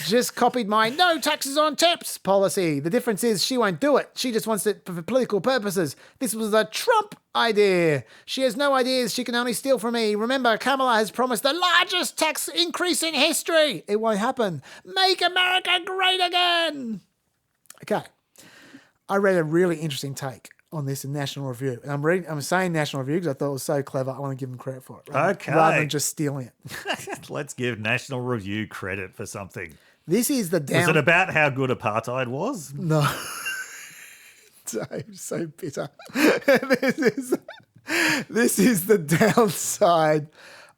just copied my no taxes on tips policy. The difference is she won't do it. She just wants it for political purposes. This was a Trump idea. She has no ideas. She can only steal from me. Remember, Kamala has promised the largest tax increase in history. It won't happen. Make America great again. Okay. I read a really interesting take on this in National Review. And I'm saying National Review because I thought it was so clever. I want to give them credit for it. Rather than just stealing it. Let's give National Review credit for something. This is the Was it about how good apartheid was? No. Dave, so bitter. This is the downside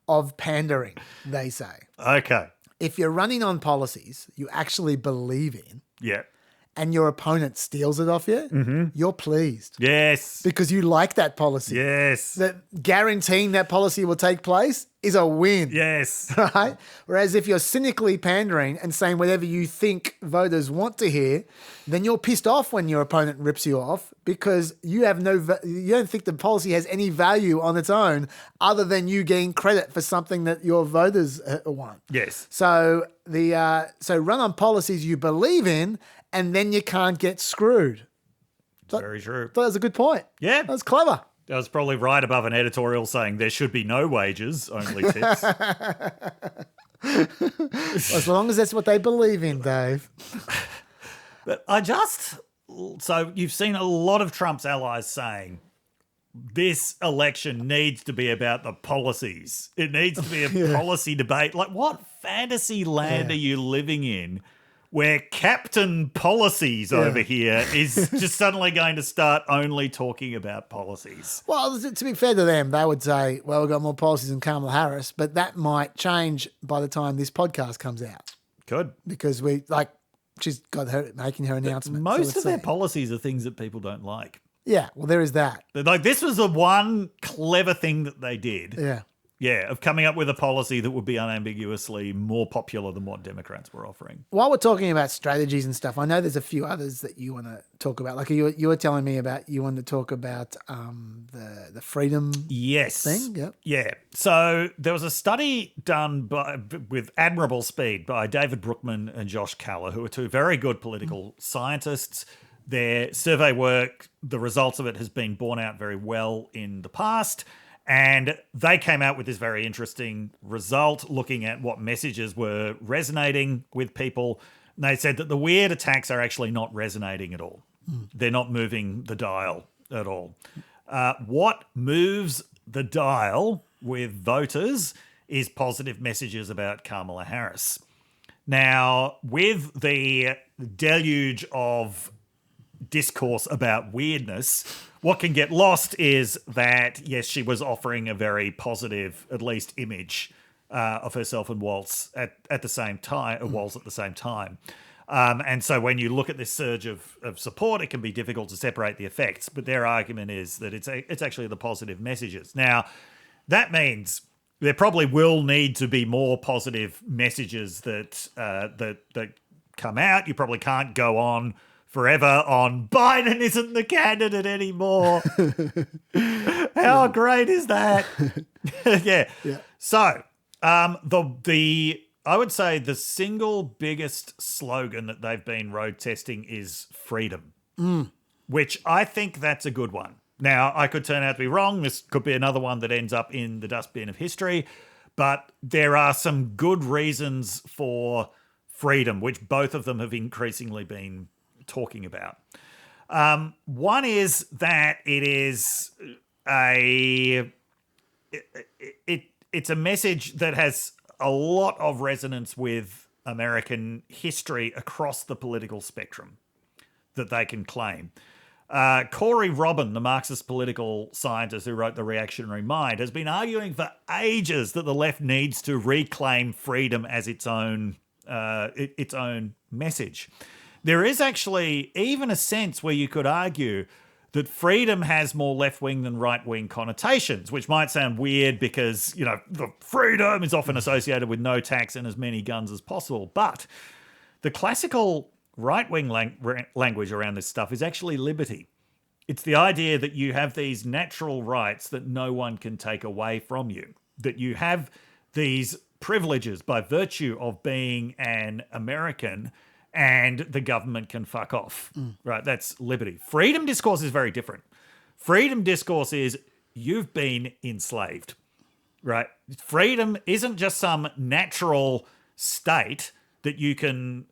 of pandering, they say. Okay. If you're running on policies you actually believe in, Yeah. and your opponent steals it off you, you're pleased. Yes. Because you like that policy. Yes. That guaranteeing that policy will take place is a win. Yes. Right? Whereas if you're cynically pandering and saying whatever you think voters want to hear, then you're pissed off when your opponent rips you off because you have you don't think the policy has any value on its own other than you getting credit for something that your voters want. Yes. So so run on policies you believe in, and then you can't get screwed. Very true. That was a good point. Yeah. That was clever. I was probably right above an editorial saying there should be no wages, only tips. As long as that's what they believe in, Dave. But so you've seen a lot of Trump's allies saying this election needs to be about the policies. It needs to be a policy debate. Like, what fantasy land are you living in where Captain Policies over here is just suddenly going to start only talking about policies? Well, to be fair to them, they would say, well, we've got more policies than Kamala Harris, but that might change by the time this podcast comes out. Good. Because she's got her making her announcement. Most of their policies are things that people don't like. Yeah, well, there is that. Like, this was the one clever thing that they did. Yeah. Yeah, of coming up with a policy that would be unambiguously more popular than what Democrats were offering. While we're talking about strategies and stuff, I know there's a few others that you want to talk about. Like you were telling me about, you wanted to talk about the freedom thing. Yep. Yeah. So there was a study done with admirable speed by David Brookman and Josh Kaller, who are two very good political scientists. Their survey work, the results of it has been borne out very well in the past. And they came out with this very interesting result looking at what messages were resonating with people. And they said that the weird attacks are actually not resonating at all. They're not moving the dial at all. What moves the dial with voters is positive messages about Kamala Harris. Now, with the deluge of discourse about weirdness, what can get lost is that, yes, she was offering a very positive, at least, image of herself and Walz at the same time, Walz at the same time. And so when you look at this surge of support, it can be difficult to separate the effects. But their argument is that it's actually the positive messages. Now, that means there probably will need to be more positive messages that come out. You probably can't go on forever on Biden isn't the candidate anymore. How great is that? Yeah. So I would say the single biggest slogan that they've been road testing is freedom, which I think that's a good one. Now, I could turn out to be wrong. This could be another one that ends up in the dustbin of history, but there are some good reasons for freedom, which both of them have increasingly been talking about. One is that it's a message that has a lot of resonance with American history across the political spectrum that they can claim. Corey Robin, the Marxist political scientist who wrote The Reactionary Mind, has been arguing for ages that the left needs to reclaim freedom as its own message. There is actually even a sense where you could argue that freedom has more left-wing than right-wing connotations, which might sound weird because, the freedom is often associated with no tax and as many guns as possible. But the classical right-wing language around this stuff is actually liberty. It's the idea that you have these natural rights that no one can take away from you, that you have these privileges by virtue of being an American and the government can fuck off, right? That's liberty. Freedom discourse is very different. Freedom discourse is you've been enslaved, right? Freedom isn't just some natural state that you can,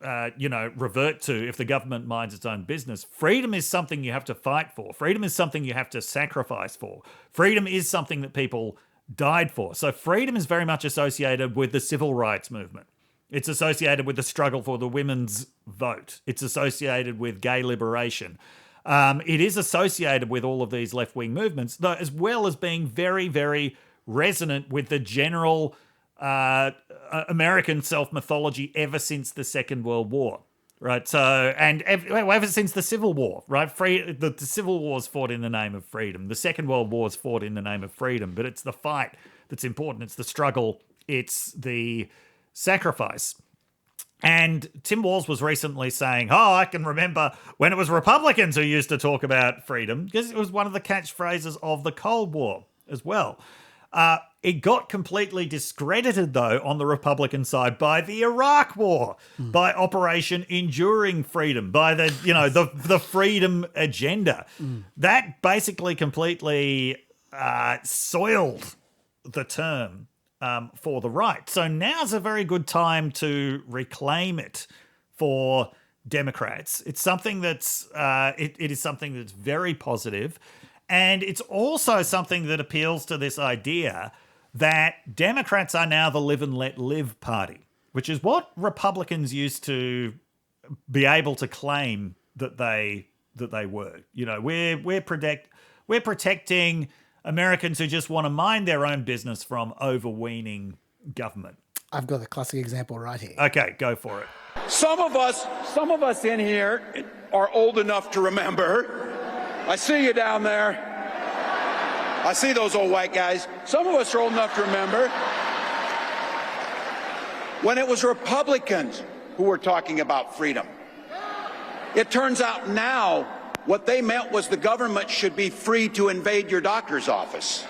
revert to if the government minds its own business. Freedom is something you have to fight for. Freedom is something you have to sacrifice for. Freedom is something that people died for. So freedom is very much associated with the civil rights movement. It's associated with the struggle for the women's vote. It's associated with gay liberation. It is associated with all of these left-wing movements, though, as well as being very, very resonant with the general American self-mythology ever since the Second World War, right? So, and ever since the Civil War, right? The Civil Wars fought in the name of freedom. The Second World Wars fought in the name of freedom, but it's the fight that's important. It's the struggle. It's the sacrifice. And Tim Walz was recently saying, I can remember when it was Republicans who used to talk about freedom, because it was one of the catchphrases of the Cold War as well. It got completely discredited, though, on the Republican side by the Iraq War, by Operation Enduring Freedom, by the freedom agenda. That basically completely soiled the term for the right. So now's a very good time to reclaim it for Democrats. It's something that's it is something that's very positive, and it's also something that appeals to this idea that Democrats are now the live and let live party, which is what Republicans used to be able to claim that they were. We're protecting Americans who just want to mind their own business from overweening government. I've got a classic example right here. Okay, go for it. Some of us in here are old enough to remember. I see you down there. I see those old white guys. Some of us are old enough to remember when it was Republicans who were talking about freedom. It turns out now what they meant was the government should be free to invade your doctor's office.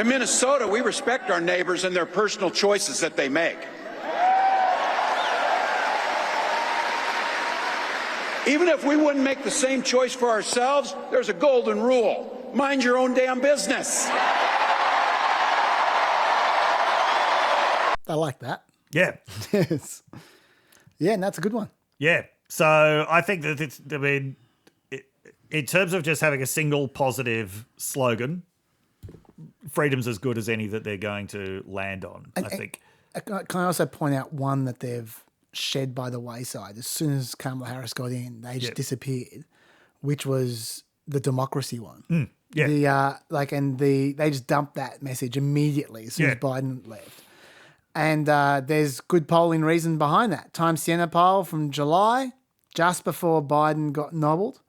In Minnesota, we respect our neighbors and their personal choices that they make. Even if we wouldn't make the same choice for ourselves, there's a golden rule. Mind your own damn business. I like that. Yeah. Yes. Yeah, and that's a good one. Yeah. So I think that in terms of just having a single positive slogan, freedom's as good as any that they're going to land on, I think. Can I also point out one that they've shed by the wayside? As soon as Kamala Harris got in, they just disappeared, which was the democracy one. Yeah. They just dumped that message immediately as soon as Biden left. And there's good polling reason behind that. Times Siena poll from July, just before Biden got nobbled,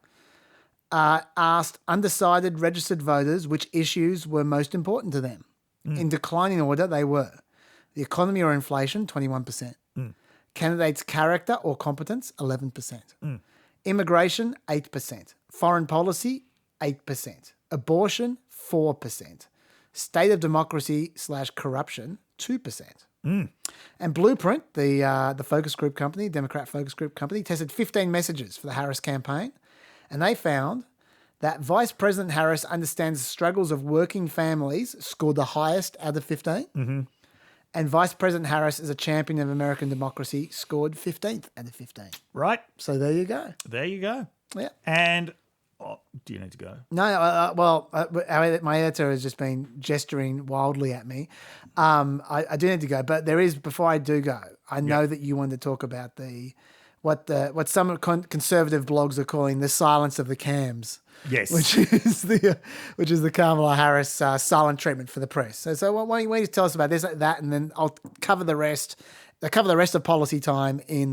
asked undecided registered voters which issues were most important to them. In declining order, they were the economy or inflation, 21%. Candidates' character or competence, 11%. Immigration, 8%. Foreign policy, 8%. Abortion, 4%. State of democracy / corruption, 2%. And Blueprint, the focus group company, Democrat focus group company, tested 15 messages for the Harris campaign, and they found that Vice President Harris understands the struggles of working families, scored the highest out of 15. And Vice President Harris is a champion of American democracy, scored 15th out of 15. Right. So there you go. There you go. Yeah. And do you need to go? No, my editor has just been gesturing wildly at me. I do need to go, but there is, before I do go, I know that you wanted to talk about what some conservative blogs are calling the silence of the cams. Yes, which is the Kamala Harris silent treatment for the press. So why don't you tell us about this, that, and then I'll cover the rest. I'll cover the rest of policy time in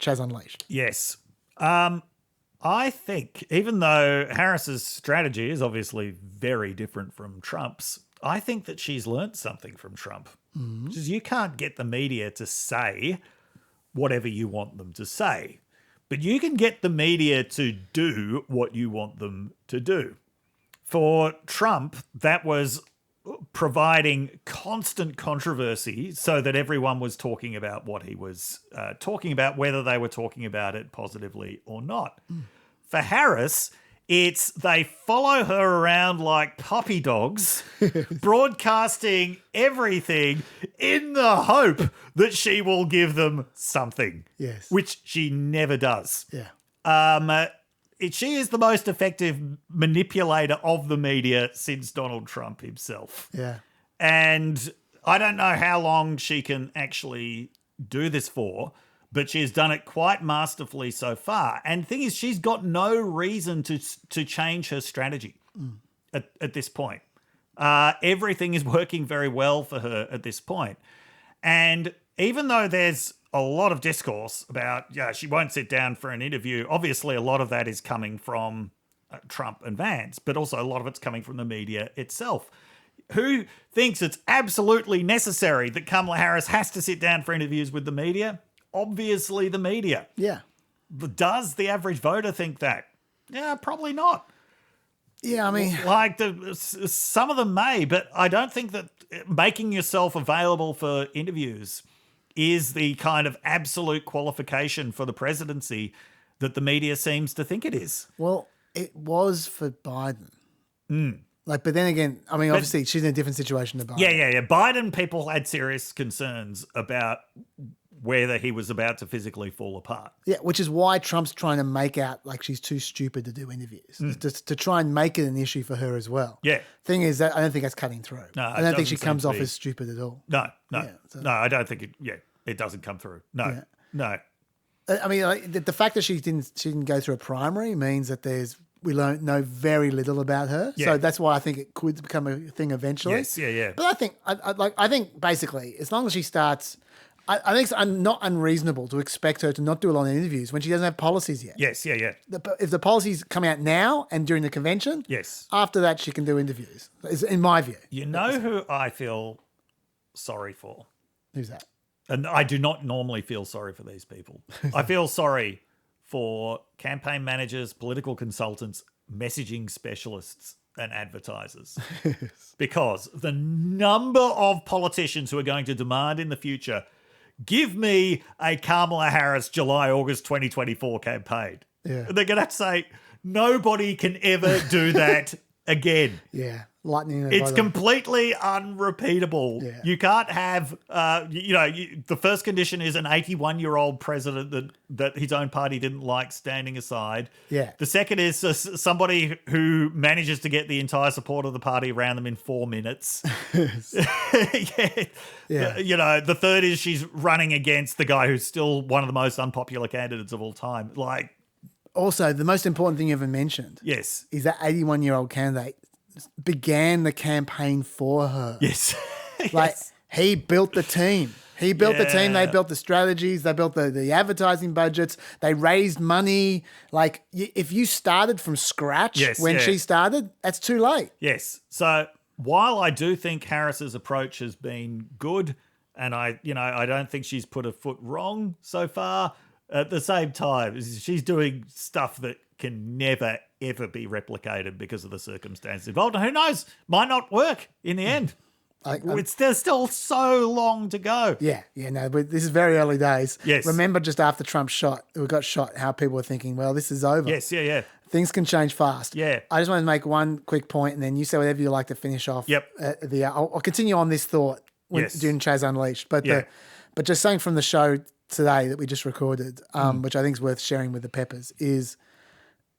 Chaz Unleashed. Yes. I think, even though Harris's strategy is obviously very different from Trump's, I think that she's learnt something from Trump. Which is you can't get the media to say whatever you want them to say, but you can get the media to do what you want them to do. For Trump, that was providing constant controversy so that everyone was talking about what he was talking about, whether they were talking about it positively or not. For Harris, it's they follow her around like puppy dogs, broadcasting everything in the hope that she will give them something. Yes. Which she never does. Yeah. She is the most effective manipulator of the media since Donald Trump himself. Yeah. And I don't know how long she can actually do this for, but she has done it quite masterfully so far. And the thing is, she's got no reason to change her strategy at this point. Everything is working very well for her at this point. And even though there's a lot of discourse about, she won't sit down for an interview, obviously a lot of that is coming from Trump and Vance, but also a lot of it's coming from the media itself. Who thinks it's absolutely necessary that Kamala Harris has to sit down for interviews with the media? Obviously the media. Yeah. But does the average voter think that? Yeah, probably not. Yeah, I mean... Like, some of them may, but I don't think that making yourself available for interviews is the kind of absolute qualification for the presidency that the media seems to think it is. Well, it was for Biden. Like, but then again, I mean, obviously she's in a different situation than Biden. Yeah. Biden, people had serious concerns about whether he was about to physically fall apart. Yeah, which is why Trump's trying to make out like she's too stupid to do interviews, to try and make it an issue for her as well. Yeah. Thing is that I don't think that's cutting through. No, I don't think she comes off as stupid at all. No. Yeah, so- No, I don't think it doesn't come through. No. I mean, like, the fact that she didn't go through a primary means that we know very little about her. Yeah. So that's why I think it could become a thing eventually. Yes, yeah. But I think basically, as long as she starts, I think it's not unreasonable to expect her to not do a lot of interviews when she doesn't have policies yet. Yes, yeah. If the policies come out now and during the convention, Yes. after that she can do interviews, in my view. You know who I feel sorry for? Who's that? And I do not normally feel sorry for these people. I feel sorry for campaign managers, political consultants, messaging specialists, and advertisers. Because the number of politicians who are going to demand in the future, give me a Kamala Harris July-August 2024 campaign. Yeah. And they're going to have to say, nobody can ever do that again. Yeah. Lightning. It's completely unrepeatable. Yeah. You can't have, the first condition is an 81-year-old president that his own party didn't like standing aside. Yeah. The second is somebody who manages to get the entire support of the party around them in 4 minutes. Yeah. The third is she's running against the guy who's still one of the most unpopular candidates of all time. Like, also, the most important thing you ever mentioned, yes, is that 81-year-old candidate began the campaign for her. Yes. Like, he built the team. He built the team. They Yeah. built the strategies. They built the advertising budgets. They raised money. Like, if you started from scratch she started, that's too late. Yes. So while I do think Harris's approach has been good, and I don't think she's put a foot wrong so far, at the same time, she's doing stuff that can never, ever be replicated because of the circumstances involved. And who knows? Might not work in the end. There's still so long to go. Yeah, no, but this is very early days. Yes. Remember just after Trump got shot, how people were thinking, well, this is over. Yes, yeah. Things can change fast. Yeah. I just want to make one quick point, and then you say whatever you like to finish off. Yep. I'll continue on this thought during Chaz Unleashed. But but just saying from the show today that we just recorded, which I think is worth sharing with the Peppers, is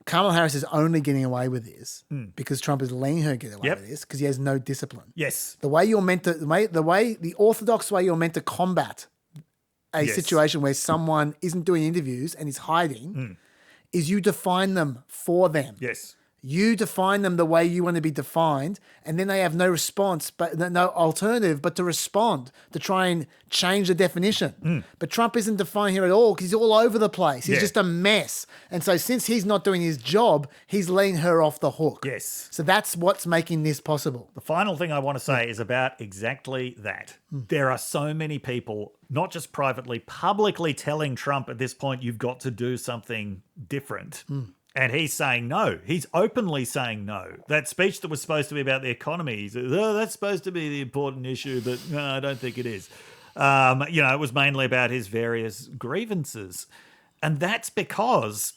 Kamala Harris is only getting away with this because Trump is letting her get away with this because he has no discipline. Yes. The orthodox way you're meant to combat a situation where someone isn't doing interviews and is hiding is you define them for them. Yes. You define them the way you want to be defined, and then they have no response, but no alternative but to respond, to try and change the definition. But Trump isn't defined here at all because he's all over the place. He's just a mess. And so since he's not doing his job, he's letting her off the hook. Yes. So that's what's making this possible. The final thing I want to say is about exactly that. There are so many people, not just privately, publicly telling Trump at this point, you've got to do something different. And he's saying no. He's openly saying no. That speech that was supposed to be about the economy, he said, oh, that's supposed to be the important issue, but no, I don't think it is. It was mainly about his various grievances. And that's because,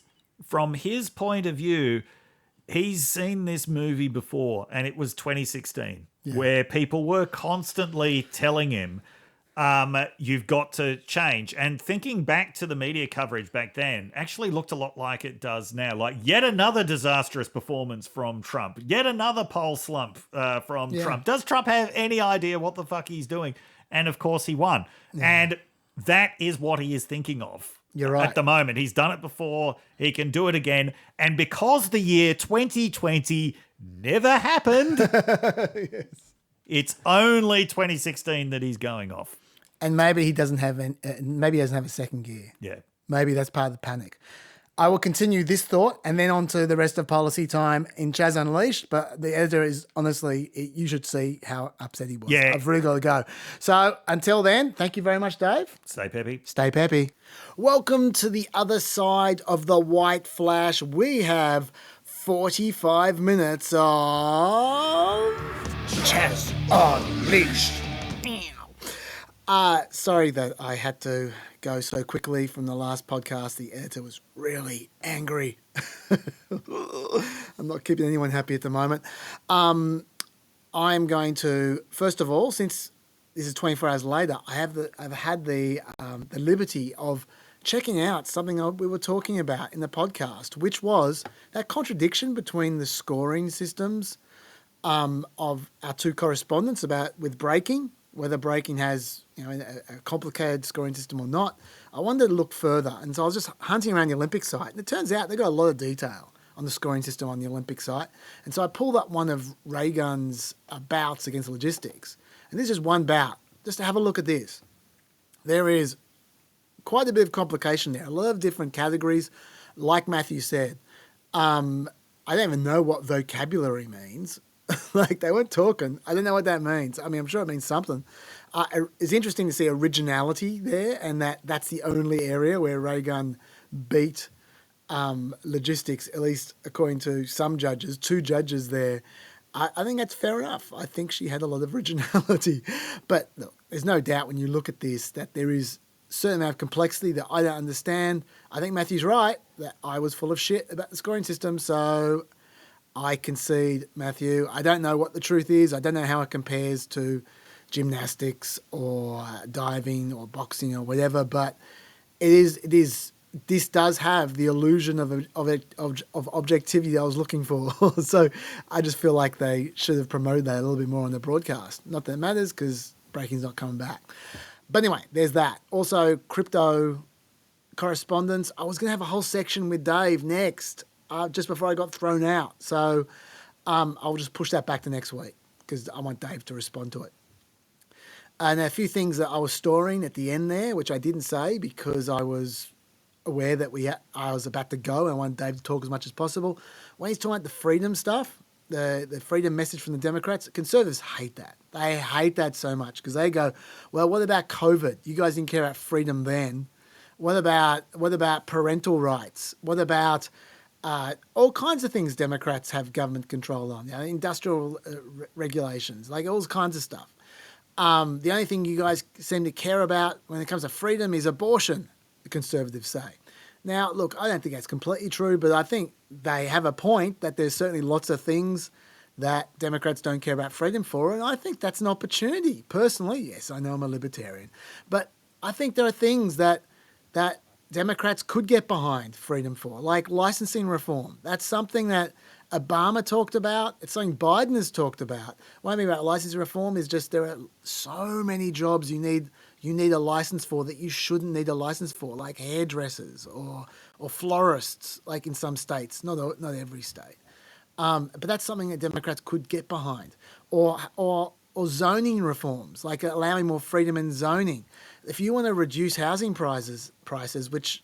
from his point of view, he's seen this movie before, and it was 2016, where people were constantly telling him, you've got to change. And thinking back to the media coverage back then actually looked a lot like it does now. Like yet another disastrous performance from Trump, yet another poll slump from Trump. Does Trump have any idea what the fuck he's doing? And of course he won. And that is what he is thinking of. You're right. At the moment. He's done it before. He can do it again. And because the year 2020 never happened, it's only 2016 that he's going off. And maybe he doesn't have a second gear. Yeah. Maybe that's part of the panic. I will continue this thought and then on to the rest of policy time in Chaz Unleashed. But the editor is honestly, you should see how upset he was. Yeah. I've really got to go. So until then, thank you very much, Dave. Stay peppy. Stay peppy. Welcome to the other side of the white flash. We have 45 minutes of Chaz Unleashed. Sorry that I had to go so quickly from the last podcast. The editor was really angry. I'm not keeping anyone happy at the moment. I'm going to, first of all, since this is 24 hours later, I've had the liberty of checking out something we were talking about in the podcast, which was that contradiction between the scoring systems of our two correspondents with braking, whether braking has a complicated scoring system or not. I wanted to look further, and so I was just hunting around the Olympic site, and it turns out they've got a lot of detail on the scoring system on the Olympic site. And so I pulled up one of Raygun's bouts against logistics, and this is one bout. Just to have a look at this. There is quite a bit of complication there, a lot of different categories. Like Matthew said, I don't even know what vocabulary means. Like they weren't talking. I don't know what that means. I mean, I'm sure it means something. It's interesting to see originality there, and that's the only area where Raygun beat logistics, at least according to some judges, two judges there. I think that's fair enough. I think she had a lot of originality. But look, there's no doubt when you look at this that there is a certain amount of complexity that I don't understand. I think Matthew's right that I was full of shit about the scoring system, so I concede, Matthew. I don't know what the truth is. I don't know how it compares to gymnastics or diving or boxing or whatever, but this does have the illusion of objectivity that I was looking for. So I just feel like they should have promoted that a little bit more on the broadcast. Not that it matters because breaking's not coming back. But anyway, there's that. Also, crypto correspondence. I was going to have a whole section with Dave next, just before I got thrown out. So I'll just push that back to next week because I want Dave to respond to it. And a few things that I was storing at the end there, which I didn't say because I was aware that I was about to go and I wanted Dave to talk as much as possible. When he's talking about the freedom stuff, the freedom message from the Democrats, conservatives hate that. They hate that so much because they go, well, what about COVID? You guys didn't care about freedom then. What about parental rights? What about all kinds of things Democrats have government control on, industrial regulations, like all kinds of stuff. The only thing you guys seem to care about when it comes to freedom is abortion, the conservatives say. Now, look, I don't think that's completely true, but I think they have a point that there's certainly lots of things that Democrats don't care about freedom for, and I think that's an opportunity. Personally, yes, I know I'm a libertarian, but I think there are things that Democrats could get behind freedom for, like licensing reform. That's something that Obama talked about. It's something Biden has talked about. What I mean about licensing reform is just there are so many jobs you need a license for that you shouldn't need a license for, like hairdressers or florists, like in some states, not every state. But that's something that Democrats could get behind, or zoning reforms, like allowing more freedom in zoning. If you want to reduce housing prices, which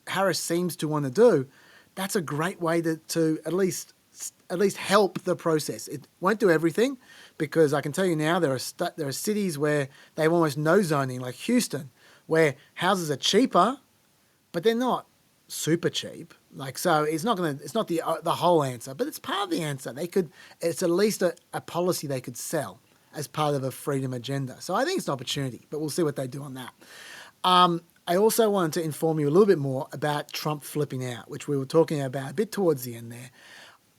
Harris seems to want to do, that's a great way to at least help the process. It won't do everything, because I can tell you now there are cities where they have almost no zoning, like Houston, where houses are cheaper, but they're not super cheap. Like, so it's not the whole answer, but it's part of the answer. It's at least a policy they could sell as part of a freedom agenda. So I think it's an opportunity, but we'll see what they do on that. I also wanted to inform you a little bit more about Trump flipping out, which we were talking about a bit towards the end there.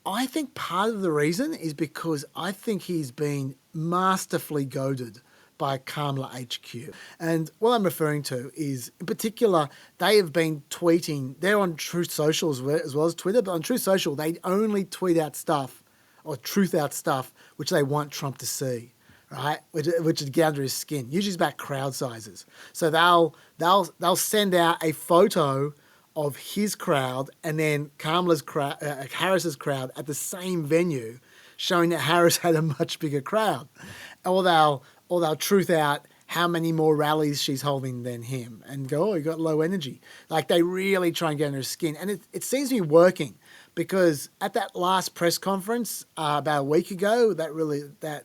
I think part of the reason is because I think he's been masterfully goaded by Kamala HQ. And what I'm referring to is, in particular, they have been tweeting, they're on Truth Social as well as Twitter, but on Truth Social, they only tweet out stuff or truth out stuff which they want Trump to see, right? Which would get under his skin. Usually it's about crowd sizes. So they'll send out a photo of his crowd and then Harris's crowd at the same venue, showing that Harris had a much bigger crowd. Or they'll truth out how many more rallies she's holding than him and go, oh, he got low energy. Like, they really try and get under his skin. And it seems to be working, because at that last press conference about a week ago, that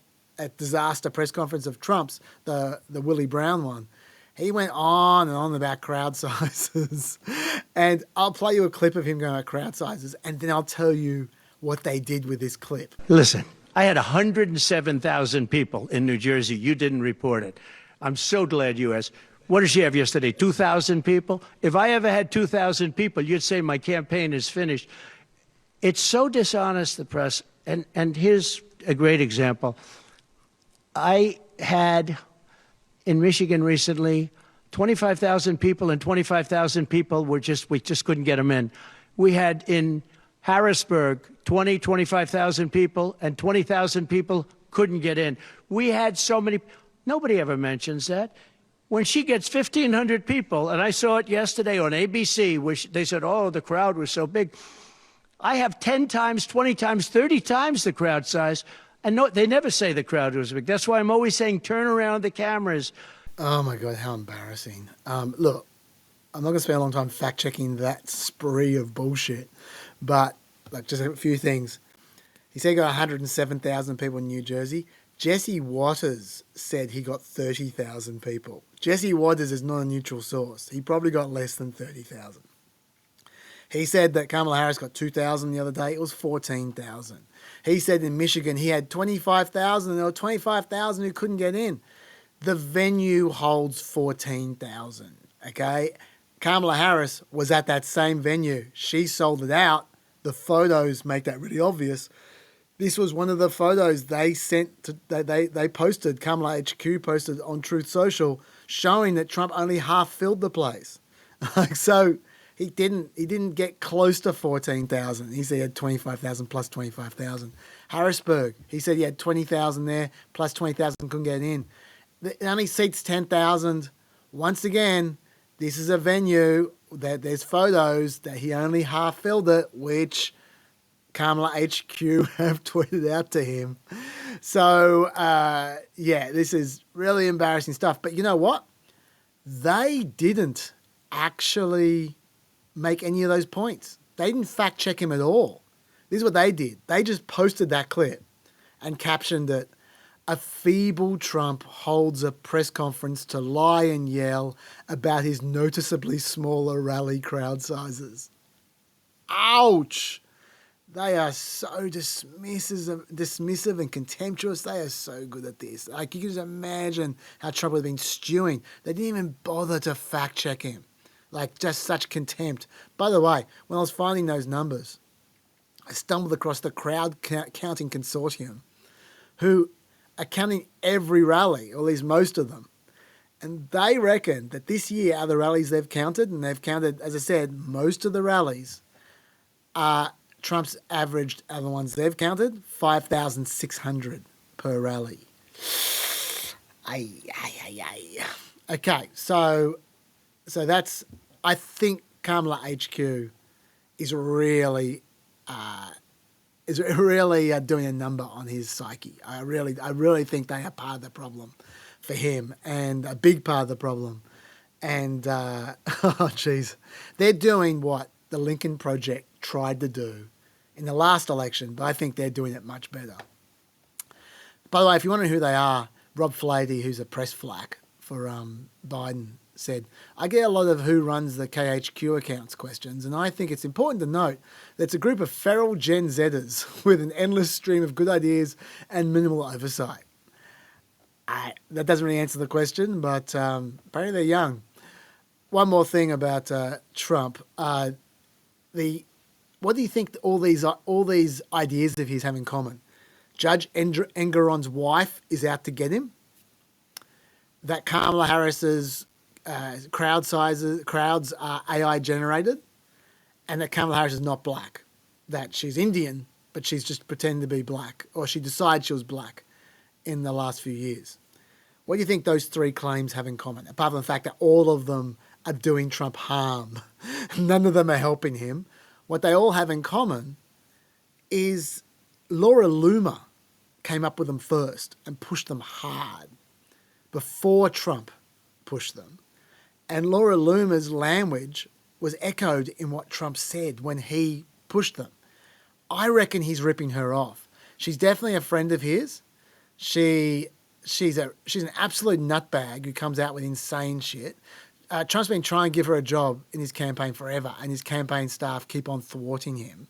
disaster press conference of Trump's, the Willie Brown one, he went on and on about crowd sizes. And I'll play you a clip of him going about crowd sizes, and then I'll tell you what they did with this clip. Listen, I had 107,000 people in New Jersey. You didn't report it. I'm so glad you asked. What did she have yesterday? 2,000 people? If I ever had 2,000 people, you'd say my campaign is finished. It's so dishonest, the press. And here's a great example. I had in Michigan recently 25,000 people, and 25,000 people we just couldn't get them in. We had in Harrisburg 25,000 people, and 20,000 people couldn't get in. We had so many. Nobody ever mentions that. When she gets 1,500 people, and I saw it yesterday on ABC, which they said, oh, the crowd was so big. I have 10 times, 20 times, 30 times the crowd size. And no, they never say the crowd was big. That's why I'm always saying turn around the cameras. Oh, my God, how embarrassing. Look, I'm not going to spend a long time fact-checking that spree of bullshit, but just a few things. He said he got 107,000 people in New Jersey. Jesse Waters said he got 30,000 people. Jesse Waters is not a neutral source. He probably got less than 30,000. He said that Kamala Harris got 2,000 the other day. It was 14,000. He said in Michigan he had 25,000, and there were 25,000 who couldn't get in. The venue holds 14,000, okay? Kamala Harris was at that same venue. She sold it out. The photos make that really obvious. This was one of the photos they sent they posted, Kamala HQ posted on Truth Social, showing that Trump only half filled the place. So he didn't get close to 14,000. He said he had 25,000 plus 25,000. Harrisburg, he said he had 20,000 there plus 20,000 couldn't get in. It only seats 10,000. Once again, this is a venue that there's photos that he only half filled it, which Kamala HQ have tweeted out to him. So, this is really embarrassing stuff. But you know what? They didn't actually make any of those points. They didn't fact check him at all. This is what they did. They just posted that clip and captioned it, "A feeble Trump holds a press conference to lie and yell about his noticeably smaller rally crowd sizes." Ouch! They are so dismissive and contemptuous. They are so good at this. Like, you can just imagine how Trump would have been stewing. They didn't even bother to fact check him. Like, just such contempt. By the way, when I was finding those numbers, I stumbled across the crowd counting consortium, who are counting every rally, or at least most of them. And they reckon that this year, out of the rallies they've counted, and they've counted, as I said, most of the rallies, Trump's averaged, out of the ones they've counted, 5,600 per rally. Okay, so that's, I think Kamala HQ is really is really doing a number on his psyche. I really think they are part of the problem for him, and a big part of the problem. And they're doing what the Lincoln Project tried to do in the last election, but I think they're doing it much better. By the way, if you want to know who they are, Rob Flaherty, who's a press flack for Biden, said, I get a lot of who runs the KHQ accounts questions, and I think it's important to note that it's a group of feral Gen Zers with an endless stream of good ideas and minimal oversight. That doesn't really answer the question, but apparently they're young. One more thing about Trump. What do you think all these ideas of his have in common? Judge Engeron's wife is out to get him. That Kamala Harris's crowds are AI generated, and that Kamala Harris is not black. That she's Indian, but she's just pretending to be black, or she decides she was black in the last few years. What do you think those three claims have in common, apart from the fact that all of them are doing Trump harm? None of them are helping him. What they all have in common is Laura Loomer came up with them first and pushed them hard before Trump pushed them. And Laura Loomer's language was echoed in what Trump said when he pushed them. I reckon he's ripping her off. She's definitely a friend of his. She's an absolute nutbag who comes out with insane shit. Trump's been trying to give her a job in his campaign forever, and his campaign staff keep on thwarting him.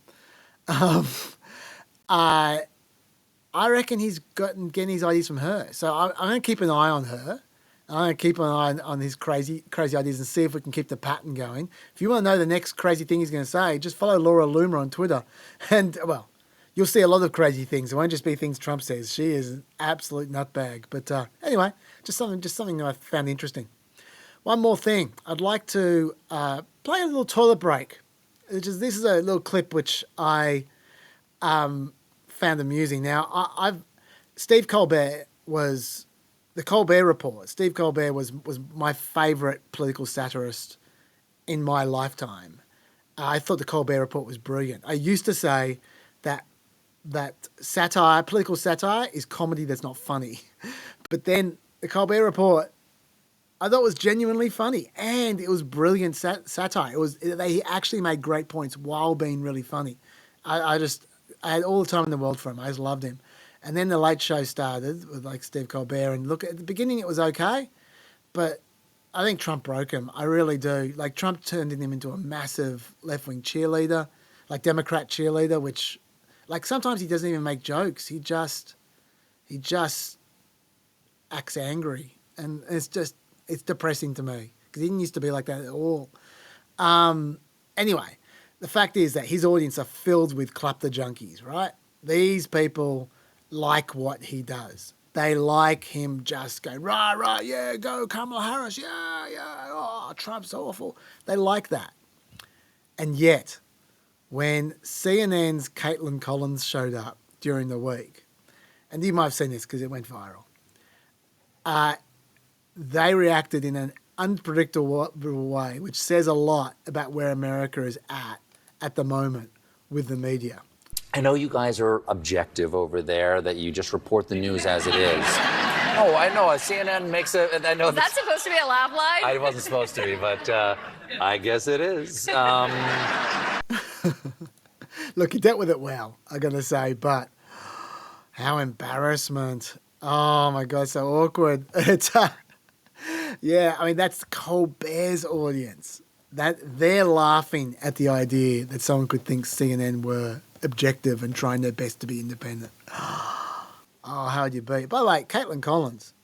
I reckon he's getting his ideas from her. So I'm going to keep an eye on her. I'm going to keep an eye on his crazy ideas and see if we can keep the pattern going. If you want to know the next crazy thing he's going to say, just follow Laura Loomer on Twitter. And, well, you'll see a lot of crazy things. It won't just be things Trump says. She is an absolute nutbag. But anyway, just something that I found interesting. One more thing. I'd like to play a little toilet break. This is a little clip which I found amusing. Now, Steve Colbert was the Colbert Report. Steve Colbert was my favourite political satirist in my lifetime. I thought the Colbert Report was brilliant. I used to say that satire, political satire, is comedy that's not funny. But then the Colbert Report, I thought was genuinely funny, and it was brilliant satire. They actually made great points while being really funny. I had all the time in the world for him. I just loved him. And then the Late Show started with like Steve Colbert, and look, at the beginning it was okay, but I think Trump broke him. I really do. Like, Trump turned him into a massive left-wing cheerleader, like Democrat cheerleader, which, like, sometimes he doesn't even make jokes. He just acts angry, and it's depressing to me because he didn't used to be like that at all. Anyway, the fact is that his audience are filled with clap the junkies, right? These people like what he does. They like him just going, right, yeah, go Kamala Harris, yeah, oh, Trump's awful. They like that. And yet, when CNN's Caitlin Collins showed up during the week, and you might have seen this because it went viral, they reacted in an unpredictable way, which says a lot about where America is at the moment with the media. I know you guys are objective over there, that you just report the news as it is. Oh, I know. CNN makes a... I know Was that supposed to be a laugh line? I wasn't supposed to be, but I guess it is. Look, he dealt with it well, I got to say, but how embarrassment. Oh, my God, so awkward. It's... yeah, I mean, that's Colbert's audience. That they're laughing at the idea that someone could think CNN were objective and trying their best to be independent. Oh, how'd you be? By the way, Caitlin Collins,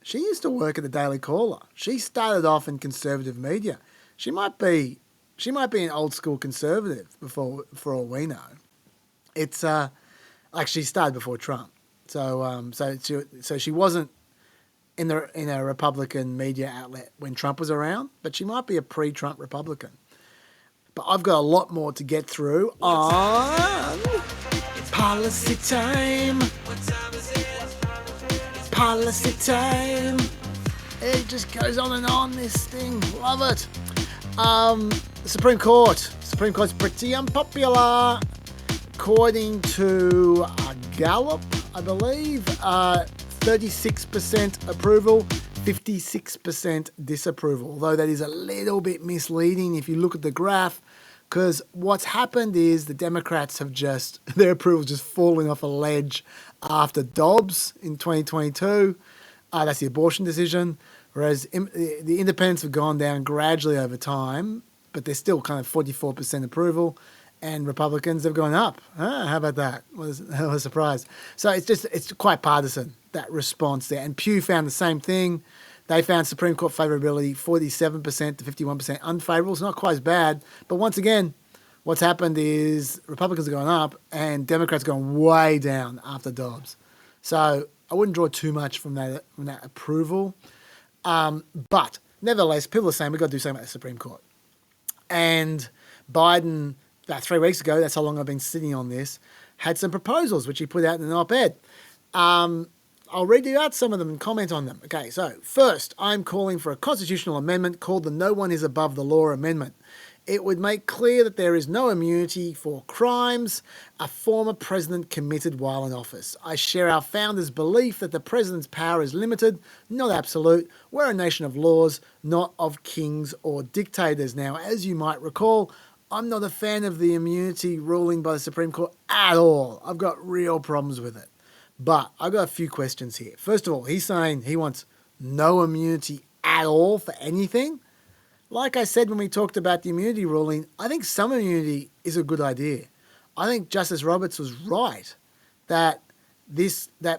she used to work at the Daily Caller. She started off in conservative media. She might be an old school conservative for all we know. It's like she started before Trump, so she wasn't in a Republican media outlet when Trump was around, but she might be a pre-Trump Republican. But I've got a lot more to get through on Policy Time. Policy Time. It just goes on and on, this thing. Love it. The Supreme Court. Supreme Court's pretty unpopular. according to Gallup, I believe, 36% approval, 56% disapproval, although that is a little bit misleading if you look at the graph, because what's happened is the Democrats have their approval just falling off a ledge after Dobbs in 2022. That's the abortion decision, whereas the independents have gone down gradually over time, but they're still kind of 44% approval, and Republicans have gone up. How about that? Was a surprise. So it's quite partisan, that response there. And Pew found the same thing. They found Supreme Court favourability 47% to 51% unfavourable. It's not quite as bad. But once again, what's happened is Republicans have gone up and Democrats have gone way down after Dobbs. So I wouldn't draw too much from that approval. But nevertheless, people are saying we've got to do something about the Supreme Court. And Biden, about 3 weeks ago, that's how long I've been sitting on this, had some proposals which he put out in an op-ed. I'll read you out some of them and comment on them. Okay, so first, I'm calling for a constitutional amendment called the No One is Above the Law Amendment. It would make clear that there is no immunity for crimes a former president committed while in office. I share our founders' belief that the president's power is limited, not absolute. We're a nation of laws, not of kings or dictators. Now, as you might recall, I'm not a fan of the immunity ruling by the Supreme Court at all. I've got real problems with it. But I've got a few questions here. First of all, he's saying he wants no immunity at all for anything. Like I said when we talked about the immunity ruling, I think some immunity is a good idea. I think Justice Roberts was right that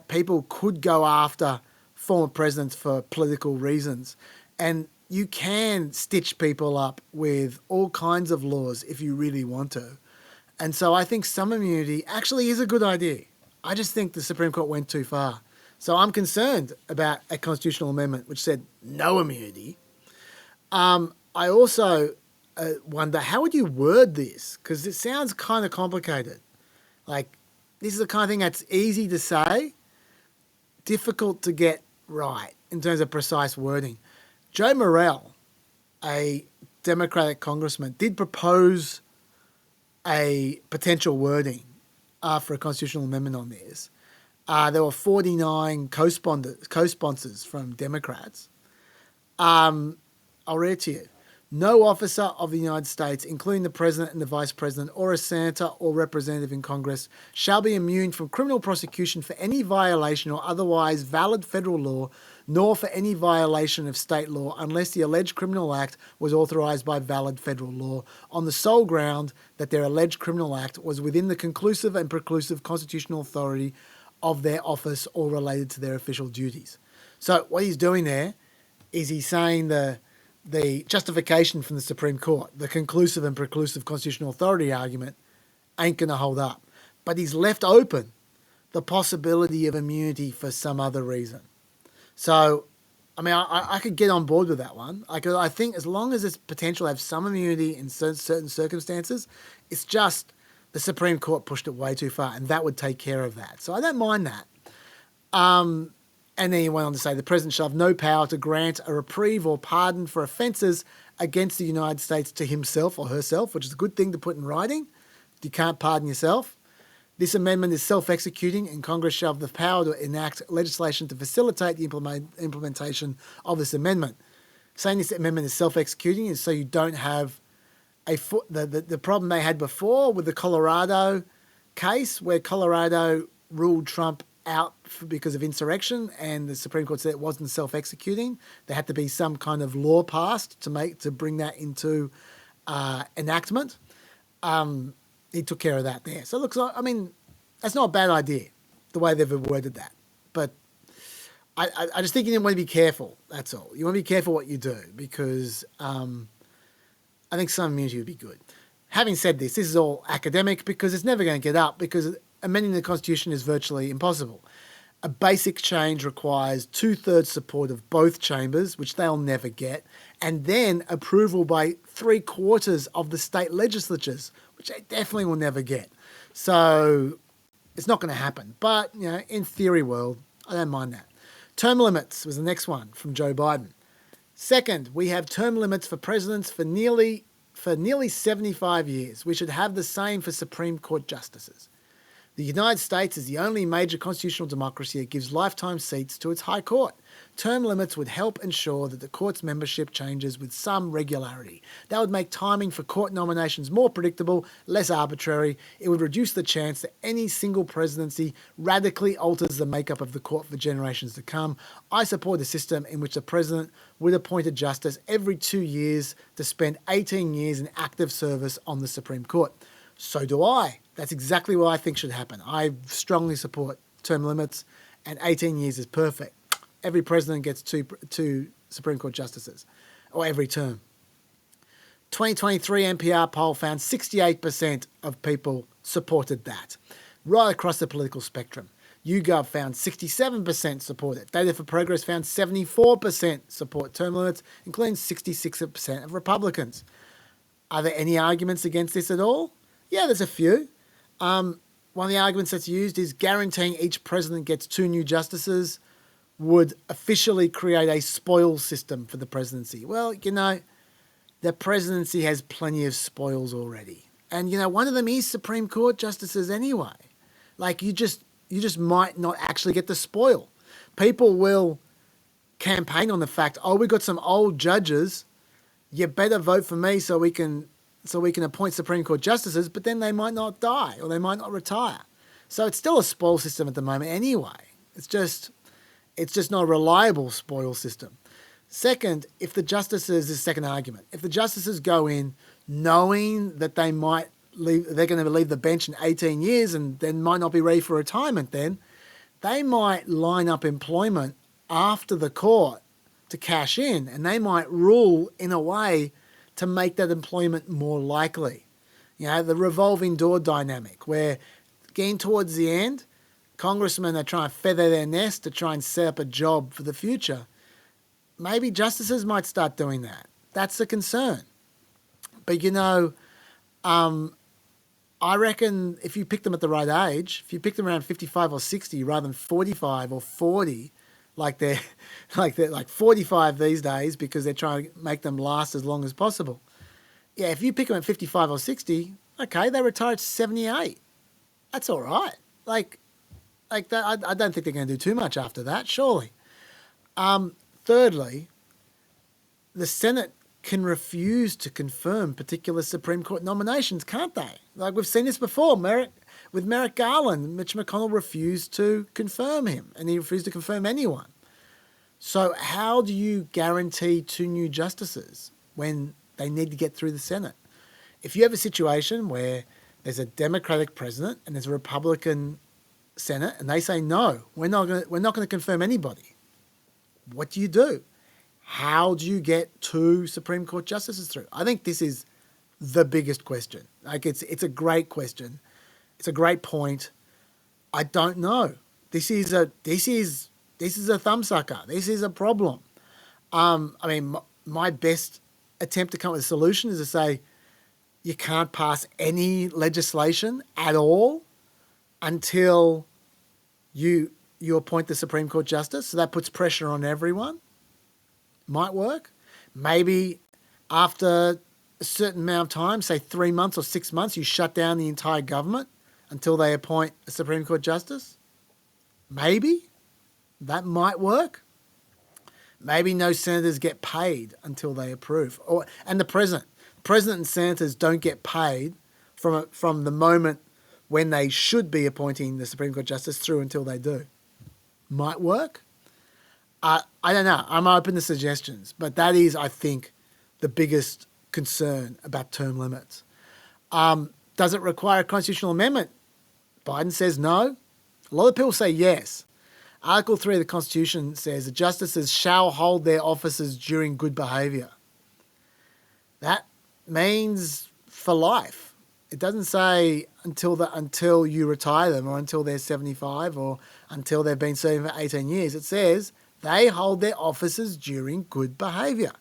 people could go after former presidents for political reasons. And you can stitch people up with all kinds of laws if you really want to. And so I think some immunity actually is a good idea. I just think the Supreme Court went too far. So I'm concerned about a constitutional amendment which said no immunity. I also wonder, how would you word this? Because it sounds kind of complicated. Like, this is the kind of thing that's easy to say, difficult to get right in terms of precise wording. Joe Morrell, a Democratic congressman, did propose a potential wording for a constitutional amendment on this. There were 49 co-sponsors from Democrats. I'll read it to you. No officer of the United States, including the President and the Vice President, or a Senator or Representative in Congress, shall be immune from criminal prosecution for any violation or otherwise valid federal law, nor for any violation of state law, unless the alleged criminal act was authorized by valid federal law, on the sole ground that their alleged criminal act was within the conclusive and preclusive constitutional authority of their office or related to their official duties. So what he's doing there is he's saying the justification from the Supreme Court, the conclusive and preclusive constitutional authority argument, ain't going to hold up. But he's left open the possibility of immunity for some other reason. So, I mean, I could get on board with that one. I think as long as there's potential to have some immunity in certain circumstances, it's just the Supreme Court pushed it way too far, and that would take care of that. So I don't mind that. And then he went on to say the president shall have no power to grant a reprieve or pardon for offences against the United States to himself or herself, which is a good thing to put in writing. You can't pardon yourself. This amendment is self-executing, and Congress shall have the power to enact legislation to facilitate the implementation of this amendment. Saying this amendment is self-executing is so you don't have the problem they had before with the Colorado case, where Colorado ruled Trump out because of insurrection, and the Supreme Court said it wasn't self-executing. There had to be some kind of law passed to bring that into enactment. He took care of that there. So it looks like, I mean, that's not a bad idea, the way they've worded that. But I just think you want to be careful, that's all. You want to be careful what you do, because I think some immunity would be good. Having said this is all academic, because it's never going to get up, because amending the Constitution is virtually impossible. A basic change requires 2/3 support of both chambers, which they'll never get, and then approval by 3/4 of the state legislatures, which they definitely will never get. So it's not going to happen. But, you know, in theory world, I don't mind that. Term limits was the next one from Joe Biden. Second, we have term limits for presidents for nearly 75 years. We should have the same for Supreme Court justices. The United States is the only major constitutional democracy that gives lifetime seats to its High Court. Term limits would help ensure that the court's membership changes with some regularity. That would make timing for court nominations more predictable, less arbitrary. It would reduce the chance that any single presidency radically alters the makeup of the court for generations to come. I support a system in which the president would appoint a justice every 2 years to spend 18 years in active service on the Supreme Court. So do I. That's exactly what I think should happen. I strongly support term limits, and 18 years is perfect. Every president gets two Supreme Court justices, or every term. 2023 NPR poll found 68% of people supported that, right across the political spectrum. YouGov found 67% support it. Data for Progress found 74% support term limits, including 66% of Republicans. Are there any arguments against this at all? Yeah, there's a few. One of the arguments that's used is guaranteeing each president gets 2 new justices would officially create a spoils system for the presidency. Well, the presidency has plenty of spoils already. And, one of them is Supreme Court justices anyway. Like, you just might not actually get the spoil. People will campaign on the fact, we got some old judges, you better vote for me so we can appoint Supreme Court justices, but then they might not die or they might not retire. So it's still a spoil system at the moment anyway. It's just not a reliable spoil system. Second, if the justices, this second argument, if the justices go in knowing that they're going to leave the bench in 18 years and then might not be ready for retirement then, they might line up employment after the court to cash in, and they might rule in a way to make that employment more likely. The revolving door dynamic where getting towards the end, congressmen are trying to feather their nest to try and set up a job for the future. Maybe justices might start doing that. That's a concern. But, I reckon if you pick them at the right age, if you pick them around 55 or 60 rather than 45 or 40, like they're 45 these days because they're trying to make them last as long as possible. Yeah, if you pick them at 55 or 60, okay, they retire at 78. That's all right. Like that, I don't think they're going to do too much after that, surely. Thirdly, the Senate can refuse to confirm particular Supreme Court nominations, can't they? Like we've seen this before. With Merrick Garland, Mitch McConnell refused to confirm him, and he refused to confirm anyone. So how do you guarantee 2 new justices when they need to get through the Senate? If you have a situation where there's a Democratic president and there's a Republican Senate, and they say, no, we're not going to confirm anybody, what do you do? How do you get 2 Supreme Court justices through? I think this is the biggest question. Like it's a great question. It's a great point. I don't know. This is a thumbsucker. This is a problem. My best attempt to come up with a solution is to say you can't pass any legislation at all until you appoint the Supreme Court justice. So that puts pressure on everyone. Might work. Maybe after a certain amount of time, say 3 months or 6 months, you shut down the entire government until they appoint a Supreme Court justice. Maybe that might work. Maybe no senators get paid until they approve. And the president and senators don't get paid from the moment when they should be appointing the Supreme Court justice through until they do. Might work. I don't know. I'm open to suggestions, but that is, I think, the biggest concern about term limits. Does it require a constitutional amendment? Biden says no. A lot of people say yes. Article 3 of the Constitution says the justices shall hold their offices during good behaviour. That means for life. It doesn't say until you retire them or until they're 75 or until they've been serving for 18 years. It says they hold their offices during good behaviour.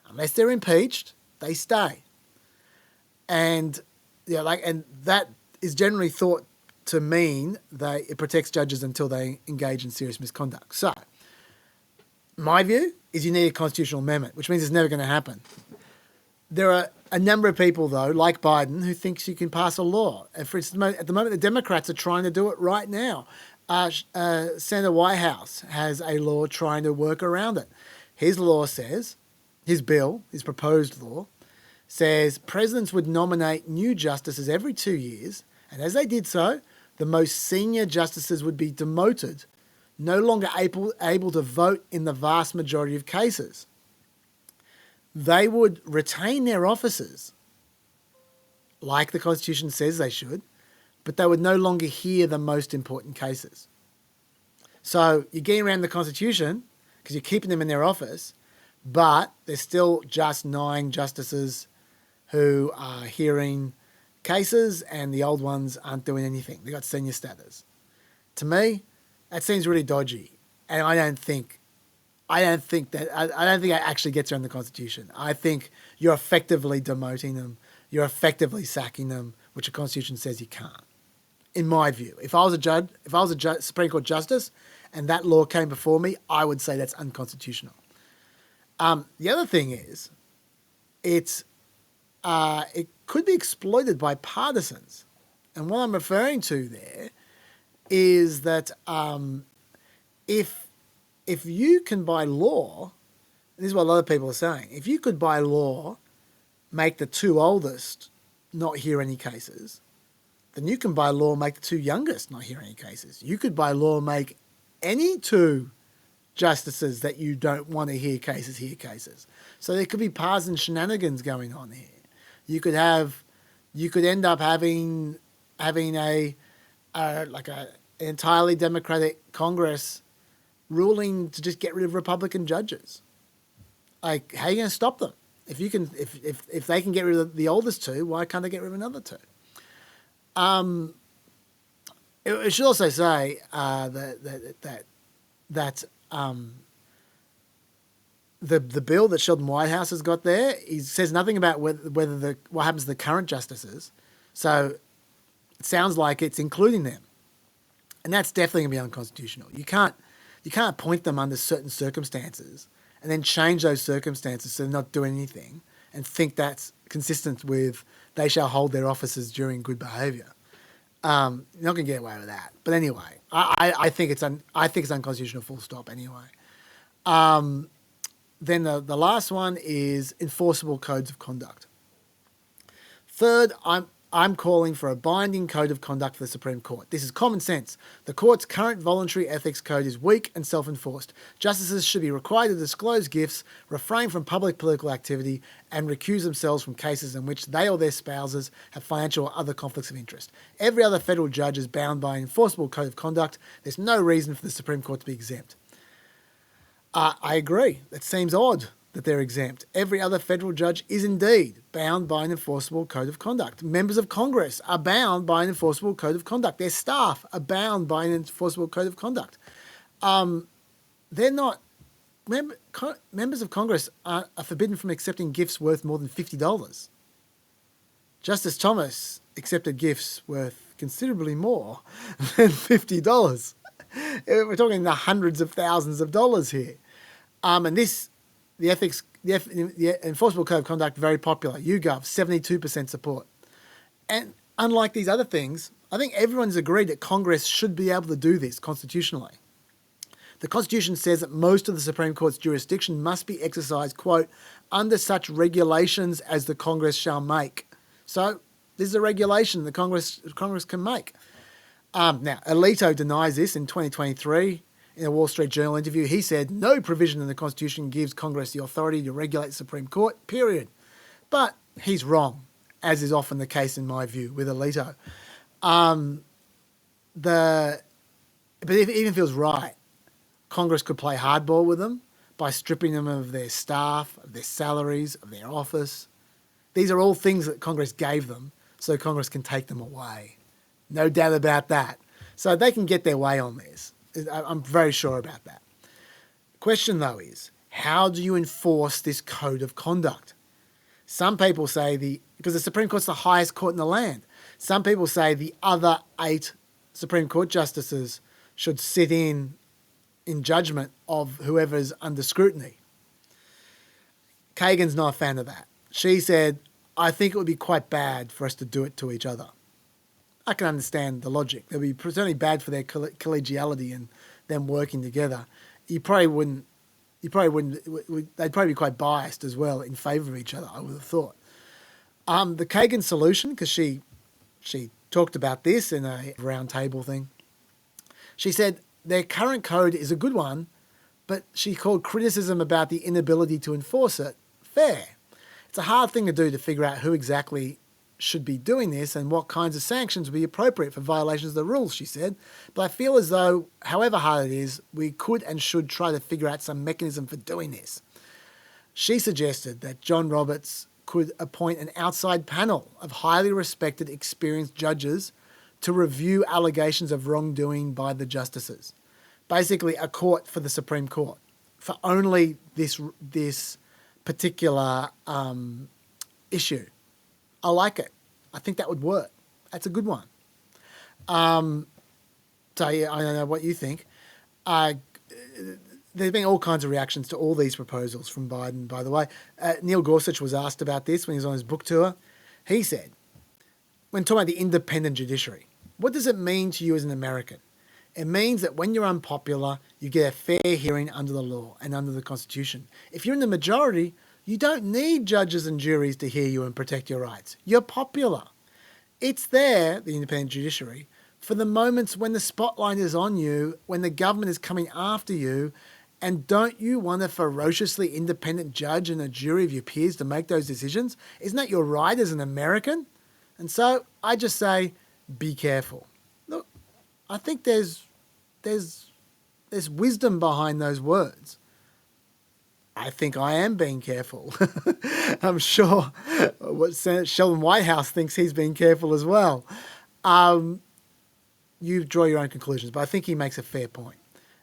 Unless they're impeached, they stay. And and that is generally thought to mean that it protects judges until they engage in serious misconduct. So, my view is you need a constitutional amendment, which means it's never going to happen. There are a number of people, though, like Biden, who thinks you can pass a law. And for instance, at the moment, the Democrats are trying to do it right now. Senator Whitehouse has a law trying to work around it. His law says, his proposed law, says presidents would nominate new justices every 2 years, and as they did so, the most senior justices would be demoted, no longer able to vote in the vast majority of cases. They would retain their offices, like the Constitution says they should, but they would no longer hear the most important cases. So you're getting around the Constitution because you're keeping them in their office, but there's still just 9 justices who are hearing cases and the old ones aren't doing anything. They've got senior status. To me, that seems really dodgy. And I don't think that actually gets around the Constitution. I think you're effectively demoting them. You're effectively sacking them, which the Constitution says you can't. In my view, if I was a Supreme Court justice and that law came before me, I would say that's unconstitutional. The other thing is, it could be exploited by partisans. And what I'm referring to there is that if you can, by law, and this is what a lot of people are saying, if you could, by law, make the 2 oldest not hear any cases, then you can, by law, make the 2 youngest not hear any cases. You could, by law, make any 2 justices that you don't want to hear cases. So there could be partisan shenanigans going on here. You could end up having an entirely Democratic Congress ruling to just get rid of Republican judges. Like, how are you going to stop them? If they can get rid of the oldest 2, why can't they get rid of another 2? It should also say that the bill that Sheldon Whitehouse has got there, he says nothing about what happens to the current justices. So it sounds like it's including them, and that's definitely going to be unconstitutional. You can't appoint them under certain circumstances and then change those circumstances so they're not doing anything and think that's consistent with they shall hold their offices during good behaviour. You're not going to get away with that. But anyway, I think it's unconstitutional. Full stop. Anyway, then the last one is enforceable codes of conduct. Third, I'm calling for a binding code of conduct for the Supreme Court. This is common sense. The court's current voluntary ethics code is weak and self-enforced. Justices should be required to disclose gifts, refrain from public political activity, and recuse themselves from cases in which they or their spouses have financial or other conflicts of interest. Every other federal judge is bound by an enforceable code of conduct. There's no reason for the Supreme Court to be exempt. I agree. That seems odd that they're exempt. Every other federal judge is indeed bound by an enforceable code of conduct. Members of Congress are bound by an enforceable code of conduct. Their staff are bound by an enforceable code of conduct. They're not... members of Congress are forbidden from accepting gifts worth more than $50. Justice Thomas accepted gifts worth considerably more than $50. We're talking the hundreds of thousands of dollars here. And this... The enforceable code of conduct, very popular. YouGov, 72% support. And unlike these other things, I think everyone's agreed that Congress should be able to do this constitutionally. The Constitution says that most of the Supreme Court's jurisdiction must be exercised, quote, under such regulations as the Congress shall make. So this is a regulation the Congress can make. Now, Alito denies this in 2023. In a Wall Street Journal interview, he said, no provision in the Constitution gives Congress the authority to regulate the Supreme Court, period. But he's wrong, as is often the case in my view with Alito. But if it even feels right, Congress could play hardball with them by stripping them of their staff, of their salaries, of their office. These are all things that Congress gave them, so Congress can take them away. No doubt about that. So they can get their way on this. I'm very sure about that. The question, though, is how do you enforce this code of conduct? Some people say because the Supreme Court's the highest court in the land, some people say the other 8 Supreme Court justices should sit in judgment of whoever's under scrutiny. Kagan's not a fan of that. She said, I think it would be quite bad for us to do it to each other. I can understand the logic. It would be certainly bad for their collegiality and them working together. They'd probably be quite biased as well in favour of each other, I would have thought. The Kagan solution, because she talked about this in a round table thing. She said their current code is a good one, but she called criticism about the inability to enforce it fair. It's a hard thing to do to figure out who exactly should be doing this and what kinds of sanctions would be appropriate for violations of the rules, she said. But I feel as though, however hard it is, we could and should try to figure out some mechanism for doing this. She suggested that John Roberts could appoint an outside panel of highly respected, experienced judges to review allegations of wrongdoing by the justices. Basically, a court for the Supreme Court for only this particular issue. I like it. I think that would work. That's a good one. So yeah, I don't know what you think. There's been all kinds of reactions to all these proposals from Biden, by the way. Neil Gorsuch was asked about this when he was on his book tour. He said, when talking about the independent judiciary, what does it mean to you as an American? It means that when you're unpopular, you get a fair hearing under the law and under the Constitution. If you're in the majority, you don't need judges and juries to hear you and protect your rights. You're popular. It's there, the independent judiciary, for the moments when the spotlight is on you, when the government is coming after you, and don't you want a ferociously independent judge and a jury of your peers to make those decisions? Isn't that your right as an American? And so I just say, be careful. Look, I think there's wisdom behind those words. I think I am being careful. I'm sure what Senator Sheldon Whitehouse thinks he's being careful as well. You draw your own conclusions, but I think he makes a fair point.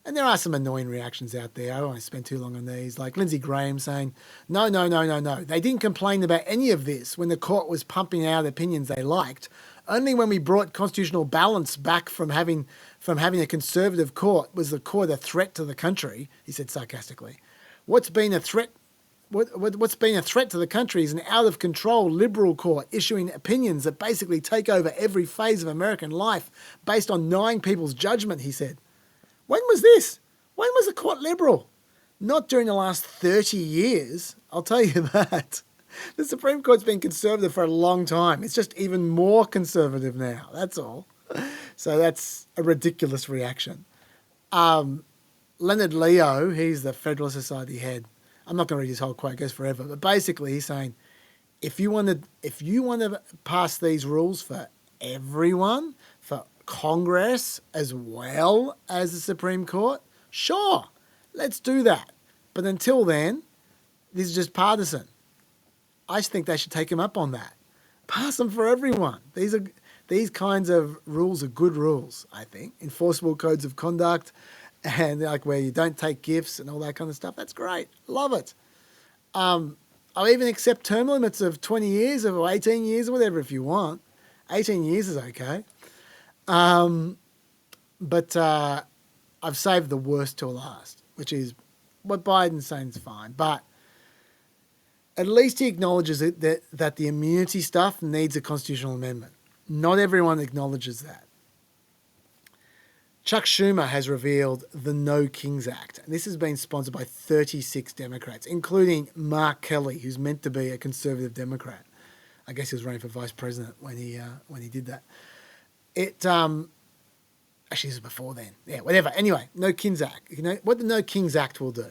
And there are some annoying reactions out there. I don't want to spend too long on these. Like Lindsey Graham saying, no. They didn't complain about any of this when the court was pumping out opinions they liked. Only when we brought constitutional balance back from having a conservative court was the court a threat to the country, he said sarcastically. What's been a threat to the country is an out-of-control liberal court issuing opinions that basically take over every phase of American life based on 9 people's judgment, he said. When was this? When was the court liberal? Not during the last 30 years, I'll tell you that. The Supreme Court's been conservative for a long time. It's just even more conservative now, that's all. So that's a ridiculous reaction. Leonard Leo, he's the Federalist Society head. I'm not going to read his whole quote, it goes forever. But basically he's saying, if you want to pass these rules for everyone, for Congress as well as the Supreme Court, sure, let's do that. But until then, this is just partisan. I just think they should take him up on that. Pass them for everyone. These kinds of rules are good rules, I think. Enforceable codes of conduct, and like where you don't take gifts and all that kind of stuff. That's great. Love it. I'll even accept term limits of 20 years or 18 years or whatever if you want. 18 years is okay. But I've saved the worst till last, which is what Biden's saying is fine. But at least he acknowledges that the immunity stuff needs a constitutional amendment. Not everyone acknowledges that. Chuck Schumer has revealed the No Kings Act, and this has been sponsored by 36 Democrats, including Mark Kelly, who's meant to be a conservative Democrat. I guess he was running for vice president when he did that. Actually, this was before then. Yeah, whatever. Anyway, No Kings Act. You know what the No Kings Act will do?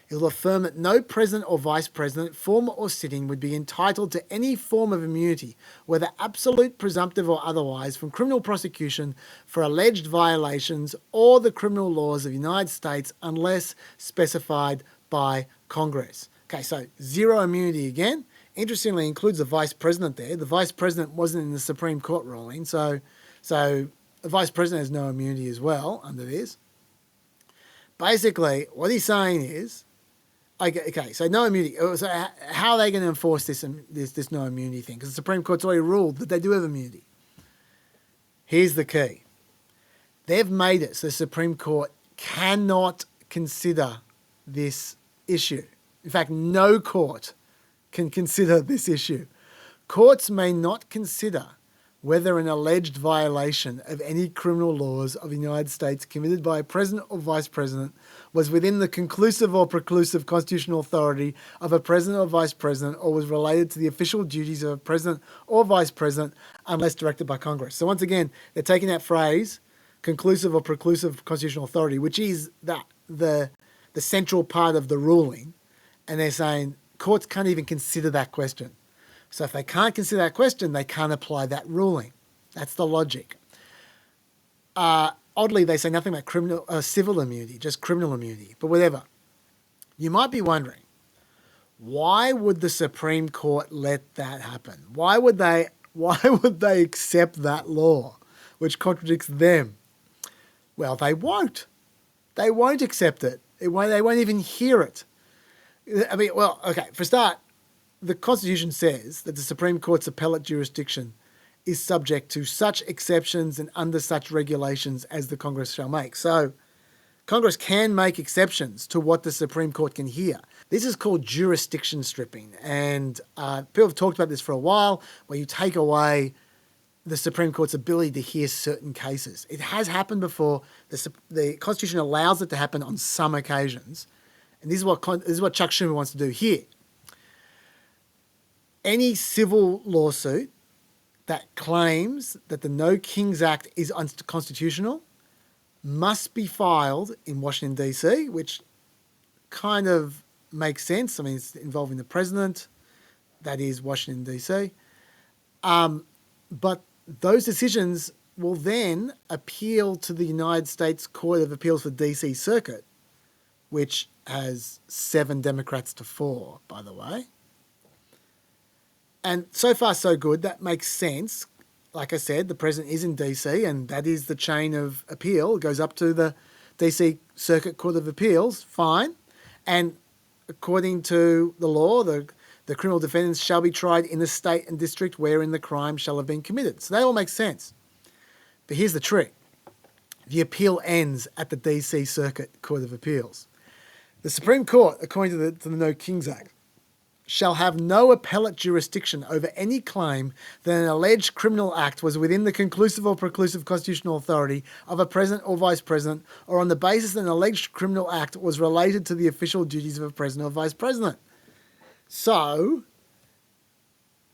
It will affirm that no president or vice president, former or sitting, would be entitled to any form of immunity, whether absolute, presumptive, or otherwise, from criminal prosecution for alleged violations or the criminal laws of the United States unless specified by Congress. Okay, so zero immunity again. Interestingly, includes the vice president there. The vice president wasn't in the Supreme Court ruling, so the vice president has no immunity as well under this. Basically, what he's saying is, okay, so no immunity. So how are they going to enforce this no immunity thing? Because the Supreme Court's already ruled that they do have immunity. Here's the key. They've made it so the Supreme Court cannot consider this issue. In fact, no court can consider this issue. Courts may not consider whether an alleged violation of any criminal laws of the United States committed by a president or vice president was within the conclusive or preclusive constitutional authority of a president or vice president or was related to the official duties of a president or vice president unless directed by Congress. So once again, they're taking that phrase, conclusive or preclusive constitutional authority, which is the central part of the ruling, and they're saying courts can't even consider that question. So if they can't consider that question, they can't apply that ruling. That's the logic. Oddly, they say nothing about civil immunity, just criminal immunity, but whatever. You might be wondering, why would the Supreme Court let that happen? Why would they accept that law, which contradicts them? Well, they won't. They won't accept it. They won't even hear it. I mean, well, okay, for a start, the Constitution says that the Supreme Court's appellate jurisdiction is subject to such exceptions and under such regulations as the Congress shall make. So Congress can make exceptions to what the Supreme Court can hear. This is called jurisdiction stripping. And people have talked about this for a while, where you take away the Supreme Court's ability to hear certain cases. It has happened before. The Constitution allows it to happen on some occasions. And this is what Chuck Schumer wants to do here. Any civil lawsuit that claims that the No Kings Act is unconstitutional must be filed in Washington, D.C., which kind of makes sense. I mean, it's involving the president. That is Washington, D.C. But those decisions will then appeal to the United States Court of Appeals for D.C. Circuit, which has 7 Democrats to 4, by the way. And so far, so good. That makes sense. Like I said, the president is in DC, and that is the chain of appeal. It goes up to the DC Circuit Court of Appeals. Fine. And according to the law, the criminal defendants shall be tried in the state and district wherein the crime shall have been committed. So that all makes sense. But here's the trick. The appeal ends at the DC Circuit Court of Appeals. The Supreme Court, according to the No Kings Act, shall have no appellate jurisdiction over any claim that an alleged criminal act was within the conclusive or preclusive constitutional authority of a president or vice president, or on the basis that an alleged criminal act was related to the official duties of a president or vice president. So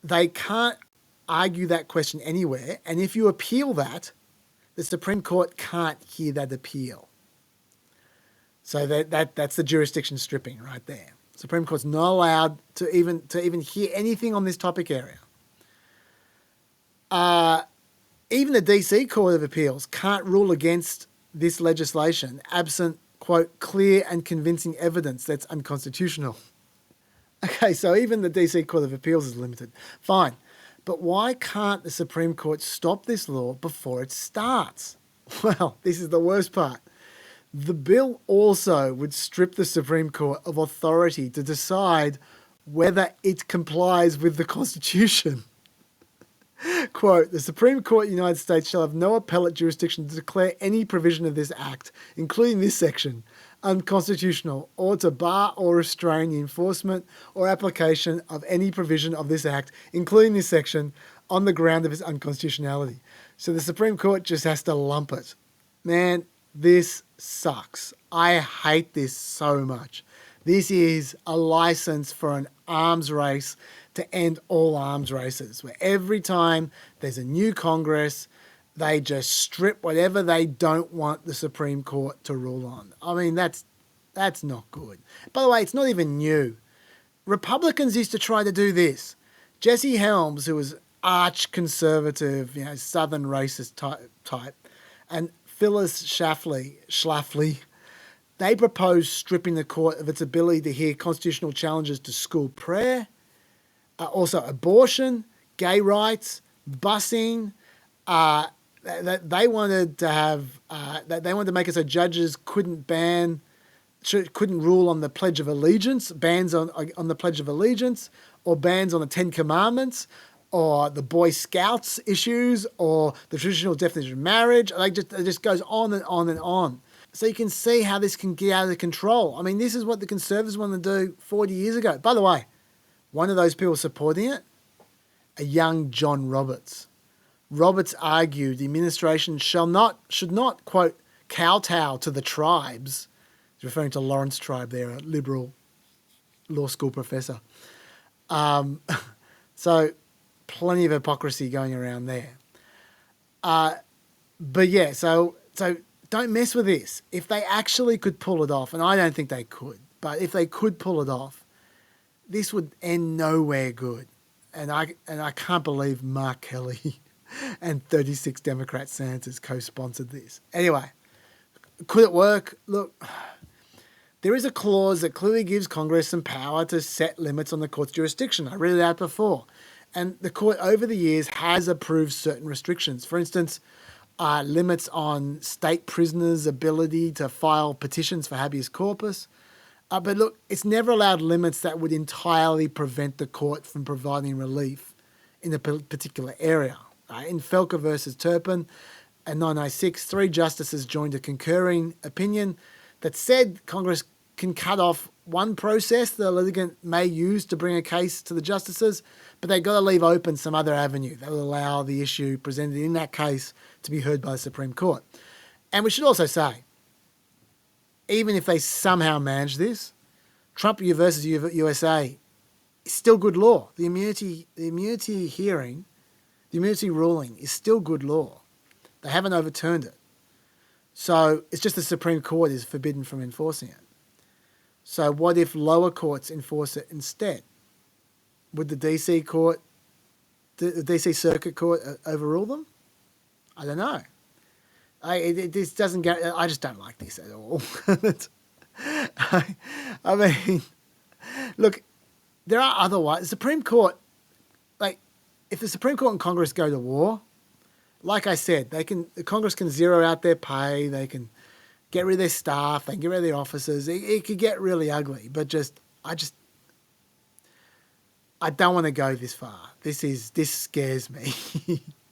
they can't argue that question anywhere, and if you appeal that, the Supreme Court can't hear that appeal. So that's the jurisdiction stripping right there. Supreme Court's not allowed to even hear anything on this topic area. Even the DC Court of Appeals can't rule against this legislation absent, quote, clear and convincing evidence that's unconstitutional. Okay, so even the DC Court of Appeals is limited. Fine. But why can't the Supreme Court stop this law before it starts? Well, this is the worst part. The bill also would strip the Supreme Court of authority to decide whether it complies with the Constitution. Quote, the Supreme Court of the United States shall have no appellate jurisdiction to declare any provision of this Act, including this section, unconstitutional, or to bar or restrain the enforcement or application of any provision of this Act, including this section, on the ground of its unconstitutionality. So the Supreme Court just has to lump it. Man, this sucks. I hate this so much. This is a license for an arms race to end all arms races, where every time there's a new Congress, they just strip whatever they don't want the Supreme Court to rule on. I mean, that's not good. By the way, it's not even new. Republicans used to try to do this. Jesse Helms, who was arch-conservative, Southern racist type, and Phyllis Schlafly, they proposed stripping the court of its ability to hear constitutional challenges to school prayer, also abortion, gay rights, busing. They wanted to make it so judges couldn't rule on the Pledge of Allegiance, bans on the Pledge of Allegiance, or bans on the 10 Commandments, or the Boy Scouts issues, or the traditional definition of marriage. It just goes on and on and on. So you can see how this can get out of control. I mean, this is what the Conservatives wanted to do 40 years ago. By the way, One of those people supporting it, a young John Roberts. Roberts argued the administration should not, quote, kowtow to the tribes. He's referring to Lawrence Tribe there, a liberal law school professor. So plenty of hypocrisy going around there. But yeah, so don't mess with this. If they actually could pull it off, and I don't think they could, but if they could pull it off, this would end nowhere good. And I can't believe Mark Kelly and 36 Democrat senators co-sponsored this. Anyway, could it work? Look, there is a clause that clearly gives Congress some power to set limits on the court's jurisdiction. I read it out before. And the court over the years has approved certain restrictions. For instance, limits on state prisoners' ability to file petitions for habeas corpus. But look, it's never allowed limits that would entirely prevent the court from providing relief in a particular area. In Felker versus Turpin in 1996, 3 justices joined a concurring opinion that said Congress can cut off one process the litigant may use to bring a case to the justices, but they've got to leave open some other avenue that will allow the issue presented in that case to be heard by the Supreme Court. And we should also say, even if they somehow manage this, Trump versus USA is still good law. The immunity hearing, the immunity ruling is still good law. They haven't overturned it. So it's just the Supreme Court is forbidden from enforcing it. So what if lower courts enforce it instead? Would the DC court, the DC Circuit Court overrule them? I don't know. This doesn't get. I just don't like this at all. I mean, look, there are other ways. The Supreme Court, like, if the Supreme Court and Congress go to war, like I said, the Congress can zero out their pay, they can get rid of their staff, they can get rid of their officers. It could get really ugly, but I don't want to go this far. This scares me.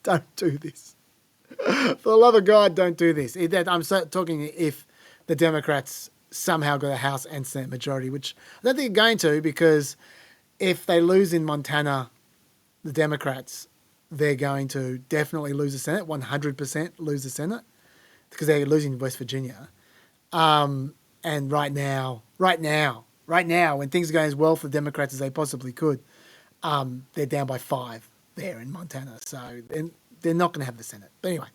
Don't do this. For the love of God, don't do this. I'm talking if the Democrats somehow got a House and Senate majority, which I don't think they're going to, because if they lose in Montana, the Democrats, they're going to definitely lose the Senate, 100% lose the Senate, because they're losing West Virginia. And right now, when things are going as well for the Democrats as they possibly could, they're down by 5 there in Montana. So they're not going to have the Senate. But anyway,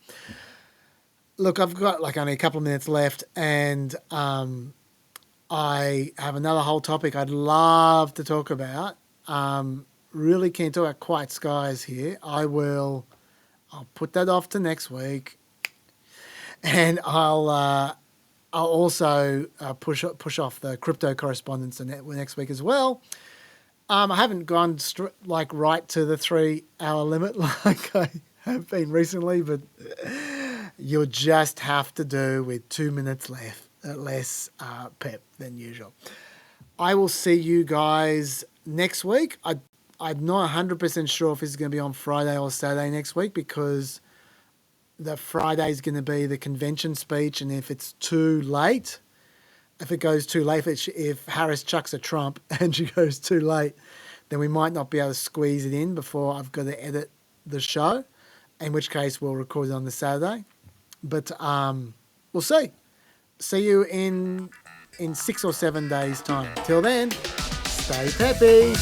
look, I've got only a couple of minutes left, and I have another whole topic I'd love to talk about. Really can't talk about Quiet Skies here. I'll put that off to next week, and I'll also push off the crypto correspondence next week as well. I haven't gone right to the 3-hour limit like I have been recently, but you'll just have to do with 2 minutes less PEP than usual. I will see you guys next week. I'm not 100% sure if it's going to be on Friday or Saturday next week, because the Friday is going to be the convention speech, and if it's too late, if it goes too late, if Harris chucks a Trump and she goes too late, then we might not be able to squeeze it in before I've got to edit the show, in which case we'll record it on the Saturday. But we'll see. See you in 6 or 7 days' time. Till then, stay peppy.